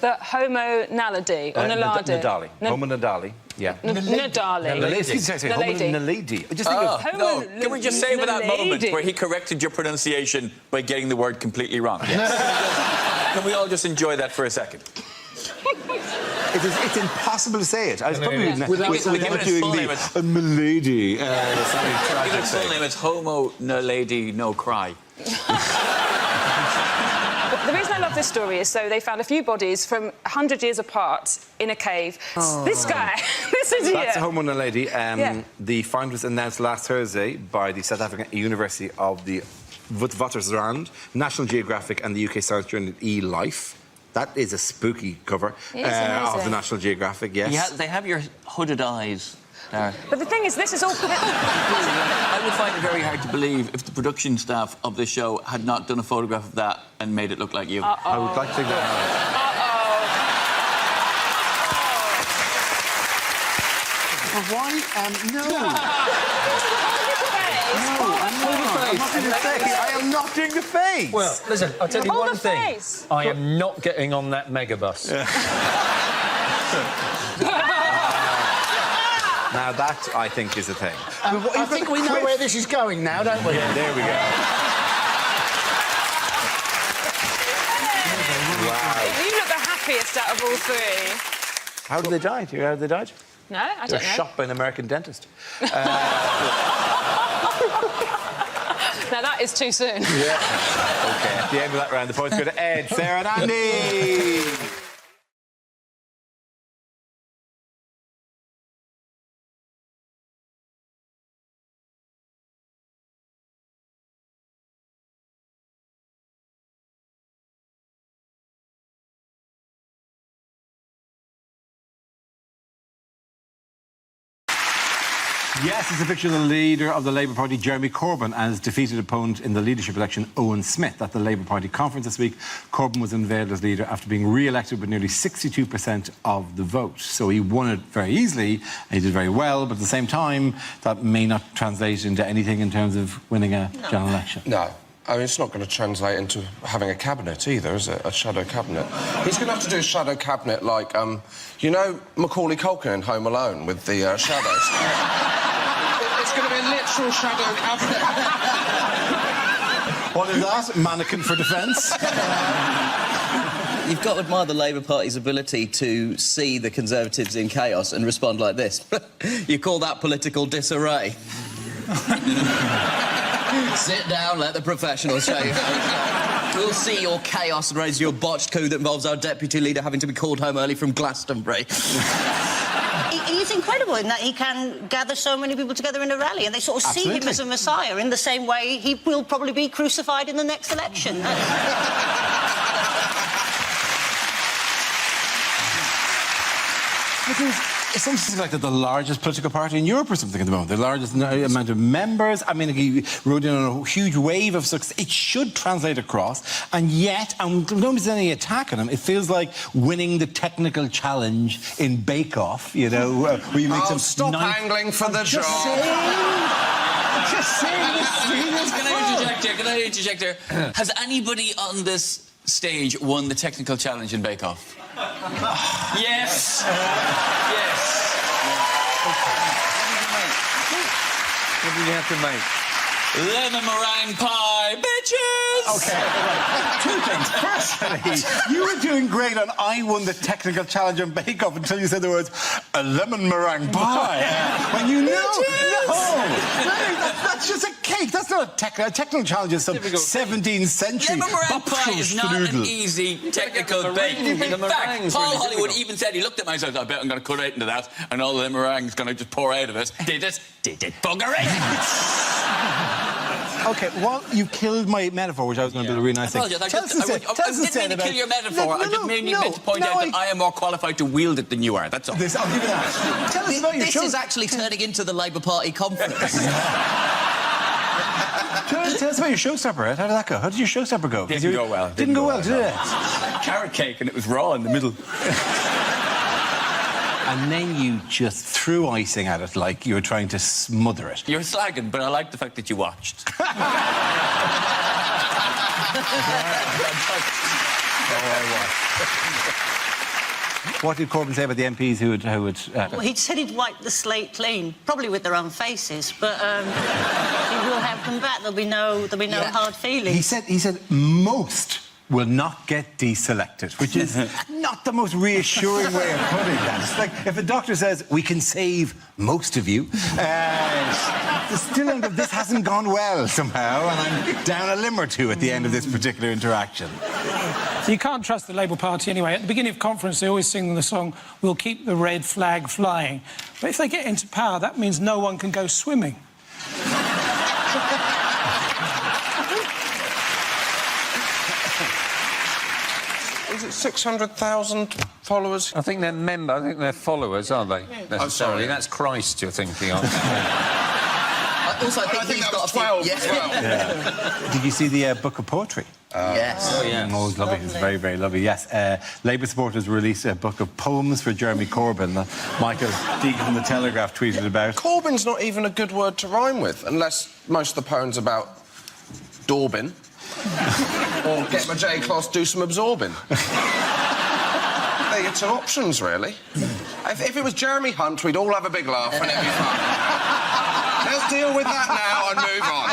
The Homo naledi, or naladi. Nadali. Homo nadali, yeah. Nadali. Homo naledi. Just think of... No, can we just say with that moment where he corrected your pronunciation by getting the word completely wrong? Yes. Can we all just enjoy that for a second? It's impossible to say it. I was probably without doing the milady. Give it full name. It's Homo naledi no cry. The reason I love this story is so they found a few bodies from 100 years apart in a cave. Oh. This guy, this idiot. That's a Homo naledi. Yeah. The find was announced last Thursday by the South African University of the Witwatersrand, National Geographic and the UK science journal eLife. That is a spooky cover of the National Geographic, yes. Yeah, they have your hooded eyes there. But the thing is, this is all... I would find it very hard to believe if the production staff of this show had not done a photograph of that and made it look like you. I would like to think that. No. I am not doing the face. Well, listen, I'll tell you Hold one the thing. face. I am not getting on that megabus. Now that, I think, is a thing. I think we know where this is going now, don't we? Yeah, there we go. Wow. You look the happiest out of all three. How did they die? Do you know how they died? No, I They were don't know. shot by an American dentist. Now, that is too soon. Yeah. OK, at the end of that round, the points go to Ed, Sarah and Andy. Yes, it's a picture of the leader of the Labour Party, Jeremy Corbyn, and his defeated opponent in the leadership election, Owen Smith. At the Labour Party conference this week, Corbyn was unveiled as leader after being re-elected with nearly 62% of the vote. So he won it very easily, and he did very well, but at the same time, that may not translate into anything in terms of winning a general election. No. I mean, it's not going to translate into having a cabinet either, is it? A shadow cabinet. He's going to have to do a shadow cabinet like, you know, Macaulay Culkin in Home Alone with the shadows. It's going to be a literal shadow cabinet. What is that? Mannequin for defence? You've got to admire the Labour Party's ability to see the Conservatives in chaos and respond like this. You call that political disarray? Sit down, let the professionals show you. We'll see your chaos and raise your botched coup that involves our deputy leader having to be called home early from Glastonbury. He's incredible in that he can gather so many people together in a rally and they sort of see him as a messiah in the same way he will probably be crucified in the next election. It's something like the largest political party in Europe or something at the moment. The largest amount of members. I mean, he rode in on a huge wave of success. It should translate across. And yet, and nobody's any attack on him. It feels like winning the technical challenge in Bake Off, you know, where you make some... Stop angling for the job. Just saying. Can I interject here? Has anybody on this stage won the technical challenge in Bake Off? Yes. Yes. What did you have to make? Lemon meringue pie, bitches! OK, right. Two things. Firstly, you were doing great on I won the technical challenge on Bake Off until you said the words, a lemon meringue pie. When you know... No! That's just a cake. That's not not technical challenges. Some 17th century. The meringue pie is not an easy technical bake. In fact, Paul Hollywood even said, he looked at me and said, I bet I'm going to cut right into that, and all the meringue's going to just pour out of it. Did it? Did it? Bugger it! OK, well, you killed my metaphor, which I was going to do a really nice thing. I didn't mean to kill your metaphor. I just meant to point out that I am more qualified to wield it than you are. That's all. I'll give you that. Tell us about your This is actually turning into the Labour Party conference. Tell us about your showstopper, Ed. How did that go? How did your showstopper go? Didn't go well. Didn't go well, did it? Carrot cake, and it was raw in the middle. And then you just threw icing at it like you were trying to smother it. You're slagging, but I like the fact that you watched. What did Corbyn say about the MPs who would Well, he said he'd wipe the slate clean, probably with their own faces, but he will have them back. There'll be no hard feelings. He said most will not get deselected, which is not the most reassuring way of putting that. It's like if a doctor says, we can save most of you, still end up, this hasn't gone well somehow, and I'm down a limb or two at the end of this particular interaction. You can't trust the Labour Party anyway. At the beginning of conference, they always sing the song, we'll keep the red flag flying. But if they get into power, that means no one can go swimming. Is it 600,000 followers? I think they're followers, aren't they? Necessarily. That's Christ you're thinking of. Also, I think he's got 12. Did you see the book of poetry? Yes. Oh, yeah. Oh, it was lovely. It was very, very lovely. Yes. Labour supporters released a book of poems for Jeremy Corbyn that Michael Deacon from The Telegraph tweeted about. Corbyn's not even a good word to rhyme with, unless most of the poems about Dorbin. Or get my J-Class, do some absorbing. They're your two options, really. If it was Jeremy Hunt, we'd all have a big laugh and it'd be fun. Let's deal with that now and move on.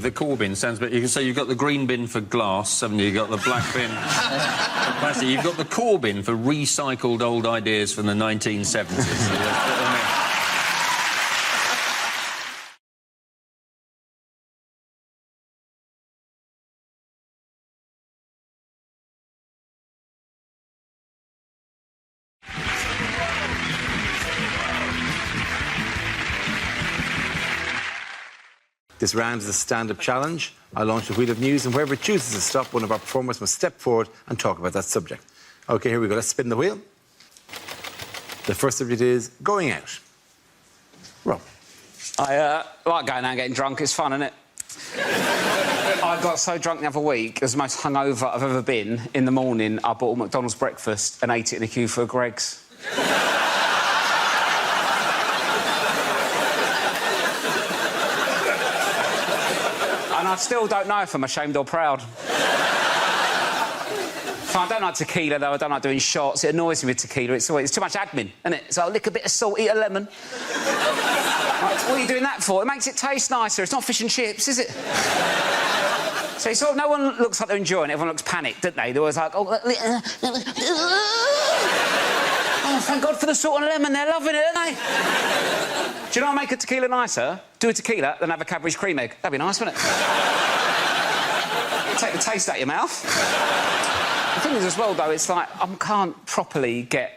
The Corbyn sounds a bit... You can say you've got the green bin for glass, haven't you? You've got the black bin for plastic. You've got the Corbyn for recycled old ideas from the 1970s. This round is a stand-up challenge. I launch a wheel of news, and wherever it chooses to stop, one of our performers must step forward and talk about that subject. OK, here we go. Let's spin the wheel. The first subject is going out. Rob. I like going out and getting drunk. It's fun, isn't it? I got so drunk the other week. It was the most hungover I've ever been. In the morning, I bought a McDonald's breakfast and ate it in a queue for a Greggs. And I still don't know if I'm ashamed or proud. I don't like tequila, though. I don't like doing shots. It annoys me with tequila. It's too much admin, isn't it? So I'll lick a bit of salt, eat a lemon. What are you doing that for? It makes it taste nicer. It's not fish and chips, is it? So sort of, no one looks like they're enjoying it. Everyone looks panicked, don't they? They're always like, oh, thank God for the salt and lemon. They're loving it, aren't they? Do you know what make a tequila nicer? Do a tequila, then have a Cadbury's cream egg. That'd be nice, wouldn't it? Take the taste out of your mouth. The thing is, as well, though, it's like I can't properly get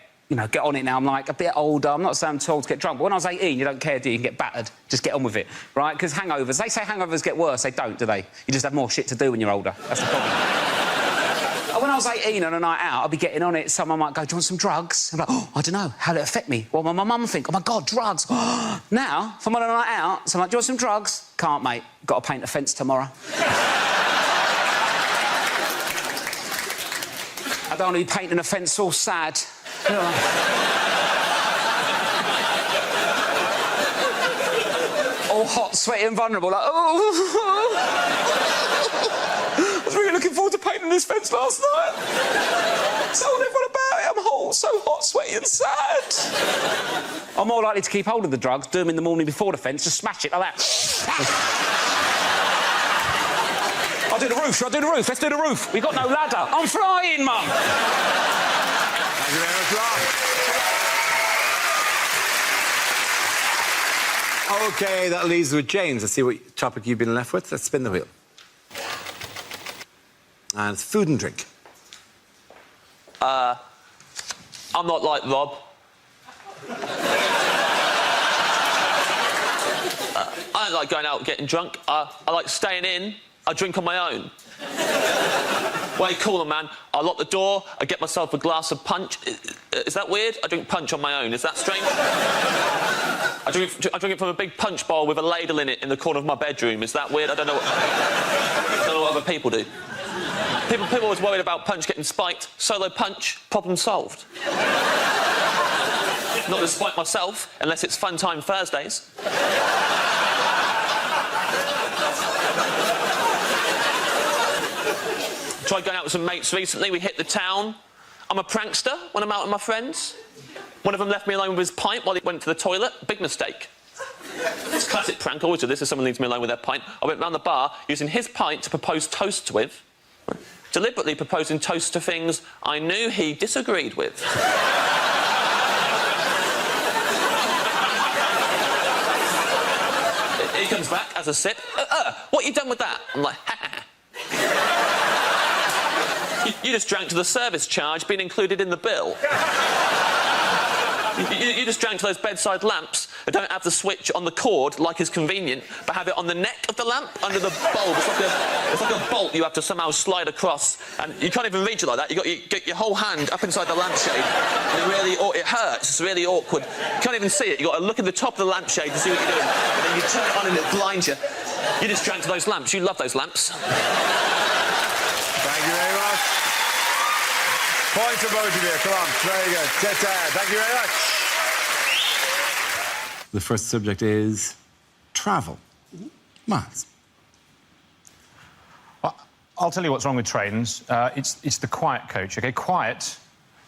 on it now. I'm like a bit older. I'm not saying I'm too old to get drunk, but when I was 18, you don't care, do you? You can get battered. Just get on with it, right? Because hangovers, they say hangovers get worse. They don't, do they? You just have more shit to do when you're older. That's the problem. When I was 18 on a night out, I'd be getting on it. Someone might go, do you want some drugs? I'm like, oh, I don't know. How'll it affect me? What will my mum think? Oh, my God, drugs. Now, if I'm on a night out, someone like, do you want some drugs? Can't, mate. Got to paint a fence tomorrow. I don't want to be painting a fence all sad. You know, all hot, sweaty and vulnerable, like, oh... I was really looking forward to painting this fence last night. Told everyone about it. I'm so hot, sweaty and sad. I'm more likely to keep hold of the drugs, do them in the morning before the fence, just smash it like that. I'll do the roof, shall I do the roof? Let's do the roof. We've got no ladder. I'm flying, Mum. Thank you very much, Rob. OK, that leaves us with James. Let's see what topic you've been left with. Let's spin the wheel. And it's food and drink. I'm not like Rob. I don't like going out and getting drunk. I like staying in. I drink on my own. Way cooler, man. I lock the door, I get myself a glass of punch. Is that weird? I drink punch on my own. Is that strange? I drink it from a big punch bowl with a ladle in it in the corner of my bedroom. Is that weird? I don't know what other people do. People are always worried about punch getting spiked. Solo punch, problem solved. Not to spike myself, unless it's Fun Time Thursdays. Tried going out with some mates recently. We hit the town. I'm a prankster when I'm out with my friends. One of them left me alone with his pint while he went to the toilet. Big mistake. It's a classic prank. I always do this if someone leaves me alone with their pint. I went round the bar using his pint to propose toasts with. Deliberately proposing toasts to things I knew he disagreed with. He comes back as a sip. What you done with that? I'm like, ha ha. You just drank to the service charge being included in the bill. You just drank to those bedside lamps that don't have the switch on the cord like is convenient, but have it on the neck of the lamp under the bulb. It's like a bolt you have to somehow slide across, and you can't even reach it like that. You get your whole hand up inside the lampshade, and it hurts. It's really awkward. You can't even see it. You got to look at the top of the lampshade to see what you're doing, and then you turn it on and it blinds you. You just drank to those lamps. You love those lamps. Thank you very much. Points for both of you. Come on, very good. Thank you very much. The first subject is travel. Miles. Well, I'll tell you what's wrong with trains. It's the quiet coach, OK? Quiet,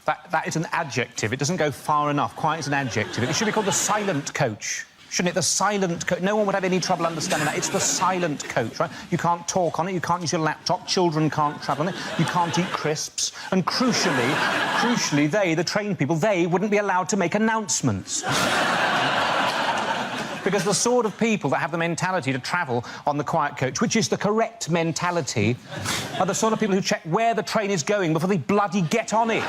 that is an adjective. It doesn't go far enough. Quiet is an adjective. It should be called the silent coach. Shouldn't it? The silent coach. No one would have any trouble understanding that. It's the silent coach, right? You can't talk on it, you can't use your laptop, children can't travel on it, you can't eat crisps, and crucially, they, the train people, they wouldn't be allowed to make announcements. Because the sort of people that have the mentality to travel on the quiet coach, which is the correct mentality, are the sort of people who check where the train is going before they bloody get on it.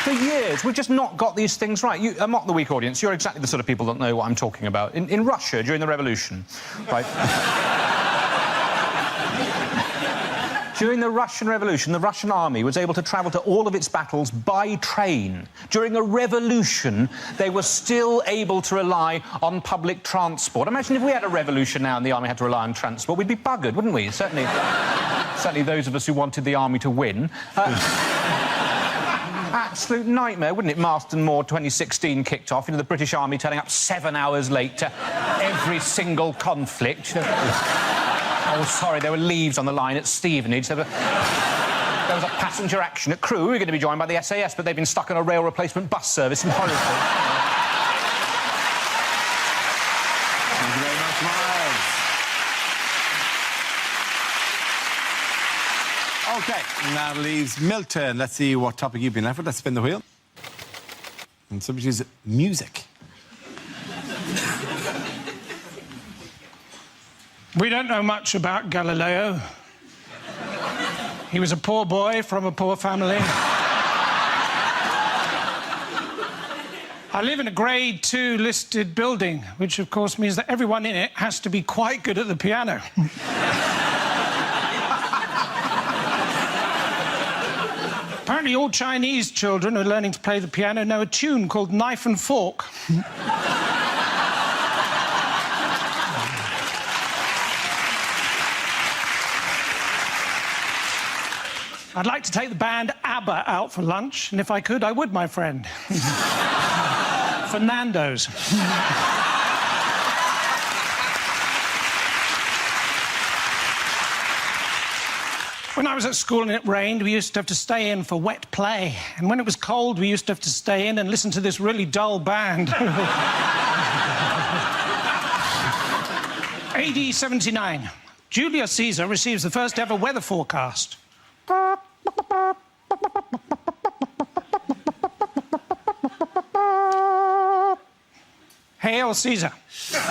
For years, we've just not got these things right. Mock the weak audience, you're exactly the sort of people that know what I'm talking about. In Russia, during the revolution, right? During the Russian Revolution, the Russian army was able to travel to all of its battles by train. During a revolution, they were still able to rely on public transport. Imagine if we had a revolution now and the army had to rely on transport, we'd be buggered, wouldn't we? Certainly those of us who wanted the army to win. Absolute nightmare, wouldn't it? Marston Moor 2016 kicked off, the British Army turning up 7 hours late to every single conflict. Oh, sorry, there were leaves on the line at Stevenage. There was a passenger action at Crewe. We were going to be joined by the SAS, but they've been stuck on a rail replacement bus service in Horrified. Thank you very much, Miles. OK, now leaves Milton. Let's see what topic you've been left with. Let's spin the wheel. And subject is music. We don't know much about Galileo. He was a poor boy from a poor family. I live in a Grade 2 listed building, which of course means that everyone in it has to be quite good at the piano. Apparently all Chinese children who are learning to play the piano know a tune called Knife and Fork. I'd like to take the band ABBA out for lunch, and if I could, I would, my friend. For Nando's. When I was at school and it rained, we used to have to stay in for wet play. And when it was cold, we used to have to stay in and listen to this really dull band. AD 79. Julius Caesar receives the first ever weather forecast. Hail Caesar. Thank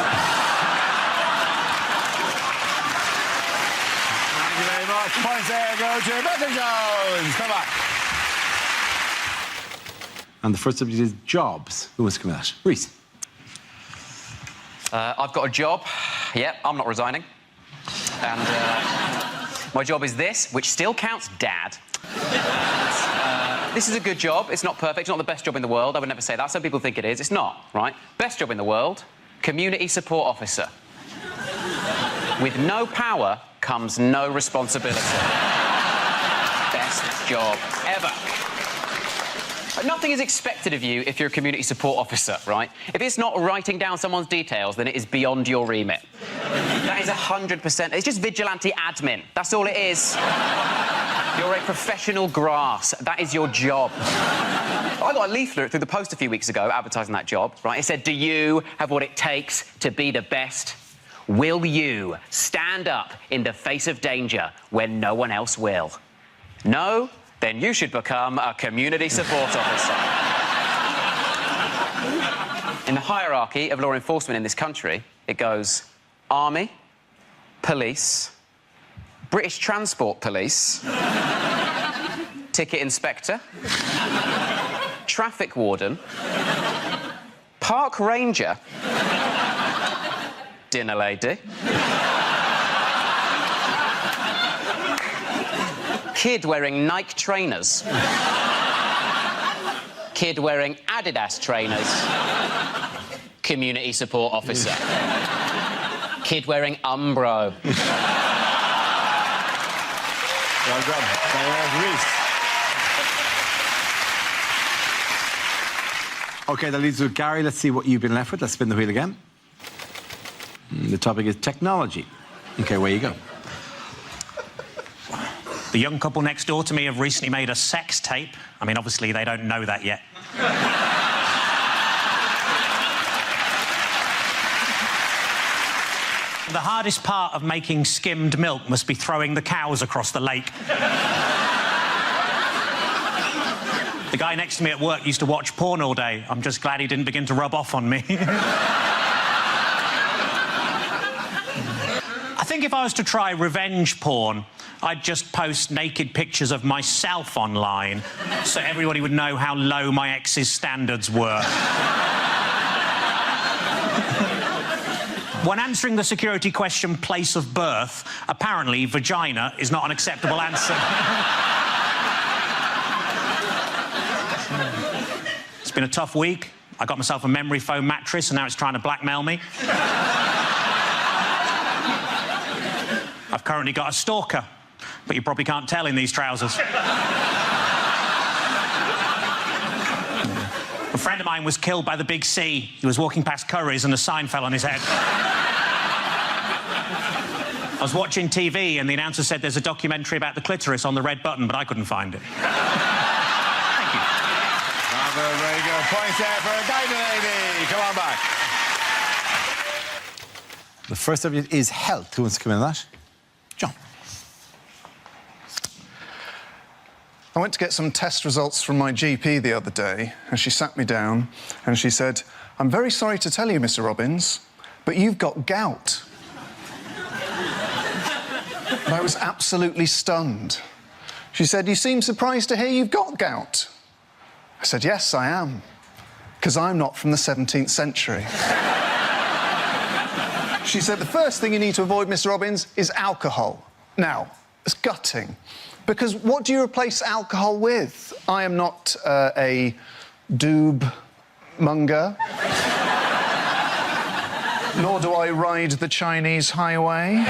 you very much. Points there go to Rebecca Jones. Come on. And the first subject is jobs. Who wants to come at? Reese. I've got a job. Yep, I'm not resigning. And my job is this, which still counts, Dad. This is a good job. It's not perfect. It's not the best job in the world. I would never say that. Some people think it is. It's not, right? Best job in the world, community support officer. With no power comes no responsibility. Best job ever. Nothing is expected of you if you're a community support officer, right? If it's not writing down someone's details, then it is beyond your remit. That is 100%. It's just vigilante admin. That's all it is. You're a professional grass. That is your job. I got a leaflet through the post a few weeks ago advertising that job, right? It said, do you have what it takes to be the best? Will you stand up in the face of danger when no one else will? No? Then you should become a community support officer. In the hierarchy of law enforcement in this country, it goes Army, Police, British Transport Police, Ticket Inspector, Traffic Warden, Park Ranger, Dinner Lady, Kid wearing Nike trainers, Kid wearing Adidas trainers, Community Support Officer, Kid wearing Umbro. Well done. Reese. OK, that leaves with Gary. Let's see what you've been left with. Let's spin the wheel again. The topic is technology. OK, where you go. The young couple next door to me have recently made a sex tape. I mean, obviously, they don't know that yet. The hardest part of making skimmed milk must be throwing the cows across the lake. The guy next to me at work used to watch porn all day. I'm just glad he didn't begin to rub off on me. I think if I was to try revenge porn, I'd just post naked pictures of myself online so everybody would know how low my ex's standards were. When answering the security question, place of birth, apparently vagina is not an acceptable answer. It's been a tough week. I got myself a memory foam mattress and now it's trying to blackmail me. I've currently got a stalker, but you probably can't tell in these trousers. A friend of mine was killed by the big C. He was walking past Curry's and a sign fell on his head. I was watching TV and the announcer said there's a documentary about the clitoris on the red button, but I couldn't find it. Thank you. Bravo, very good. Points there for a guy lady. Come on back. The first subject is health. Who wants to come in on that? John. I went to get some test results from my GP the other day, and she sat me down and she said, I'm very sorry to tell you, Mr. Robbins, but you've got gout. And I was absolutely stunned. She said, you seem surprised to hear you've got gout. I said, yes, I am, because I'm not from the 17th century. She said, the first thing you need to avoid, Mr. Robbins, is alcohol. Now, it's gutting, because what do you replace alcohol with? I am not a doob monger. Nor do I ride the Chinese highway.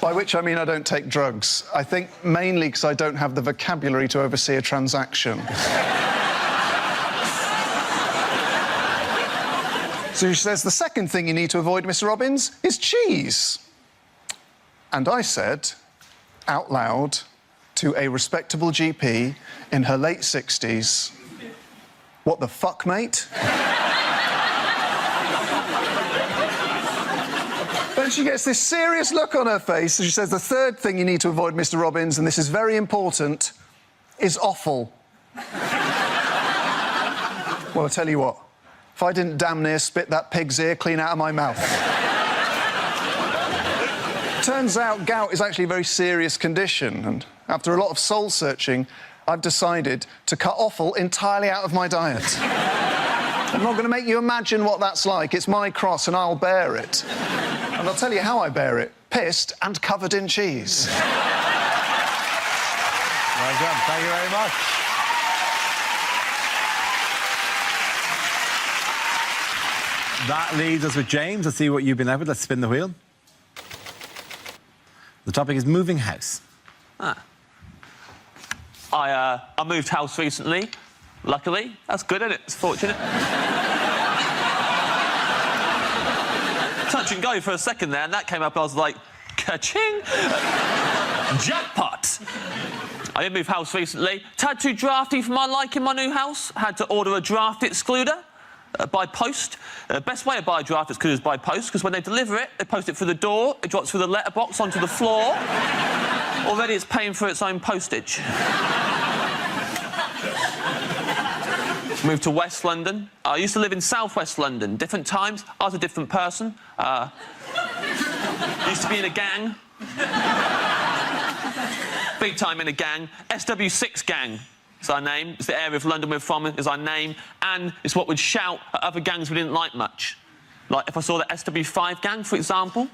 By which I mean I don't take drugs. I think mainly because I don't have the vocabulary to oversee a transaction. So she says, the second thing you need to avoid, Mr. Robbins, is cheese. And I said, out loud, to a respectable GP in her late 60s, what the fuck, mate? Then she gets this serious look on her face, and she says, the third thing you need to avoid, Mr. Robbins, and this is very important, is offal. Well, I'll tell you what, if I didn't damn near spit that pig's ear clean out of my mouth. Turns out gout is actually a very serious condition, and after a lot of soul-searching, I've decided to cut offal entirely out of my diet. I'm not going to make you imagine what that's like. It's my cross, and I'll bear it. And I'll tell you how I bear it. Pissed and covered in cheese. Well done. Thank you very much. That leaves us with James. Let's see what you've been left with. Let's spin the wheel. The topic is moving house. I moved house recently. Luckily. That's good, isn't it? It's fortunate. Touch and go for a second there, and that came up, and I was like, ka-ching! Jackpot! I did move house recently. Tad too drafty for my liking, my new house. Had to order a draft excluder by post. Best way to buy a draft excluder is by post, because when they deliver it, they post it through the door, it drops through the letterbox onto the floor. Already it's paying for its own postage. Moved to West London. I used to live in South West London. Different times, I was a different person. Used to be in a gang. Big time in a gang. SW6 gang is our name. It's the area of London we're from, is our name. And it's what we'd shout at other gangs we didn't like much. Like, if I saw the SW5 gang, for example,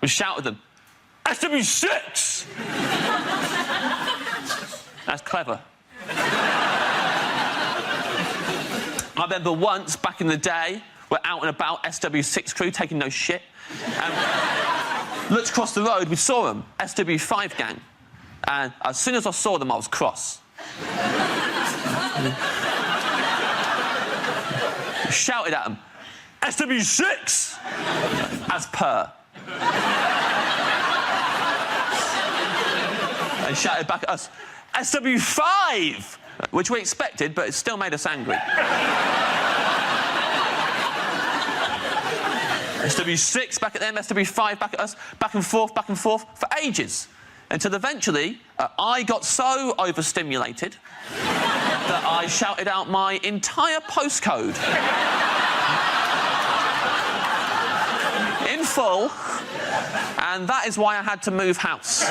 we'd shout at them, SW6! That's clever. I remember once, back in the day, we're out and about, SW6 crew, taking no shit. Looked across the road, we saw them, SW5 gang. And as soon as I saw them, I was cross. Shouted at them, SW6! As per. They shouted back at us, SW5! Which we expected, but it still made us angry. SW6 back at them, SW5 back at us, back and forth for ages. Until eventually, I got so overstimulated that I shouted out my entire postcode. In full, and that is why I had to move house.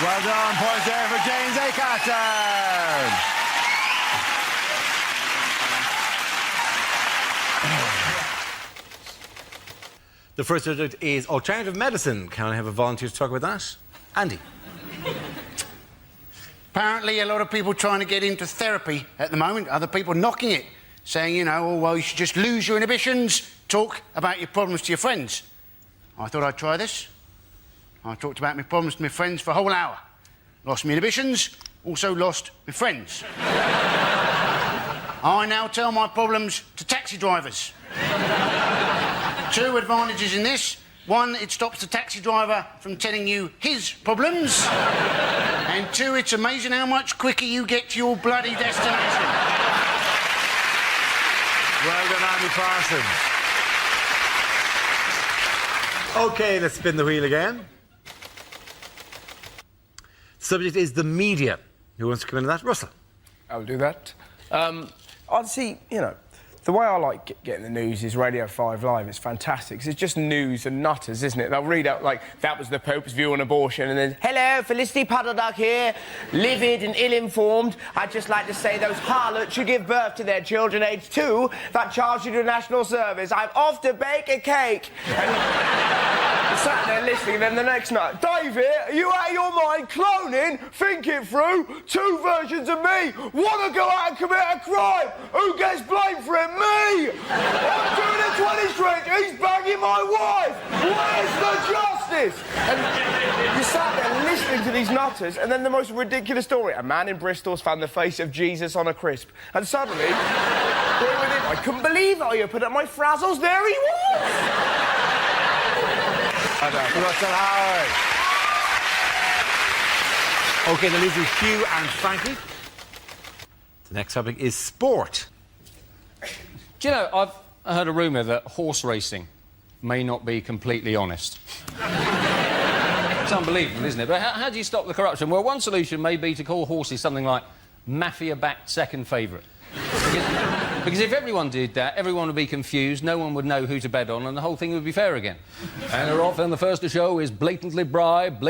Well done, points there for James Acaster. The first subject is alternative medicine. Can I have a volunteer to talk about that? Andy. Apparently, a lot of people trying to get into therapy at the moment. Other people knocking it, saying, you know, oh, well, you should just lose your inhibitions, talk about your problems to your friends. I thought I'd try this. I talked about my problems to my friends for a whole hour. Lost my inhibitions, also lost my friends. I now tell my problems to taxi drivers. 2 advantages in this. 1, it stops the taxi driver from telling you his problems. And 2, it's amazing how much quicker you get to your bloody destination. Well done, Andy Parsons. OK, let's spin the wheel again. Subject is the media. Who wants to come into that? Russell. I'll do that. I'd see, you know, the way I like getting the news is Radio 5 Live. It's fantastic, 'cause it's just news and nutters, isn't it? They'll read out, like, that was the Pope's view on abortion, and then, hello, Felicity Puddleduck here, livid and ill-informed. I'd just like to say those harlots should give birth to their children aged 2 that charge you to national service. I'm off to bake a cake. And sat there listening, and then the next night, David, are you out of your mind? Cloning? Think it through. 2 versions of me. Want to go out and commit a crime? Who gets blamed for it? Me! I'm doing a 20 string. He's banging my wife. Where's the justice? And you sat there listening to these nutters, and then the most ridiculous story. A man in Bristol's found the face of Jesus on a crisp. And suddenly, there with him, I couldn't believe it. I opened up my frazzles. There he was. Russell Howard. OK, the leads are Hugh and Frankie. The next topic is sport. Do you know, I've heard a rumour that horse racing may not be completely honest. It's unbelievable, isn't it? But how do you stop the corruption? Well, one solution may be to call horses something like mafia-backed second favourite. Because if everyone did that, everyone would be confused, no one would know who to bet on, and the whole thing would be fair again. And they're off, and the first to show is Blatantly Bribed,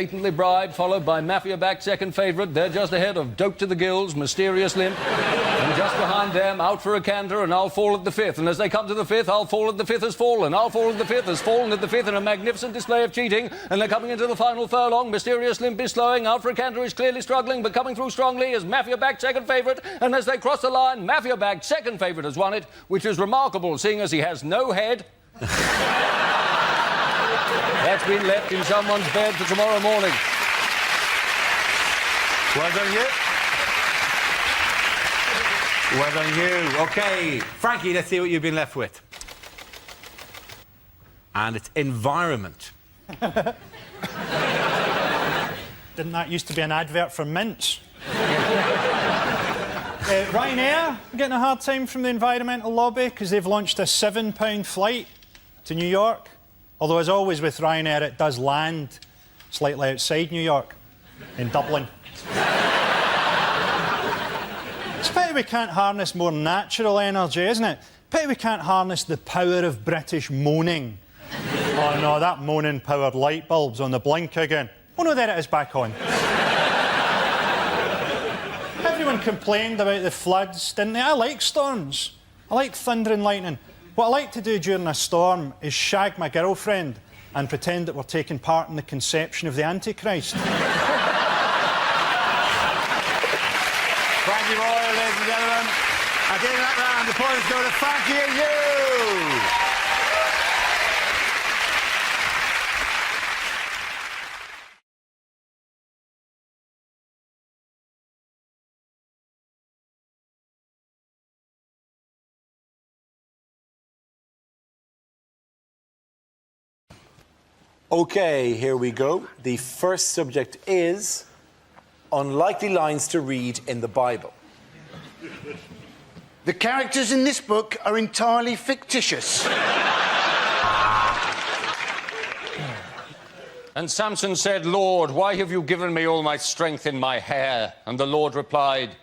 followed by Mafia-backed second favourite. They're just ahead of Dope to the Gills, Mysterious Limp, and just behind them, Out for a Canter, and I'll Fall at the Fifth. And as they come to the fifth, I'll Fall at the Fifth has fallen. I'll Fall at the Fifth has fallen at the fifth in a magnificent display of cheating, and they're coming into the final furlong. Mysterious Limp is slowing, Out for a Canter is clearly struggling, but coming through strongly is Mafia-backed second favourite, and as they cross the line, Mafia-backed second favourite has won it, which is remarkable, seeing as he has no head. That's been left in someone's bed for tomorrow morning. Well done, you. Well done, you. OK, Frankie, let's see what you've been left with. And it's environment. Didn't that used to be an advert for mints? Ryanair getting a hard time from the environmental lobby because they've launched a £7 flight to New York. Although, as always with Ryanair, it does land slightly outside New York, in Dublin. It's a pity we can't harness more natural energy, isn't it? Pity we can't harness the power of British moaning. Oh no, that moaning-powered light bulb's on the blink again. Oh no, there it is back on. Everyone complained about the floods, didn't they? I like storms. I like thunder and lightning. What I like to do during a storm is shag my girlfriend and pretend that we're taking part in the conception of the Antichrist. Frankie Boyle, ladies and gentlemen. At the end of that round, the points go to Frankie and you. OK, here we go. The first subject is unlikely lines to read in the Bible. The characters in this book are entirely fictitious. And Samson said, Lord, why have you given me all my strength in my hair? And the Lord replied,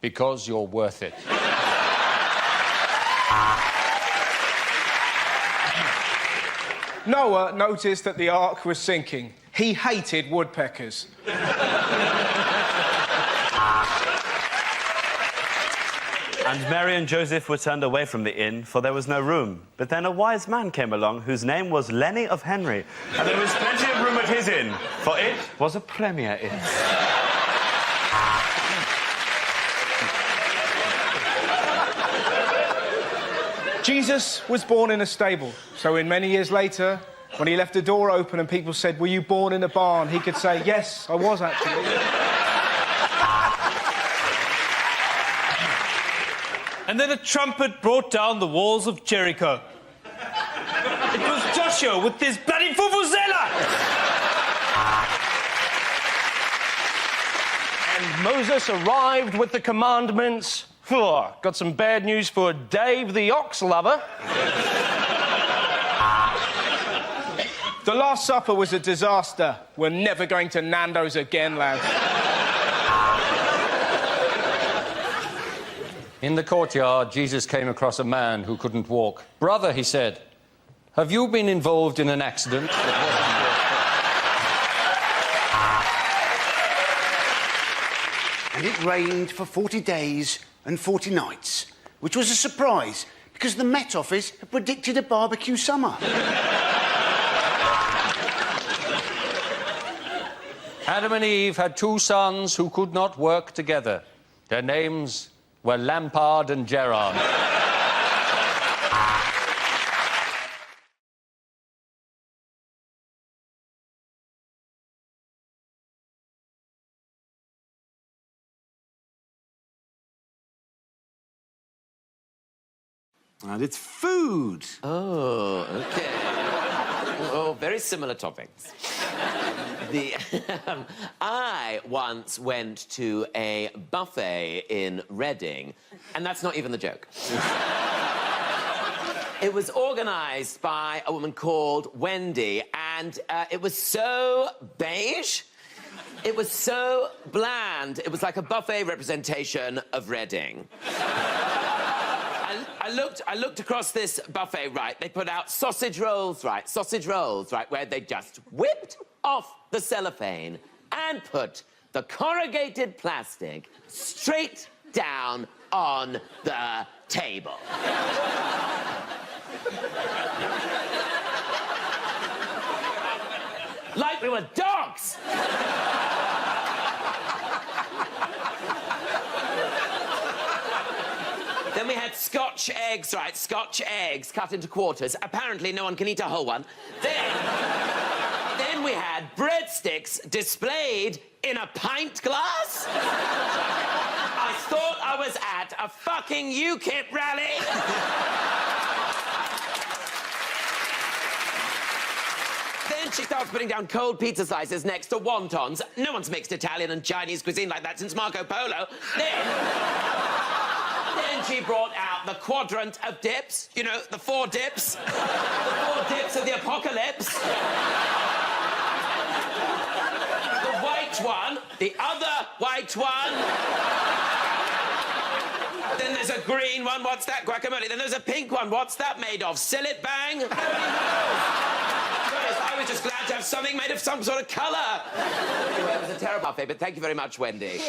because you're worth it. Noah noticed that the ark was sinking. He hated woodpeckers. And Mary and Joseph were turned away from the inn, for there was no room. But then a wise man came along, whose name was Lenny of Henry. And there was plenty of room at his inn, for it was a premier inn. Jesus was born in a stable, so in many years later, when he left the door open and people said, were you born in a barn? He could say, yes, I was actually. And then a trumpet brought down the walls of Jericho. It was Joshua with his bloody vuvuzela! And Moses arrived with the commandments. Got some bad news for Dave the ox lover. The Last Supper was a disaster. We're never going to Nando's again, lads. In the courtyard, Jesus came across a man who couldn't walk. Brother, he said, have you been involved in an accident? And it rained for 40 days and 40 nights, which was a surprise, because the Met Office had predicted a barbecue summer. Adam and Eve had two sons who could not work together. Their names were Lampard and Gerrard. And it's food. Oh, OK. Oh, very similar topics. I once went to a buffet in Reading, and that's not even the joke. It was organised by a woman called Wendy, and it was so beige. It was so bland. It was like a buffet representation of Reading. I looked across this buffet, right? They put out sausage rolls, right? Sausage rolls, right? Where they just whipped off the cellophane and put the corrugated plastic straight down on the table. Like we were dogs! Then we had Scotch eggs, right? Scotch eggs cut into quarters. Apparently no one can eat a whole one. Then we had breadsticks displayed in a pint glass. I thought I was at a fucking UKIP rally. Then she starts putting down cold pizza slices next to wontons. No one's mixed Italian and Chinese cuisine like that since Marco Polo. Then she brought out the quadrant of dips. You know, the 4 dips. The 4 dips of the apocalypse. The white one, the other white one. Then there's a green one, what's that? Guacamole. Then there's a pink one, what's that made of? Sillet bang? I was just glad to have something made of some sort of colour. Anyway, it was a terrible buffet, but thank you very much, Wendy.